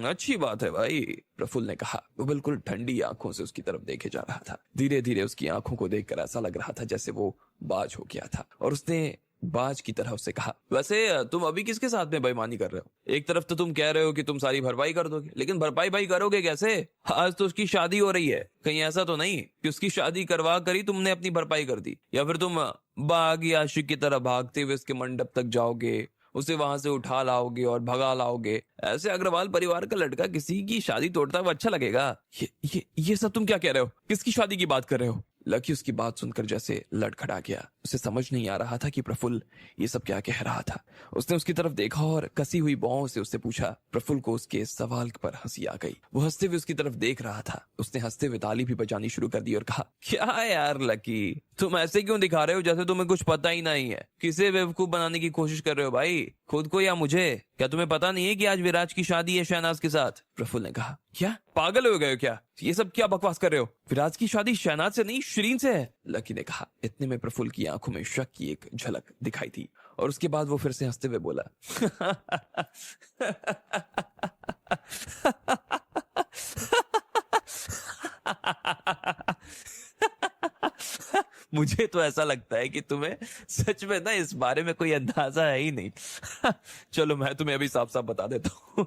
अच्छी बात है भाई, प्रफुल्ल ने कहा। वो बिल्कुल ठंडी आंखों से उसकी तरफ देखे जा रहा था। धीरे धीरे उसकी आंखों को देखकर ऐसा लग रहा था जैसे वो बाज हो गया था। और उसने बाज की तरह उससे कहा, वैसे तुम अभी किसके साथ में बेईमानी कर रहे हो? एक तरफ तो तुम कह रहे हो कि तुम सारी भरपाई कर दोगे, लेकिन भरपाई भाई करोगे कैसे? आज तो उसकी शादी हो रही है। कहीं ऐसा तो नहीं कि उसकी शादी करवा कर ही तुमने अपनी भरपाई कर दी? या फिर तुम बाग या आशिक की तरह भागते हुए उसके मंडप तक जाओगे, उसे वहां से उठा लाओगे और भगा लाओगे? ऐसे अग्रवाल परिवार का लड़का किसी की शादी तोड़ता हुआ अच्छा लगेगा? ये सब तुम क्या कह रहे हो? किसकी शादी की बात कर रहे हो? लकी उसकी बात सुनकर जैसे लड़खड़ा गया। उसे समझ नहीं आ रहा था कि प्रफुल्ल ये सब क्या कह रहा था। उसने उसकी तरफ देखा और कसी हुई बाहों से उससे पूछा। प्रफुल्ल को उसके सवाल पर हंसी आ गई। वो हंसते हुए उसकी तरफ देख रहा था। उसने हंसते हुए ताली भी बजानी शुरू कर दी और कहा, क्या यार लकी, तुम ऐसे क्यों दिखा रहे हो जैसे तुम्हें कुछ पता ही नहीं है? किसे बेवकूफ बनाने की कोशिश कर रहे हो भाई, खुद को या मुझे? क्या तुम्हें पता नहीं है कि आज विराज की शादी है शहनाज के साथ? प्रफुल्ल ने कहा, क्या पागल हो गए हो क्या? ये सब क्या बकवास कर रहे हो? विराज की शादी शहनाज से नहीं, शिरीन से है, लकी ने कहा। इतने में प्रफुल्ल की आंखों में शक की एक झलक दिखाई थी और उसके बाद वो फिर से हंसते हुए बोला, मुझे तो ऐसा लगता है कि तुम्हें सच में ना इस बारे में कोई अंदाजा है ही नहीं। चलो मैं तुम्हें अभी साफ साफ बता देता हूँ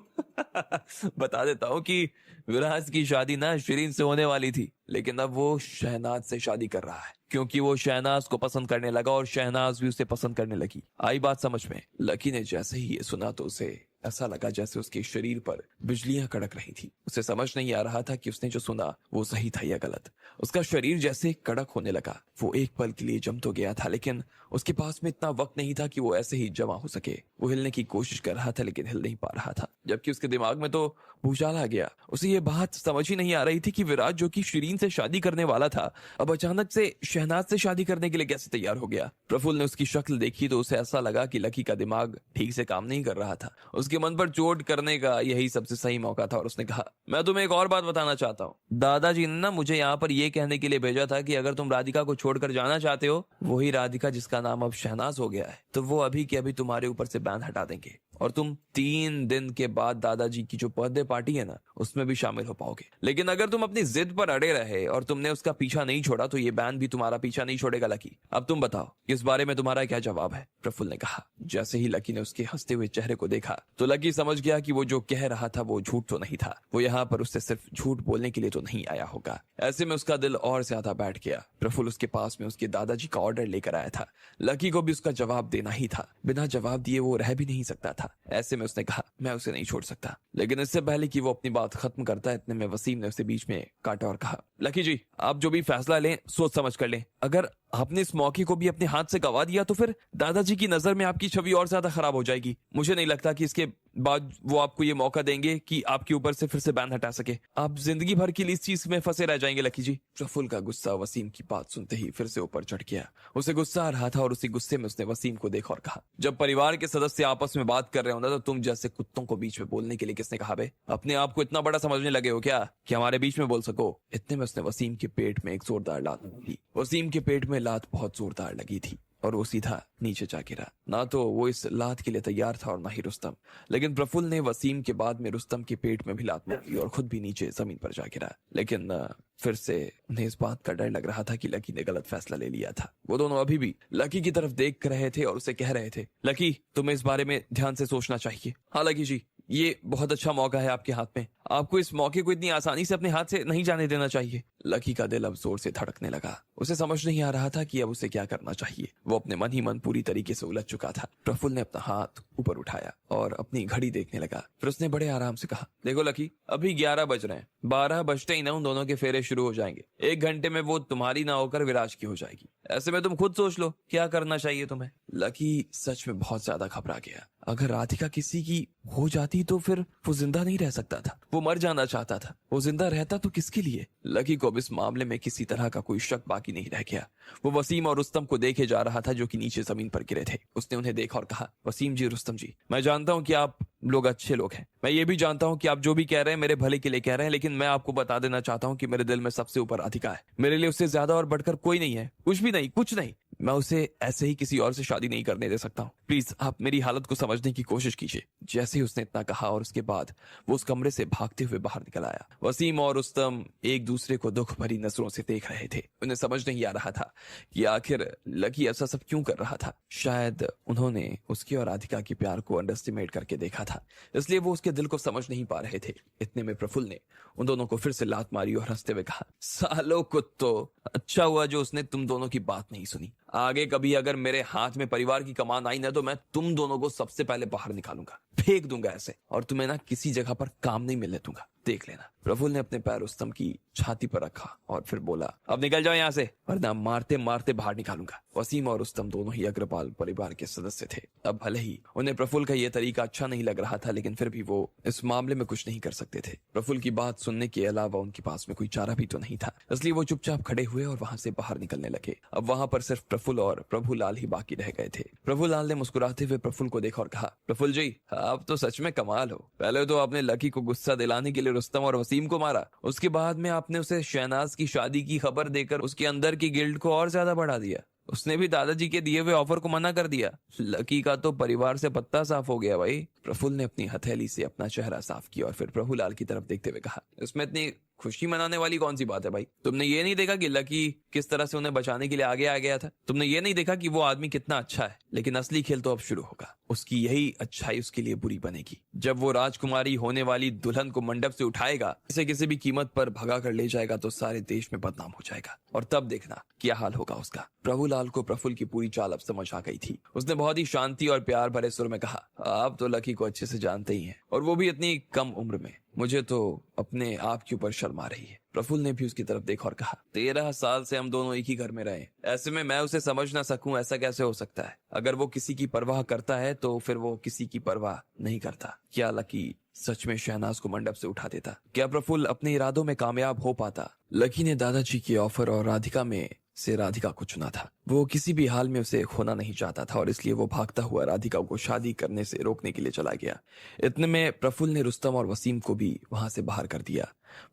बता देता हूँ कि विराज की शादी ना शिरीन से होने वाली थी, लेकिन अब वो शहनाज से शादी कर रहा है, क्योंकि वो शहनाज को पसंद करने लगा और शहनाज भी उसे पसंद करने लगी। आई बात समझ में? लकी ने जैसे ही ये सुना तो उसे ऐसा लगा जैसे उसके शरीर पर बिजलियां कड़क रही थी। उसे समझ नहीं आ रहा था कि उसने जो सुना वो सही था या गलत। उसका शरीर जैसे कड़क होने लगा। वो एक पल के लिए जम तो गया था, लेकिन उसके पास में इतना वक्त नहीं था कि वो ऐसे ही जमा हो सके। वो हिलने की कोशिश कर रहा था लेकिन हिल नहीं पा रहा था, जबकि उसके दिमाग में तो भूचाल आ गया। उसे ये बात समझ ही नहीं आ रही थी कि विराट, जो कि शिरीन से शादी करने वाला था, अब अचानक से शहनाज से शादी करने के लिए कैसे तैयार हो गया। प्रफुल्ल ने उसकी शक्ल देखी तो उसे ऐसा लगा कि लकी का दिमाग ठीक से काम नहीं कर रहा था। उसके मन पर चोट करने का यही सबसे सही मौका था और उसने कहा, मैं तुम्हें एक और बात बताना चाहता हूँ। दादाजी ने ना मुझे यहाँ पर यह कहने के लिए भेजा था कि अगर तुम राधिका को छोड़कर जाना चाहते हो, वही राधिका जिसका नाम अब शहनाज हो गया है, तो वो अभी के अभी तुम्हारे ऊपर से बैन हटा देंगे और तुम 3 दिन के बाद दादाजी की जो बर्थडे पार्टी है ना, उसमें भी शामिल हो पाओगे। लेकिन अगर तुम अपनी जिद पर अड़े रहे और तुमने उसका पीछा नहीं छोड़ा तो ये बैन भी तुम्हारा पीछा नहीं छोड़ेगा लकी। अब तुम बताओ इस बारे में तुम्हारा क्या जवाब है? प्रफुल्ल ने कहा। जैसे ही लकी ने उसके हंसते हुए चेहरे को देखा तो लकी समझ गया कि वो जो कह रहा था वो झूठ तो नहीं था। वो यहाँ पर उससे सिर्फ झूठ बोलने के लिए तो नहीं आया होगा। ऐसे में उसका दिल और ज्यादा बैठ गया। प्रफुल्ल उसके पास में उसके दादाजी का ऑर्डर लेकर आया था। लकी को भी उसका जवाब देना ही था। बिना जवाब दिए वो रह भी नहीं सकता था। ऐसे में उसने कहा, मैं उसे नहीं छोड़ सकता। लेकिन इससे पहले कि वो अपनी बात खत्म करता है, इतने में वसीम ने उसे बीच में काटा और कहा, लकी जी, आप जो भी फैसला लें सोच समझ कर लें। अगर आपने इस मौके को भी अपने हाथ से गवा दिया तो फिर दादाजी की नजर में आपकी छवि और ज्यादा खराब हो जाएगी। मुझे नहीं लगता कि इसके बाद वो आपको ये मौका देंगे कि आपके ऊपर से फिर से बैन हटा सके। आप जिंदगी भर के लिए इस चीज में फंसे रह जाएंगे लकी जी। प्रफुल्ल का गुस्सा वसीम की बात सुनते ही फिर से ऊपर चढ़ गया। उसे गुस्सा आ रहा था और उसी गुस्से में उसने वसीम को देखा और कहा, जब परिवार के सदस्य आपस में बात कर रहे हो ना, तो तुम जैसे कुत्तों को बीच में बोलने के लिए किसने कहा बे? अपने आप को इतना बड़ा समझने लगे हो क्या कि हमारे बीच में बोल सको? इतने में उसने वसीम के पेट में एक जोरदार लात दी। वसीम के पेट में लात बहुत जोरदार लगी थी और वो सीधा नीचे जा गिरा। ना तो वो इस लात के लिए तैयार था और ना ही रुस्तम। लेकिन प्रफुल्ल ने वसीम के बाद में रुस्तम के पेट में भी लात मारी और खुद भी नीचे जमीन पर जा गिरा। लेकिन फिर से उन्हें इस बात का डर लग रहा था कि लकी ने गलत फैसला ले लिया था। वो दोनों अभी भी लकी की तरफ देख रहे थे और उसे कह रहे थे, लकी, तुम्हें इस बारे में ध्यान से सोचना चाहिए। हाँ लकी जी, ये बहुत अच्छा मौका है आपके हाथ में। आपको इस मौके को इतनी आसानी से अपने हाथ से नहीं जाने देना चाहिए। लकी का दिल अब जोर से धड़कने लगा। उसे समझ नहीं आ रहा था कि अब उसे क्या करना चाहिए। वो अपने मन ही मन पूरी तरीके से उलझ चुका था। प्रफुल्ल ने अपना हाथ ऊपर उठाया और अपनी घड़ी देखने लगा। फिर उसने बड़े आराम से कहा, देखो लकी, अभी 11 बज रहे हैं। 12 बजते ही ना उन दोनों के फेरे शुरू हो जाएंगे। 1 घंटे में वो तुम्हारी ना होकर विराज की हो जाएगी। ऐसे में तुम खुद सोच लो क्या करना चाहिए तुम्हें। लकी सच में बहुत ज्यादा घबरा गया। अगर राधिका किसी की हो जाती तो फिर वो जिंदा नहीं रह सकता था। वो मर जाना चाहता था। वो जिंदा रहता तो किसके लिए? लकी को अब इस मामले में किसी तरह का कोई शक बाकी नहीं रह गया। वो वसीम और रुस्तम को देखे जा रहा था जो कि नीचे जमीन पर गिरे थे। उसने उन्हें देखा और कहा, वसीम जी, रुस्तम जी, मैं जानता हूं कि आप लोग अच्छे लोग हैं। मैं ये भी जानता हूं कि आप जो भी कह रहे हैं मेरे भले के लिए कह रहे हैं, लेकिन मैं आपको बता देना चाहता हूं कि मेरे दिल में सबसे ऊपर राधिका है। मेरे लिए उससे ज्यादा और बढ़कर कोई नहीं है। कुछ भी नहीं, कुछ नहीं। मैं उसे ऐसे ही किसी और से शादी नहीं करने दे सकता हूँ। प्लीज आप मेरी हालत को समझने की कोशिश कीजिए। जैसे ही उसने इतना कहा और उसके बाद वो उस कमरे से भागते हुए बाहर निकल आया। वसीम और रुस्तम एक दूसरे को दुख भरी नजरों से देख रहे थे। उन्हें समझ नहीं आ रहा था कि आखिर लकी ऐसा सब क्यों कर रहा था। शायद उन्होंने उसकी और राधिका के प्यार को अंडरस्टिमेट करके देखा था, इसलिए वो उसके दिल को समझ नहीं पा रहे थे। इतने में प्रफुल्ल ने उन दोनों को फिर से लात मारी और हंसते हुए कहा, सालो कुत्तो, अच्छा हुआ जो उसने तुम दोनों की बात नहीं सुनी। आगे कभी अगर मेरे हाथ में परिवार की कमान आई ना, तो मैं तुम दोनों को सबसे पहले बाहर निकालूंगा, फेंक दूंगा ऐसे, और तुम्हें ना किसी जगह पर काम नहीं मिलने दूंगा, देख लेना। प्रफुल्ल ने अपने पैर रुस्तम की छाती पर रखा और फिर बोला, अब निकल जाओ यहाँ से, वरना मारते मारते बाहर निकालूंगा। वसीम और रुस्तम दोनों ही अग्रवाल परिवार के सदस्य थे। अब भले ही उन्हें प्रफुल्ल का यह तरीका अच्छा नहीं लग रहा था, लेकिन फिर भी वो इस मामले में कुछ नहीं कर सकते थे। प्रफुल्ल की बात सुनने के अलावा उनके पास में कोई चारा भी तो नहीं था, इसलिए वो चुपचाप खड़े हुए और वहां से बाहर निकलने लगे। अब वहां पर सिर्फ प्रफुल्ल और प्रभुलाल ही बाकी रह गए थे। प्रभुलाल ने मुस्कुराते हुए प्रफुल्ल को देखा और कहा, प्रफुल्ल जी, आप तो सच में कमाल हो। पहले तो आपने लकी को गुस्सा दिलाने के लिए रुस्तम और वसीम को मारा, उसके बाद में आपने उसे शहनाज की शादी की खबर देकर उसके अंदर की गिल्ड को और ज्यादा बढ़ा दिया। उसने भी दादाजी के दिए हुए ऑफर को मना कर दिया। लकी का तो परिवार से पत्ता साफ हो गया भाई। प्रफुल्ल ने अपनी हथेली से अपना चेहरा साफ किया और फिर प्रभुलाल की तरफ देखते हुए कहा, इसमें इतनी खुशी मनाने वाली कौन सी बात है भाई? तुमने ये नहीं देखा कि लकी किस तरह से उन्हें बचाने के लिए आगे आ गया था? तुमने ये नहीं देखा कि वो आदमी कितना अच्छा है? लेकिन असली खेल तो अब शुरू होगा। उसकी यही अच्छाई उसके लिए बुरी बनेगी। जब वो राजकुमारी होने वाली दुल्हन को मंडप से उठाएगा, इसे किसी भी कीमत पर भगा कर ले जाएगा तो सारे देश में बदनाम हो जाएगा। और तब देखना क्या हाल होगा उसका। प्रभुलाल को प्रफुल्ल की पूरी चाल अब समझ आ गई थी। उसने बहुत ही शांति और प्यार भरे सुर में कहा, आप तो लकी को अच्छे से जानते ही हैं, और वो भी इतनी कम उम्र में। मुझे तो अपने आप के ऊपर शर्म आ रही है। प्रफुल्ल ने भी उसकी तरफ देखा और कहा, 13 साल से हम दोनों एक ही घर में रहे, ऐसे में मैं उसे समझ ना सकूं, ऐसा कैसे हो सकता है? अगर वो किसी की परवाह करता है तो फिर वो किसी की परवाह नहीं करता। क्या लकी सच में शहनाज को मंडप से उठा देता? क्या प्रफुल्ल अपने इरादों में कामयाब हो पाता? लकी ने दादाजी के ऑफर और राधिका में से राधिका को चुना था। वो किसी भी हाल में उसे खोना नहीं चाहता था और इसलिए वो भागता हुआ राधिका को शादी करने से रोकने के लिए चला गया। इतने में प्रफुल्ल ने रुस्तम और वसीम को भी वहां से बाहर कर दिया।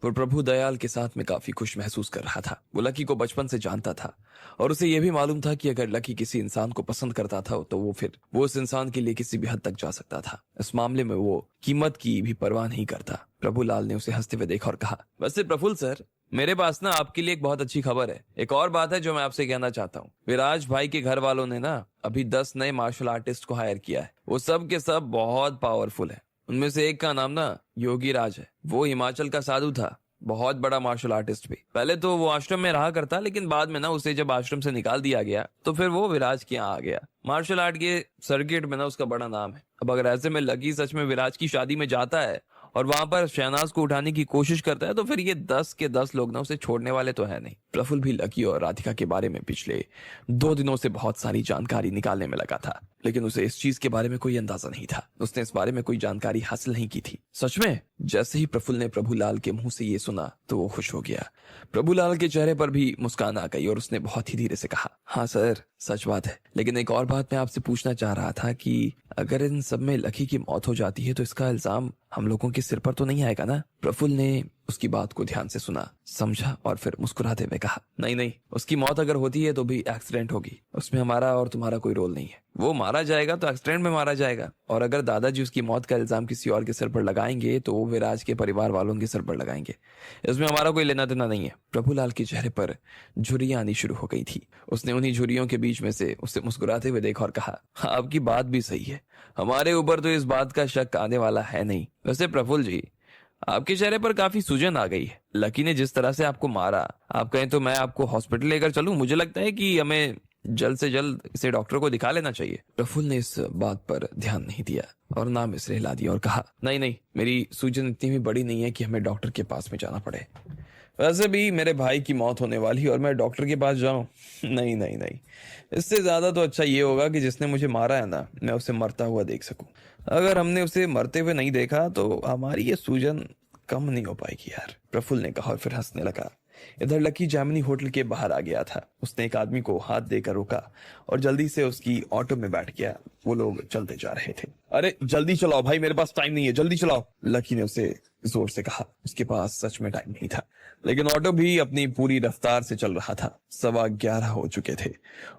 वो प्रभु दयाल के साथ में काफी खुश महसूस कर रहा था। वो लकी को बचपन से जानता था और उसे यह भी मालूम था कि अगर लकी किसी इंसान को पसंद करता था तो वो उस इंसान के लिए किसी भी हद तक जा सकता था। इस मामले में वो कीमत की भी परवाह नहीं करता। प्रभुलाल ने उसे हंसते हुए देखा और कहा, वैसे प्रफुल्ल सर, मेरे पास ना आपके लिए एक बहुत अच्छी खबर है। एक और बात है जो मैं आपसे कहना चाहता हूँ। विराज भाई के घर वालों ने ना अभी 10 नए मार्शल आर्टिस्ट को हायर किया है। वो सब के सब बहुत पावरफुल है। उनमें से एक का नाम ना योगी राज है। वो हिमाचल का साधु था, बहुत बड़ा मार्शल आर्टिस्ट भी। पहले तो वो आश्रम में रहा करता, लेकिन बाद में ना उसे जब आश्रम से निकाल दिया गया तो फिर वो विराज के यहाँ आ गया। मार्शल आर्ट के सर्किट में ना उसका बड़ा नाम है। अब अगर ऐसे में लकी सच में विराज की शादी में जाता है और वहां पर शहनाज को उठाने की कोशिश करता है तो फिर ये 10 के 10 लोग ना उसे छोड़ने वाले तो है नहीं। प्रफुल्ल भी लकी और राधिका के बारे में पिछले 2 दिनों से बहुत सारी जानकारी निकालने में लगा था, लेकिन उसे इस चीज के बारे में कोई अंदाजा नहीं था। उसने इस बारे में कोई जानकारी हासिल नहीं की थी। सच में? जैसे ही प्रफुल्ल ने प्रभुलाल के मुंह से ये सुना तो वो खुश हो गया। प्रभुलाल के चेहरे पर भी मुस्कान आ गई और उसने बहुत ही धीरे से कहा, हाँ सर, सच बात है। लेकिन एक और बात मैं आपसे पूछना चाह रहा था कि अगर इन सब में लकी की मौत हो जाती है तो इसका इल्जाम हम लोगों के सिर पर तो नहीं आएगा ना? प्रफुल्ल ने उसकी बात को ध्यान से सुना, समझा और फिर मुस्कुराते हुए कहा, नहीं नहीं, उसकी मौत अगर होती है तो भी एक्सीडेंट होगी। उसमें हमारा और तुम्हारा कोई रोल नहीं है। वो मारा जाएगा तो एक्सीडेंट में मारा जाएगा, और अगर दादाजी उसकी मौत का इल्जाम किसी और के सिर पर लगाएंगे तो वो विराज के परिवार वालों के सिर पर लगाएंगे। इसमें हमारा कोई लेना देना नहीं है। प्रभुलाल के चेहरे पर झुर्रियां आनी शुरू हो गई थी। उसने उन्हीं झुर्रियों के बीच में से उसे मुस्कुराते हुए देखा और कहा, आपकी बात भी सही है, हमारे ऊपर तो इस बात का शक आने वाला है नहीं। वैसे प्रफुल्ल जी, आपके चेहरे पर काफी सूजन आ गई है। लकी ने जिस तरह से आपको मारा, आप कहें तो मैं आपको हॉस्पिटल लेकर चलूं? मुझे लगता है कि हमें जल्द से जल्द इसे डॉक्टर को दिखा लेना चाहिए। प्रफुल्ल ने इस बात पर ध्यान नहीं दिया और नाम इसे हिला दिया और कहा, नहीं नहीं, मेरी सूजन इतनी भी बड़ी नहीं है कि हमें डॉक्टर के पास में जाना पड़े। वैसे भी मेरे भाई की मौत होने वाली और मैं डॉक्टर के पास जाऊं? नहीं नहीं नहीं, इससे ज्यादा तो अच्छा ये होगा कि जिसने मुझे मारा है ना, मैं उसे मरता हुआ देख सकूं। अगर हमने उसे मरते हुए नहीं देखा तो हमारी ये सूजन कम नहीं हो पाएगी यार, प्रफुल्ल ने कहा और फिर हंसने लगा। इधर लकी जैमिनी होटल के बाहर आ गया था। उसने एक आदमी को हाथ देकर रोका और जल्दी से उसकी ऑटो में बैठ गया। वो लोग चलते जा रहे थे। अरे जल्दी चलाओ भाई, मेरे पास टाइम नहीं है, जल्दी चलाओ, लकी ने उसे जोर से कहा। उसके पास सच में टाइम नहीं था, लेकिन ऑटो भी अपनी पूरी रफ्तार से चल रहा था। 11:15 हो चुके थे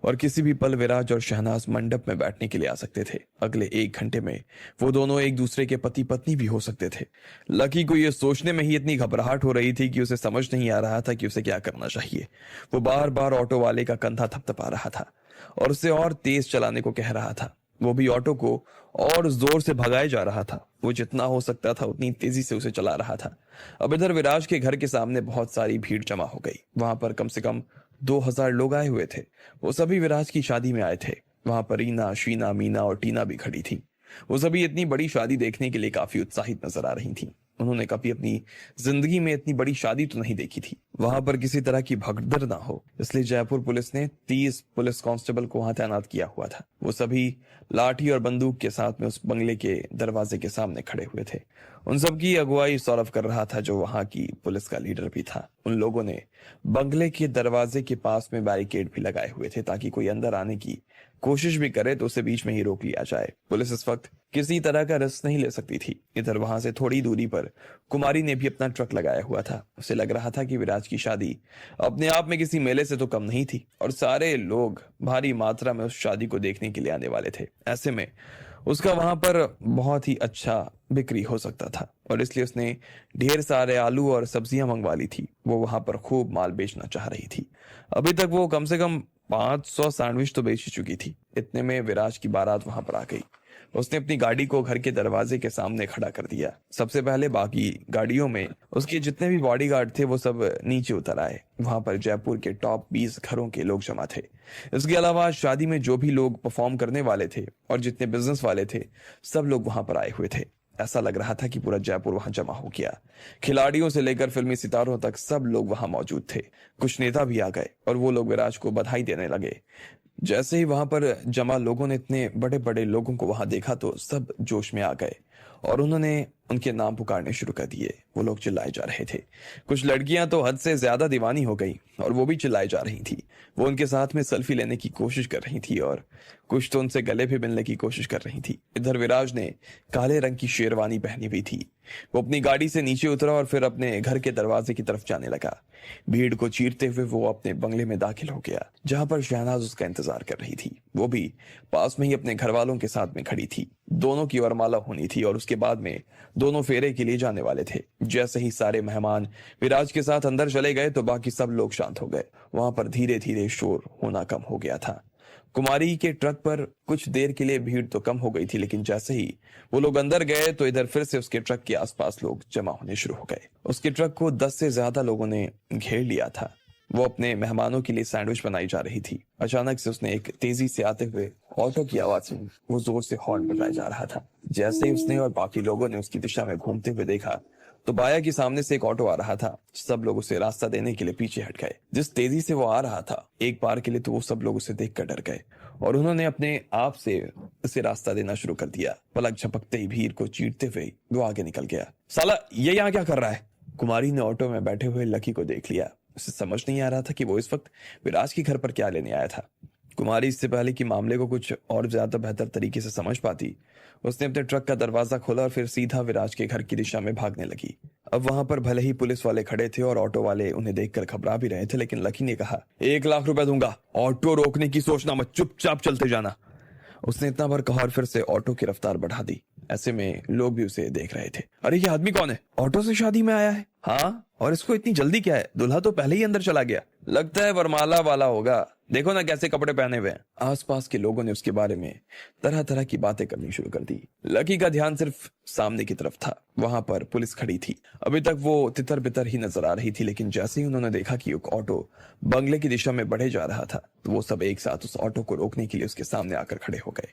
और किसी भी पल विराज और शहनाज मंडप में बैठने के लिए आ सकते थे। अगले 1 घंटे में वो दोनों एक दूसरे के पति पत्नी भी हो सकते थे। लकी को यह सोचने में ही इतनी घबराहट हो रही थी कि उसे समझ नहीं आ रहा था कि उसे क्या करना चाहिए। वो बार बार ऑटो वाले का कंधा थपथपा रहा था और उसे और तेज चलाने को कह रहा था। वो भी ऑटो को और जोर से भगाए जा रहा था। वो जितना हो सकता था उतनी तेजी से उसे चला रहा था। अब इधर विराज के घर के सामने बहुत सारी भीड़ जमा हो गई। वहां पर कम से कम 2000 लोग आए हुए थे। वो सभी विराज की शादी में आए थे। वहां पर रीना, शीना, मीना और टीना भी खड़ी थी। वो सभी इतनी बड़ी शादी देखने के लिए काफी उत्साहित नजर आ रही थी। उन्होंने कभी अपनी जिंदगी में इतनी बड़ी शादी तो नहीं देखी थी। वहां पर किसी तरह की भगदड़ ना हो, इसलिए जयपुर पुलिस ने 30 पुलिस कांस्टेबल को वहां तैनात किया हुआ था। वो सभी लाठी और बंदूक के साथ में उस बंगले के दरवाजे के सामने खड़े हुए थे। उन सबकी अगुवाई सौरभ कर रहा था, जो वहां की पुलिस का लीडर भी था। उन लोगों ने बंगले के दरवाजे के पास में बैरिकेड भी लगाए हुए थे ताकि कोई अंदर आने की कोशिश भी करे तो उसे बीच में ही रोक लिया जाए। पुलिस इस वक्त किसी तरह का रिस्क नहीं ले सकती थी। इधर वहां से थोड़ी दूरी पर कुमारी ने भी अपना ट्रक लगाया हुआ था। उसे लग रहा था कि विराज की शादी अपने आप में किसी मेले से तो कम नहीं थी और सारे लोग भारी मात्रा में उस शादी को देखने के लिए आने वाले थे। ऐसे में उसका वहां पर बहुत ही अच्छा बिक्री हो सकता था और इसलिए उसने ढेर सारे आलू और सब्जियां मंगवा ली थी। वो वहां पर खूब माल बेचना चाह रही थी। अभी तक वो कम से कम 500 सैंडविच तो बेच ही चुकी थी। इतने में विराज की बारात वहां पर आ गई। उसने अपनी गाड़ी को घर के दरवाजे के सामने खड़ा कर दिया। सबसे पहले बाकी गाड़ियों में उसके जितने भी बॉडीगार्ड थे वो सब नीचे उतर आए। वहां पर जयपुर के टॉप 20 घरों के लोग जमा थे। इसके अलावा शादी में जो भी लोग परफॉर्म करने वाले थे और जितने बिजनेस वाले थे, सब लोग वहां पर आए हुए थे। ऐसा लग रहा था कि पूरा जयपुर वहां जमा हो गया। खिलाड़ियों से लेकर फिल्मी सितारों तक सब लोग वहां मौजूद थे। कुछ नेता भी आ गए और वो लोग विराज को बधाई देने लगे। जैसे ही वहां पर जमा लोगों ने इतने बड़े बड़े लोगों को वहां देखा तो सब जोश में आ गए और उन्होंने उनके नाम पुकारने शुरू कर दिए। वो लोग चिल्लाए जा रहे थे। कुछ लड़कियां तो हद से ज्यादा दीवानी हो गई और वो भी चिल्लाई जा रही थी। वो उनके साथ में सेल्फी लेने की कोशिश कर रही थी और कुछ तो उनसे गले भी मिलने की कोशिश कर रही थी। इधर विराज ने काले रंग की शेरवानी पहनी हुई थी। वो अपनी गाड़ी से नीचे उतरा और फिर अपने घर के दरवाजे की तरफ जाने लगा। भीड़ को चीरते हुए वो अपने बंगले में दाखिल हो गया, जहां पर शहनाज उसका इंतजार कर रही थी। वो भी पास में ही अपने घर वालों के साथ में खड़ी थी। दोनों की वरमाला होनी थी और उसके बाद में दोनों फेरे के लिए जाने वाले थे। जैसे ही सारे मेहमान विराज के साथ अंदर चले गए तो बाकी सब लोग शांत हो गए। वहां पर धीरे धीरे शोर होना कम हो गया था। कुमारी के ट्रक पर कुछ देर के लिए भीड़ तो कम हो गई थी, लेकिन जैसे ही वो लोग अंदर गए तो इधर फिर से उसके ट्रक के आसपास लोग जमा होने शुरू हो गए। उसके ट्रक को 10 से ज्यादा लोगों ने घेर लिया था। वो अपने मेहमानों के लिए सैंडविच बनाई जा रही थी। अचानक से उसने एक तेजी से आते हुए ऑटो की आवाज सुनी। वो जोर से हॉर्न बजाया जा रहा था। जैसे ही उसने और बाकी लोगों ने उसकी दिशा में घूमते हुए देखा तो बाया के सामने से एक ऑटो आ रहा था। सब लोग उसे रास्ता देने के लिए पीछे हट गए। जिस तेजी से वो आ रहा था, एक बार के लिए तो वो सब लोग उसे देखकर डर गए और उन्होंने अपने आप से उसे रास्ता देना शुरू कर दिया। पलक झपकते ही भीड़ को चीरते हुए वो आगे निकल गया। साला ये यहाँ क्या कर रहा है? कुमारी ने ऑटो में बैठे हुए लकी को देख लिया। उसे समझ नहीं आ रहा था कि वो इस वक्त विराज के घर पर क्या लेने आया था। कुमारी इससे पहले कि मामले को कुछ और ज्यादा बेहतर तरीके से समझ पाती, उसने अपने ट्रक का दरवाजा खोला और फिर सीधा विराज के घर की दिशा में भागने लगी। अब वहां पर भले ही पुलिस वाले खड़े थे और ऑटो वाले उन्हें देखकर घबरा भी रहे थे, लेकिन लकी ने कहा, 1 लाख रुपए दूंगा, ऑटो रोकने की सोचना मत, चुपचाप चलते जाना। उसने इतना भर कहा और फिर से ऑटो की रफ्तार बढ़ा दी। ऐसे में लोग भी उसे देख रहे थे। अरे ये आदमी कौन है? ऑटो से शादी में आया है? हाँ, और इसको इतनी जल्दी क्या है? दूल्हा तो पहले ही अंदर चला गया। लगता है वरमाला वाला होगा, देखो ना कैसे कपड़े पहने हुए हैं। आसपास के लोगों ने उसके बारे में तरह तरह की बातें करनी शुरू कर दी। लकी का ध्यान सिर्फ सामने की तरफ था। वहां पर पुलिस खड़ी थी। अभी तक वो तितर बितर ही नजर आ रही थी, लेकिन जैसे ही उन्होंने देखा कि एक ऑटो बंगले की दिशा में बढ़े जा रहा था तो वो सब एक साथ उस ऑटो को रोकने के लिए उसके सामने आकर खड़े हो गए।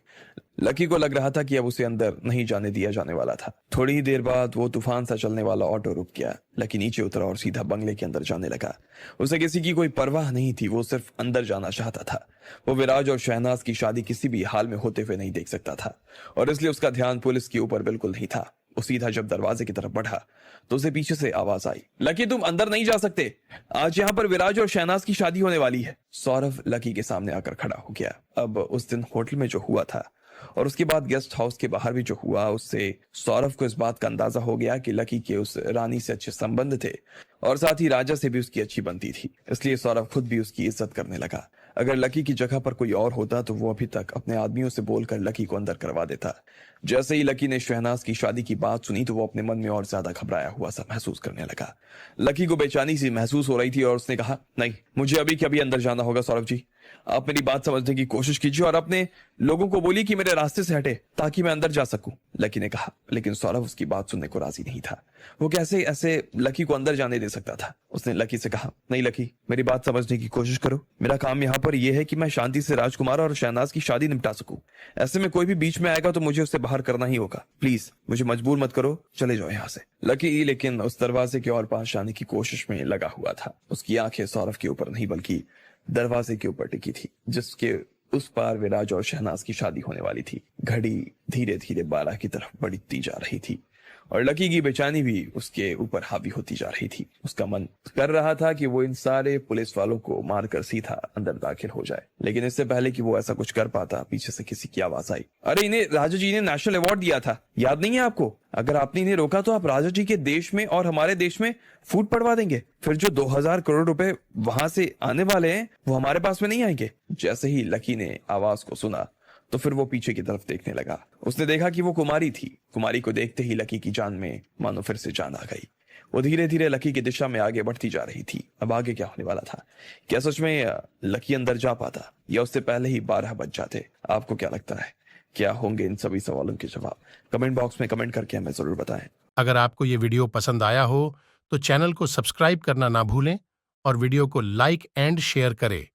लकी को लग रहा था कि अब उसे अंदर नहीं जाने दिया जाने वाला था। थोड़ी ही देर बाद वो तूफान सा चलने वाला ऑटो रुक गया। लकी नीचे उतरा और सीधा बंगले के अंदर जाने लगा। उसे किसी की कोई परवाह नहीं थी, वो सिर्फ अंदर जाना चाहता था। वो विराज और शहनाज की शादी किसी भी हाल में होते हुए नहीं देख सकता था और इसलिए उसका ध्यान पुलिस के ऊपर बिल्कुल नहीं था। वो सीधा जब दरवाजे की तरफ बढ़ा तो उसे पीछे से आवाज आई, लकी तुम अंदर नहीं जा सकते, आज यहाँ पर विराज और शहनाज की शादी होने वाली है। सौरभ लकी के सामने आकर खड़ा हो गया। अब उस दिन होटल में जो हुआ था और उसके बाद गेस्ट हाउस के बाहर भी जो हुआ, उससे सौरभ को इस बात का अंदाजा हो गया कि लकी के उस रानी से अच्छे संबंध थे और साथ ही राजा से भी उसकी अच्छी बनती थी। इसलिए सौरभ खुद भी उसकी इज्जत करने लगा। अगर लकी की जगह पर कोई और होता तो वो अभी तक अपने आदमियों से बोलकर लकी को अंदर करवा देता। जैसे ही लकी ने शहनाज की शादी की बात सुनी तो वो अपने मन में और ज्यादा घबराया हुआ सा महसूस करने लगा। लकी को बेचैनी सी महसूस हो रही थी और उसने कहा, नहीं, मुझे अभी के अभी अंदर जाना होगा। सौरभ जी, आप मेरी बात समझने की कोशिश कीजिए और अपने लोगों को बोलिए कि मेरे रास्ते से हटे ताकि मैं अंदर जा सकूं, लकी ने कहा। लेकिन सौरभ उसकी बात सुनने को राजी नहीं था। वो कैसे ऐसे लकी को अंदर जाने दे सकता था। उसने लकी से कहा, नहीं लकी, मेरी बात समझने की कोशिश करो। मेरा काम यहाँ पर यह है कि मैं शांति से राजकुमार और शहनाज की शादी निपटा सकूं। ऐसे में कोई भी बीच में आएगा तो मुझे उसे बाहर करना ही होगा। प्लीज मुझे मजबूर मत करो, चले जाओ यहाँ से। लकी लेकिन उस दरवाजे के और पास जाने की कोशिश में लगा हुआ था। उसकी आंखें सौरभ के ऊपर नहीं बल्कि दरवाजे के ऊपर टिकी थी, जिसके उस पार विराज और शहनाज की शादी होने वाली थी। घड़ी धीरे धीरे 12 की तरफ बढ़ती जा रही थी और लकी की बेचैनी भी उसके ऊपर हावी होती जा रही थी। उसका मन कर रहा था कि वो इन सारे पुलिस वालों को मारकर सीधा अंदर दाखिल हो जाए, लेकिन इससे पहले कि वो ऐसा कुछ कर पाता, पीछे से किसी की आवाज आई, अरे इन्हें राजा जी ने नेशनल अवार्ड दिया था, याद नहीं है आपको? अगर आपने इन्हें रोका तो आप राजा जी के देश में और हमारे देश में फूट पड़वा देंगे। फिर जो 2000 करोड़ रुपए वहां से आने वाले हैं वो हमारे पास में नहीं आएंगे। जैसे ही लकी ने आवाज को सुना तो फिर वो पीछे की तरफ देखने लगा। उसने देखा कि वो कुमारी थी। कुमारी को देखते ही लकी की जान में मानो फिर से जान आ गई। वो धीरे धीरे लकी की दिशा में आगे बढ़ती जा रही थी। अब आगे क्या होने वाला था? क्या सच में लकी अंदर जा पाता, या उससे पहले ही 12 बज जाते? आपको क्या लगता है, क्या होंगे इन सभी सवालों के जवाब? कमेंट बॉक्स में कमेंट करके हमें जरूर बताएं। अगर आपको ये वीडियो पसंद आया हो तो चैनल को सब्सक्राइब करना ना भूलें और वीडियो को लाइक एंड शेयर करें।